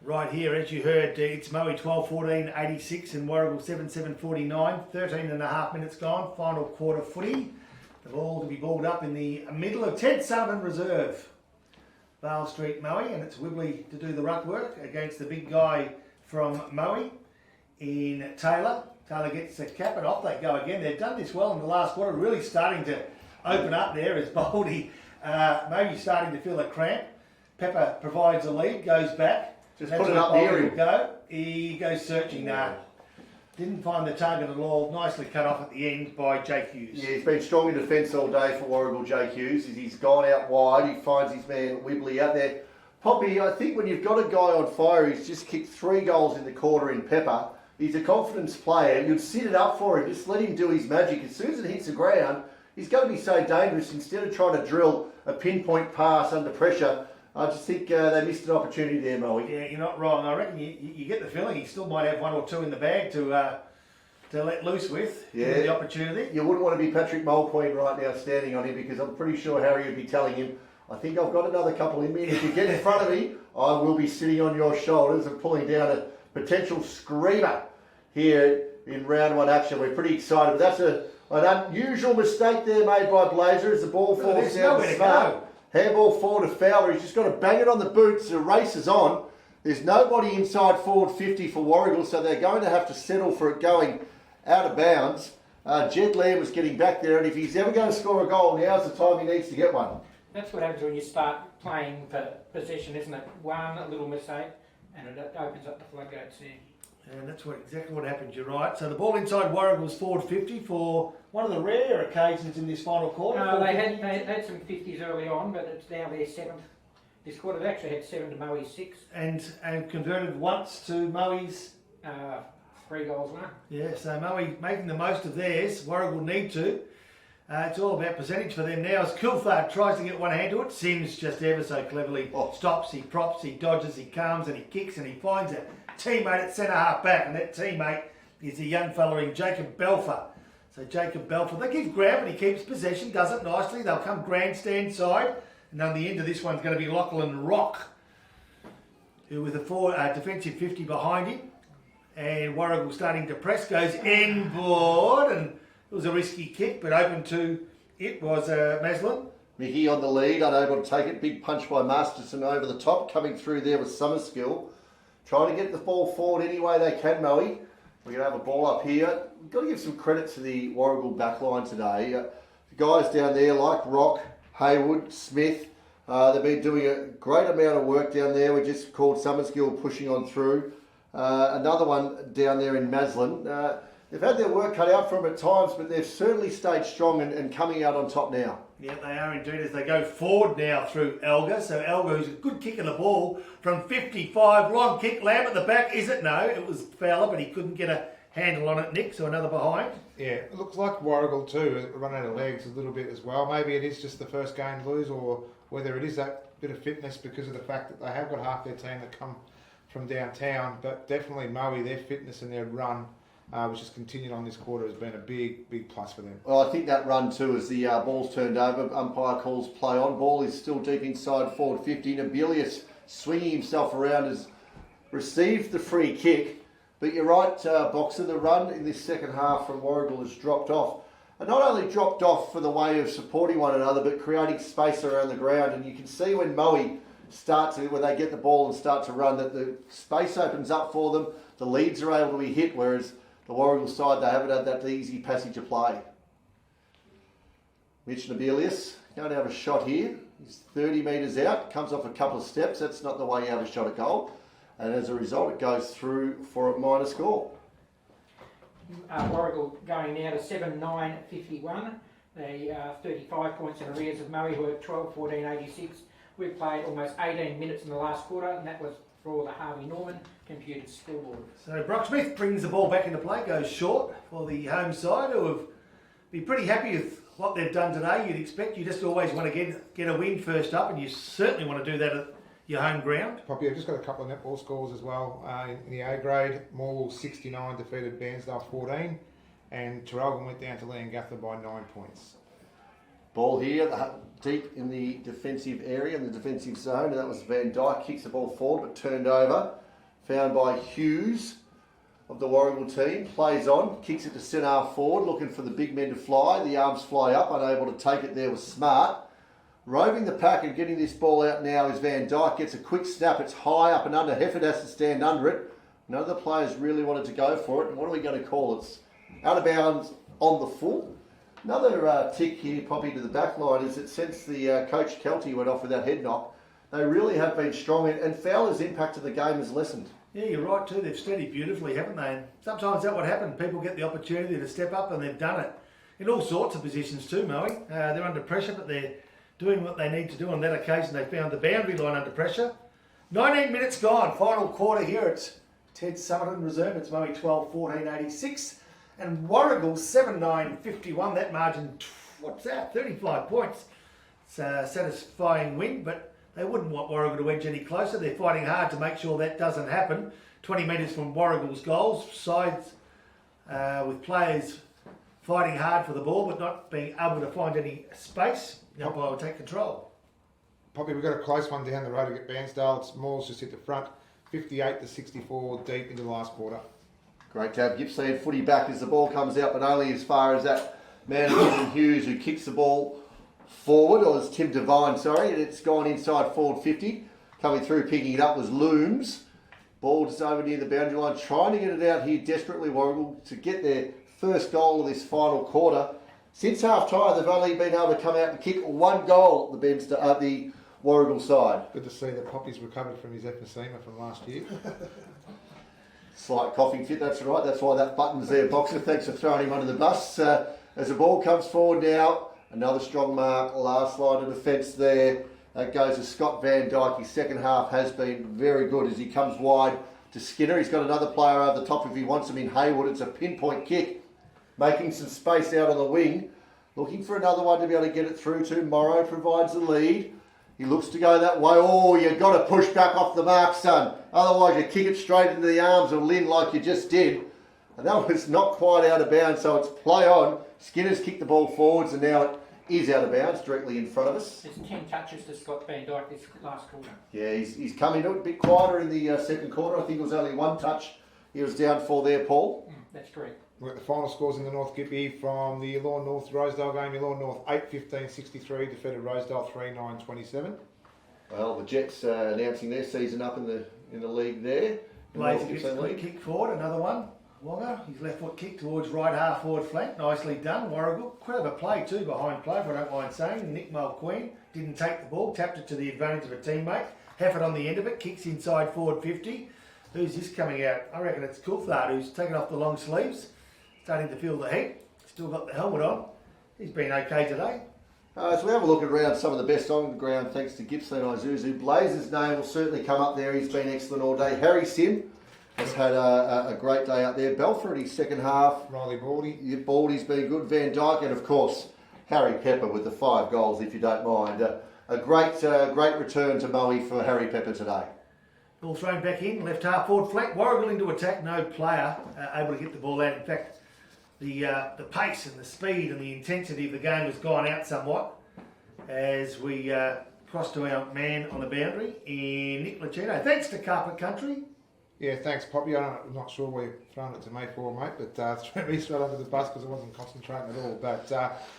Right here, as you heard, it's Moe 12-14-86 and Warragul 7-7-49. 13 and a half minutes gone. Final quarter footy. The ball to be balled up in the middle of Ted Summerton Reserve. Vale Street Moe, and it's Wibbly to do the ruck work against the big guy from Moe in Taylor. Taylor gets the cap and off they go again. They've done this well in the last quarter, really starting to open up there as Boldy maybe starting to feel a cramp. Pepper provides a lead, goes back. Just put it up near him. He goes searching now. Didn't find the target at all. Nicely cut off at the end by Jake Hughes. Yeah, he's been strong in defence all day for Warragul, Jake Hughes. He's gone out wide. He finds his man Wibbly out there. Poppy, I think when you've got a guy on fire, he's just kicked 3 goals in the quarter in Pepper. He's a confidence player. You'd sit it up for him. Just let him do his magic. As soon as it hits the ground, he's going to be so dangerous. Instead of trying to drill a pinpoint pass under pressure, I just think they missed an opportunity there, Moe. Yeah, you're not wrong. I reckon you get the feeling he still might have 1 or 2 in the bag to let loose with. Yeah. The opportunity. You wouldn't want to be Patrick Mulqueen right now standing on him, because I'm pretty sure Harry would be telling him, I think I've got another couple in me. If you get in front of me, I will be sitting on your shoulders and pulling down a potential screamer here in round 1 action. We're pretty excited. But that's an unusual mistake there made by Blazer as the ball falls down the smart. Handball forward to Fowler. He's just got to bang it on the boots. The race is on. There's nobody inside forward 50 for Warragul, so they're going to have to settle for it going out of bounds. Jed Lamb was getting back there, and if he's ever going to score a goal, now's the time he needs to get one. That's what happens when you start playing for possession, isn't it? One little mistake and it opens up the floodgates there. And that's exactly what happened, you're right. So the ball inside Warragul's forward 50 for one of the rare occasions in this final quarter. They had some 50s early on, but it's now their 7th. This quarter they actually had 7 to Moe's 6. And converted once to Moe's 3 goals now. Yeah, so Moe making the most of theirs. Warragul need to. It's all about percentage for them now. As Coulthard tries to get one hand to it, Sims just ever so cleverly stops, he props, he dodges, he calms and he kicks and he finds a teammate at centre half back, and that teammate is a young fella in Jacob Belfer. So Jacob Belfer, they give ground but he keeps possession, does it nicely. They'll come grandstand side, and on the end of this one's going to be Lachlan Rock, who with a defensive 50 behind him. And Warragul starting to press, goes inboard, and it was a risky kick, but open to it was Maslin. Mickey on the lead, unable to take it. Big punch by Masterson over the top, coming through there with Summerskill. Trying to get the ball forward any way they can, Moe. We're going to have a ball up here. We've got to give some credit to the Warragul backline today. The guys down there like Rock, Haywood, Smith, they've been doing a great amount of work down there. We just called Summerskill pushing on through. Another one down there in Maslin. They've had their work cut out for them at times, but they've certainly stayed strong and coming out on top now. Yeah, they are indeed, as they go forward now through Elga. So Elga, who's a good kick of the ball from 55, long kick, Lamb at the back. Is it? No, it was Fowler, but he couldn't get a handle on it, Nick, so another behind. Yeah, it looks like Warragul too, run out of legs a little bit as well. Maybe it is just the first game to lose, or whether it is that bit of fitness because of the fact that they have got half their team that come from downtown. But definitely Moe, their fitness and their run, which has continued on this quarter, has been a big plus for them. Well, I think that run too, as the ball's turned over, umpire calls play on. Ball is still deep inside forward 50. Nabilius swinging himself around has received the free kick. But you're right, Boxer, the run in this second half from Warragul has dropped off. And not only dropped off for the way of supporting one another, but creating space around the ground. And you can see when Moe starts, when they get the ball and start to run, that the space opens up for them. The leads are able to be hit, whereas the Warragul side, they haven't had that easy passage of play. Mitch Nabilius going to have a shot here. He's 30 metres out, comes off a couple of steps. That's not the way you have a shot at goal. And as a result, it goes through for a minor score. Warragul going now to 7-9-51. They 35 points in arrears of Moe, who are 12-14-86. We've played almost 18 minutes in the last quarter, and that was for the Harvey Norman computed scoreboard. So Brock Smith brings the ball back into play, goes short for the home side, who have been pretty happy with what they've done today. You'd expect you just always want to get a win first up, and you certainly want to do that at your home ground. Poppy, I've just got a couple of netball scores as well. In the A grade, Morwell 69 defeated Bairnsdale 14, and Traralgon went down to Leongatha by 9 points. Ball here, deep in the defensive area, in the defensive zone, and that was Van Dyke. Kicks the ball forward, but turned over. Found by Hughes of the Warragul team. Plays on, kicks it to centre half forward, looking for the big men to fly. The arms fly up, unable to take it there was Smart. Roving the pack and getting this ball out now is Van Dyke. Gets a quick snap, it's high up and under. Hefford has to stand under it. None of the players really wanted to go for it. And what are we going to call it? It's out of bounds on the full. Another tick here, Poppy, to the back line is that since the coach Kelty went off with that head knock, they really have been strong, and Fowler's impact of the game has lessened. Yeah, you're right too. They've steadied beautifully, haven't they? And sometimes that's what happens. People get the opportunity to step up, and they've done it in all sorts of positions too, Moe. They're under pressure, but they're doing what they need to do. On that occasion, they found the boundary line under pressure. 19 minutes gone. Final quarter here. It's Ted Summerton reserve. It's Moe 12-14-86. And Warragul 7-9-51. That margin, what's that? 35 points. It's a satisfying win, but they wouldn't want Warragul to edge any closer. They're fighting hard to make sure that doesn't happen. 20 metres from Warragul's goals. Sides with players fighting hard for the ball, but not being able to find any space. The umpire will take control. Poppy, we've got a close one down the road to get Bairnsdale. It's Moore's just hit the front, 58-64 deep into the last quarter. Great to have Gippsland footy back as the ball comes out, but only as far as that man Tim Hughes who kicks the ball forward, or it's Tim Devine, sorry, and it's gone inside forward 50. Coming through, picking it up was Looms. Ball just over near the boundary line, trying to get it out here desperately, Warragul, to get their first goal of this final quarter. Since half-time, they've only been able to come out and kick one goal at the Warragul side. Good to see that Poppy's recovered from his emphysema from last year. Slight coughing fit, that's right. That's why that button's there, Boxer. Thanks for throwing him under the bus. As the ball comes forward now, another strong mark, last line of defence there. That goes to Scott Van Dyke. His second half has been very good as he comes wide to Skinner. He's got another player over the top if he wants him in Haywood. It's a pinpoint kick, making some space out on the wing Looking for another one to be able to get it through to. Morrow provides the lead. He looks to go that way. Oh, you've got to push back off the mark, son. Otherwise, you kick it straight into the arms of Lynn like you just did. And that was not quite out of bounds, so it's play on. Skinner's kicked the ball forwards, and now it is out of bounds, directly in front of us. There's 10 touches to Scott Van Dyke this last quarter. Yeah, he's come in a bit quieter in the second quarter. I think it was only one touch he was down for there, Paul. That's correct. We've got the final scores in the North Gippy from the Lawn North Rosedale game. Lawn North 8-15-63, defeated Rosedale 3-9-27. Well, the Jets announcing their season up in the league there. Blazer gets a quick kick forward, another one. Wonga, his left foot kick towards right half forward flank, nicely done. Warragul, clever play too, behind play, if I don't mind saying. Nick Mulqueen didn't take the ball, tapped it to the advantage of a teammate. Hefford on the end of it, kicks inside forward 50. Who's this coming out? I reckon it's Coulthard, who's taken off the long sleeves, starting to feel the heat. Still got the helmet on. He's been okay today. So we have a look around some of the best on the ground thanks to Gippsland Isuzu. Blazer's name will certainly come up there. He's been excellent all day. Harry Sim has had a great day up there. Belford, his second half. Riley Baldy. Yeah, Baldy's been good. Van Dyke, and of course, Harry Pepper with the 5 goals, if you don't mind. A great return to Moe for Harry Pepper today. Ball thrown back in, left half forward flank. Warragul into attack, no player able to get the ball out. In fact, the pace and the speed and the intensity of the game has gone out somewhat as we cross to our man on the boundary in Nick Licino. Thanks to Carpet Country. Yeah, thanks, Poppy. I'm not sure where you're throwing it to me for, mate, but threw me straight under the bus because I wasn't concentrating at all. But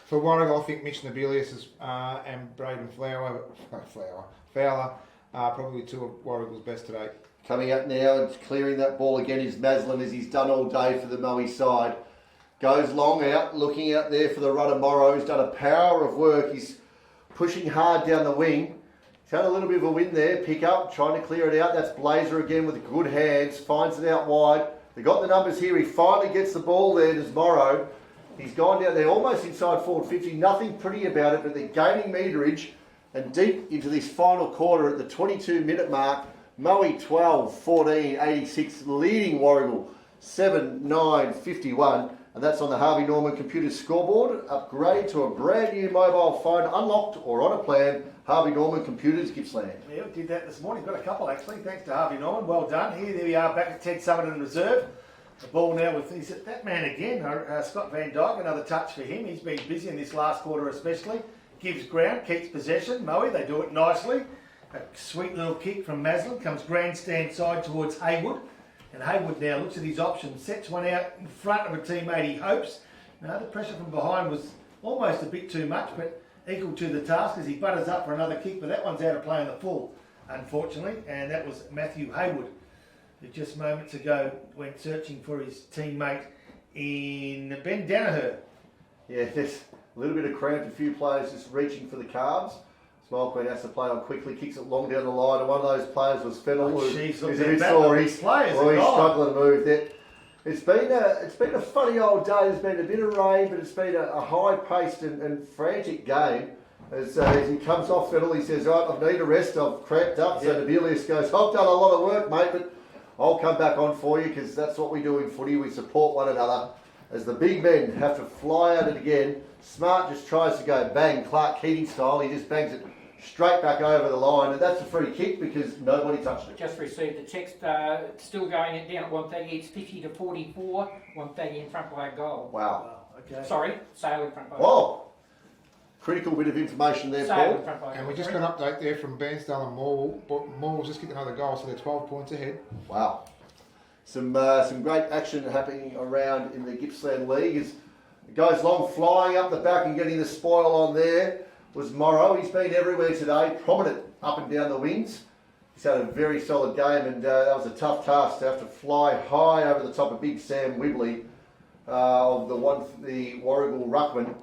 for Warragul, I think Mitch Nobilius and Braden Fowler are probably two of Warragul's best today. Coming up now and clearing that ball again is Maslin, as he's done all day for the Moe side. Goes long out, looking out there for the rudder Morrow. He's done a power of work. He's pushing hard down the wing. He's had a little bit of a win there. Pick up, trying to clear it out. That's Blazer again with good hands. Finds it out wide. They got the numbers here. He finally gets the ball there. There's Morrow. He's gone down there almost inside forward 50. Nothing pretty about it, but they're gaining meterage. And deep into this final quarter at the 22-minute mark, Moe 12-14-86, leading Warragul 7-9-51. And that's on the Harvey Norman computer scoreboard. Upgrade to a brand new mobile phone, unlocked or on a plan. Harvey Norman Computers, Gippsland. Yeah, we did that this morning. Got a couple actually. Thanks to Harvey Norman. Well done. There we are back at Ted Summit in reserve. The ball now with that man again, Scott Van Dyke. Another touch for him. He's been busy in this last quarter especially. Gives ground, keeps possession. Moe, they do it nicely. A sweet little kick from Maslin. Comes grandstand side towards Haywood. And Haywood now looks at his options, sets one out in front of a teammate he hopes. Now the pressure from behind was almost a bit too much, but equal to the task as he butters up for another kick, but that one's out of play in the full, unfortunately. And that was Matthew Haywood, who just moments ago went searching for his teammate in Ben Danaher. Yeah, there's a little bit of cramp, a few players just reaching for the calves. Smile Queen has to play on quickly, kicks it long down the line, and one of those players was Fennell, who's a bit sore. He's struggling to move there. It's been a funny old day. There's been a bit of rain, but it's been a high-paced and frantic game. As he comes off Fennell, he says, right, I need a rest, I've cramped up. So Nobilius goes, I've done a lot of work, mate, but I'll come back on for you, because that's what we do in footy. We support one another. As the big men have to fly at it again, Smart just tries to go bang, Clark Keating style. He just bangs it straight back over the line, and that's a free kick because nobody touched it. Just received the text, still going down at 130, it's 50-44, 130 in front by a goal. Wow. Okay. Sorry, Sale in front by a goal. Whoa! Critical bit of information there, Sale Paul. in front by a goal. And we just got an update there from Bairnsdale and Moore. Moore's just kicked another goal, so they're 12 points ahead. Wow. Some great action happening around in the Gippsland League as it goes long, flying up the back and getting the spoil on there was Morrow. He's been everywhere today, prominent up and down the wings. He's had a very solid game, and that was a tough task to have to fly high over the top of big Sam Wibley of the Warragul Ruckman.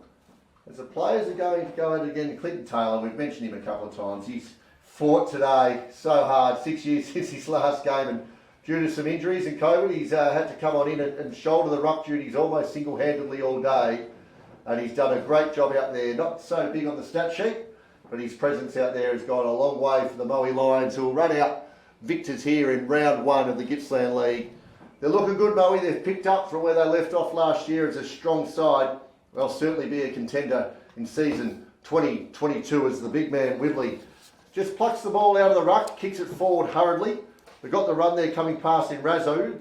As the players are going to go out again, Clinton Taylor, we've mentioned him a couple of times. He's fought today so hard, 6 years since his last game, and due to some injuries and COVID, he's had to come on in and shoulder the ruck duties almost single-handedly all day. And he's done a great job out there. Not so big on the stat sheet, but his presence out there has gone a long way for the Moe Lions, who will run out victors here in round 1 of the Gippsland League. They're looking good, Moe. They've picked up from where they left off last year as a strong side. They'll certainly be a contender in season 2022 as the big man Whibley just plucks the ball out of the ruck, kicks it forward hurriedly. They've got the run there coming past in Razzo.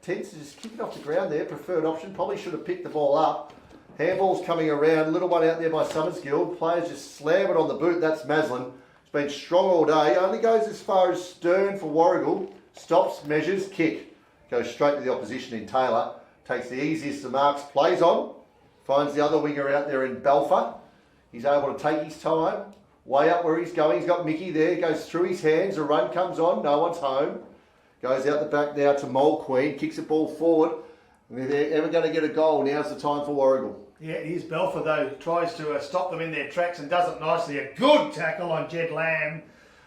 Tends to just kick it off the ground there, preferred option. Probably should have picked the ball up. Handball's coming around, little one out there by Summersgill. Players just slam it on the boot, that's Maslin. It's been strong all day, only goes as far as Stern for Warragul. Stops, measures, kick. Goes straight to the opposition in Taylor. Takes the easiest of marks, plays on. Finds the other winger out there in Belfer. He's able to take his time, way up where he's going. He's got Mickey there, goes through his hands, a run comes on, no one's home. Goes out the back now to Mole Queen, kicks the ball forward. And if they're ever going to get a goal, now's the time for Warragul. Yeah, here's Belfer though, tries to stop them in their tracks and does it nicely. A good tackle on Jed Lamb.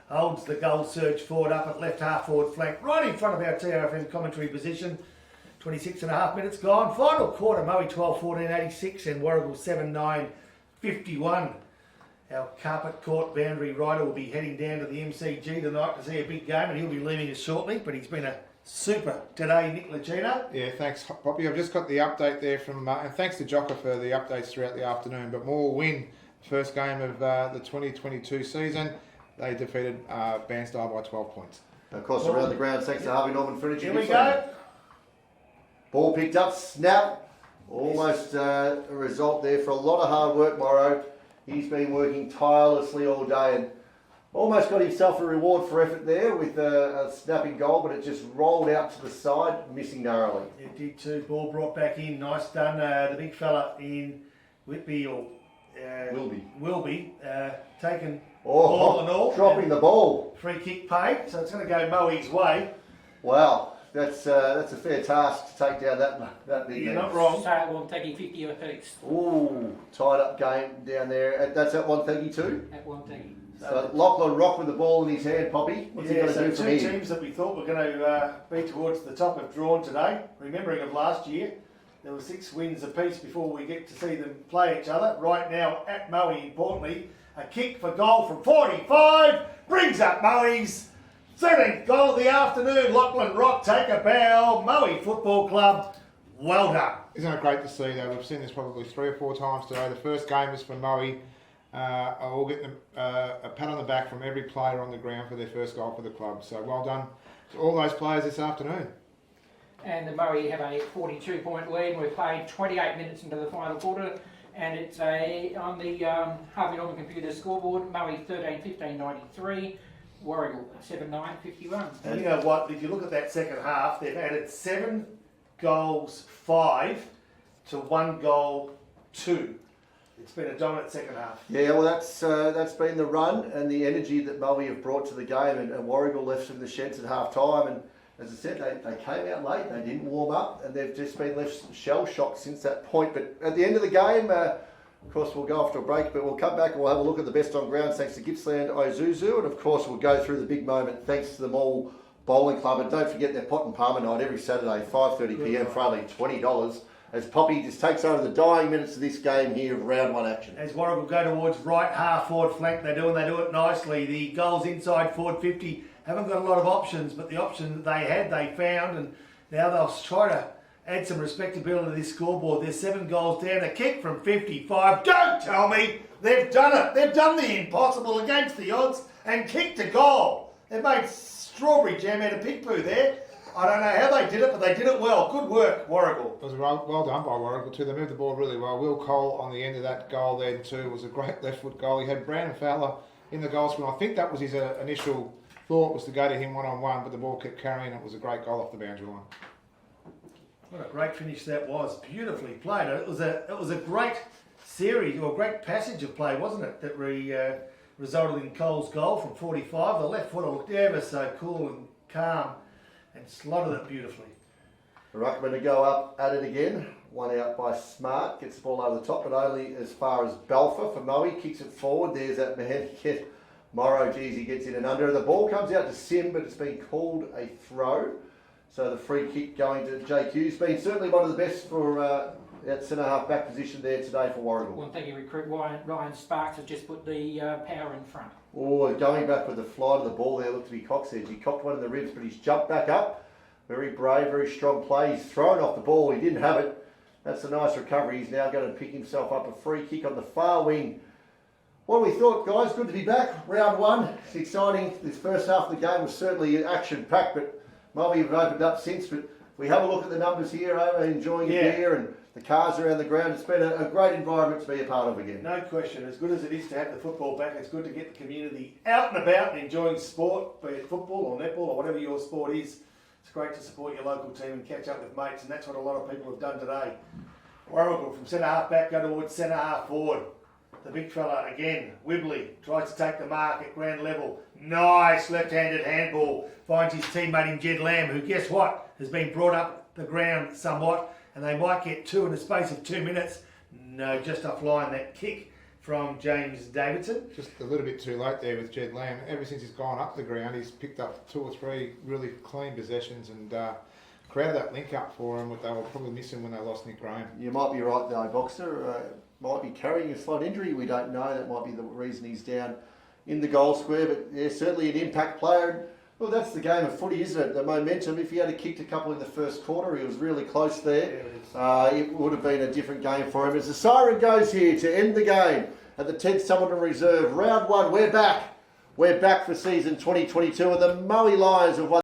Holds the goal surge forward up at left half forward flank, right in front of our TRFM commentary position. 26 and a half minutes gone. Final quarter, Moe 12-14-86 and Warragul 7-9-51. Our carpet court boundary rider will be heading down to the MCG tonight to see a big game, and he'll be leaving us shortly, but he's been a super today, Nick Legino. Yeah, thanks, Poppy. I've just got the update there from, and thanks to Jocka for the updates throughout the afternoon. But Moore win first game of the 2022 season. They defeated Bairnsdale by 12 points. Of course, around the ground, thanks to Harvey Norman Furniture. Here we go. Ball picked up, snap. Almost a result there for a lot of hard work, Morrow. He's been working tirelessly all day and almost got himself a reward for effort there with a snapping goal, but it just rolled out to the side, missing narrowly. It did too. Ball brought back in. Nice done. The big fella in Whitby or Wilby taken all in all. Dropping the ball. Free kick paid, so it's going to go Moe's way. Wow. That's a fair task to take down that big. You're man. not wrong. So it will take you 50 apiece Ooh, tied up game down there. That's at 132. at 130. So Lachlan Rock with the ball in his hand, Poppy. What's he Yeah, going to so do from two here? teams that we thought were going to be towards the top have drawn today. Remembering of last year, there were 6 wins apiece before we get to see them play each other. Right now at Moe, importantly, a kick for goal from 45 brings up Moe's 17th goal of the afternoon. Lachlan Rock take a bow. Moe Football Club, well done. Isn't it great to see though? We've seen this probably 3 or 4 times today. The first game was for Moe. I'll get a pat on the back from every player on the ground for their first goal for the club. So well done to all those players this afternoon. And the Moe have a 42-point lead. We've played 28 minutes into the final quarter, and it's on the Harvey Norman computer scoreboard. Moe 13-15-93, Warragul 7-9-51. And you know what? If you look at that second half, they've added 7 goals 5 to 1 goal 2. It's been a dominant second half. Yeah, well, that's been the run and the energy that Moe have brought to the game, and Warragul left in the sheds at half time. And as I said, they came out late, they didn't warm up, and they've just been left shell shocked since that point. But at the end of the game, of course, we'll go off to a break, but we'll come back and we'll have a look at the best on ground thanks to Gippsland Isuzu. And of course, we'll go through the big moment thanks to the Mall Bowling Club. And don't forget their Pot and Palmer night every Saturday, 5:30 p.m. for only $20. As Poppy just takes over the dying minutes of this game here of round 1 action. As Warragul go towards right half forward flank, they do it nicely. The goals inside forward 50 haven't got a lot of options, but the option that they had, they found, and now they'll try to add some respectability to this scoreboard. There's 7 goals down, a kick from 55. Don't tell me they've done it. They've done the impossible against the odds and kicked a goal. They've made strawberry jam out of pig poo there. I don't know how they did it, but they did it well. Good work, Warragul. It was well done by Warragul too. They moved the ball really well. Will Cole on the end of that goal there too was a great left foot goal. He had Brandon Fowler in the goal screen. I think that was his initial thought was to go to him one-on-one, but the ball kept carrying. It was a great goal off the boundary line. What a great finish that was. Beautifully played. It was a great series or a great passage of play, wasn't it? That resulted in Cole's goal from 45. The left footer looked ever so cool and calm and slotted it beautifully. The ruckman to go up at it again. One out by Smart. Gets the ball over the top, but only as far as Belfer for Moe. Kicks it forward. There's that man. Morrow, geez, he gets in and under. The ball comes out to Sim, but it's been called a throw. So the free kick going to JQ's been certainly one of the best for that centre-half back position there today for Warragul. One thing you recruit, Ryan Sparks has just put the power in front. Oh, going back with the fly to the ball there looked to be Cox edge. He copped one in the ribs, but he's jumped back up. Very brave, very strong play. He's thrown off the ball. He didn't have it. That's a nice recovery. He's now going to pick himself up a free kick on the far wing. What we thought, guys, good to be back. Round one. It's exciting. This first half of the game was certainly action-packed, but Moe have opened up since. But we have a look at the numbers here, enjoying the beer and the cars around the ground. It's been a great environment to be a part of again. No question. As good as it is to have the football back, it's good to get the community out and about and enjoying sport, be it football or netball or whatever your sport is. It's great to support your local team and catch up with mates, and that's what a lot of people have done today. Warragul from centre half back go towards centre half forward. The big fella again, Wibley, tries to take the mark at ground level. Nice left-handed handball. Finds his teammate in Jed Lamb, who, guess what, has been brought up the ground somewhat, and they might get two in the space of 2 minutes. No, just offline that kick from James Davidson. Just a little bit too late there with Jed Lamb. Ever since he's gone up the ground, he's picked up 2 or 3 really clean possessions and created that link up for him, what they were probably missing when they lost Nick Graham. You might be right though, Boxer. Might be carrying a slight injury. We don't know. That might be the reason he's down in the goal square. But yeah, certainly an impact player. Well, that's the game of footy, isn't it? The momentum. If he had kicked a couple in the first quarter, he was really close there. It would have been a different game for him. As the siren goes here to end the game at the 10th Summerton Reserve, round one. We're back. We're back for season 2022, and the Moe Lions have won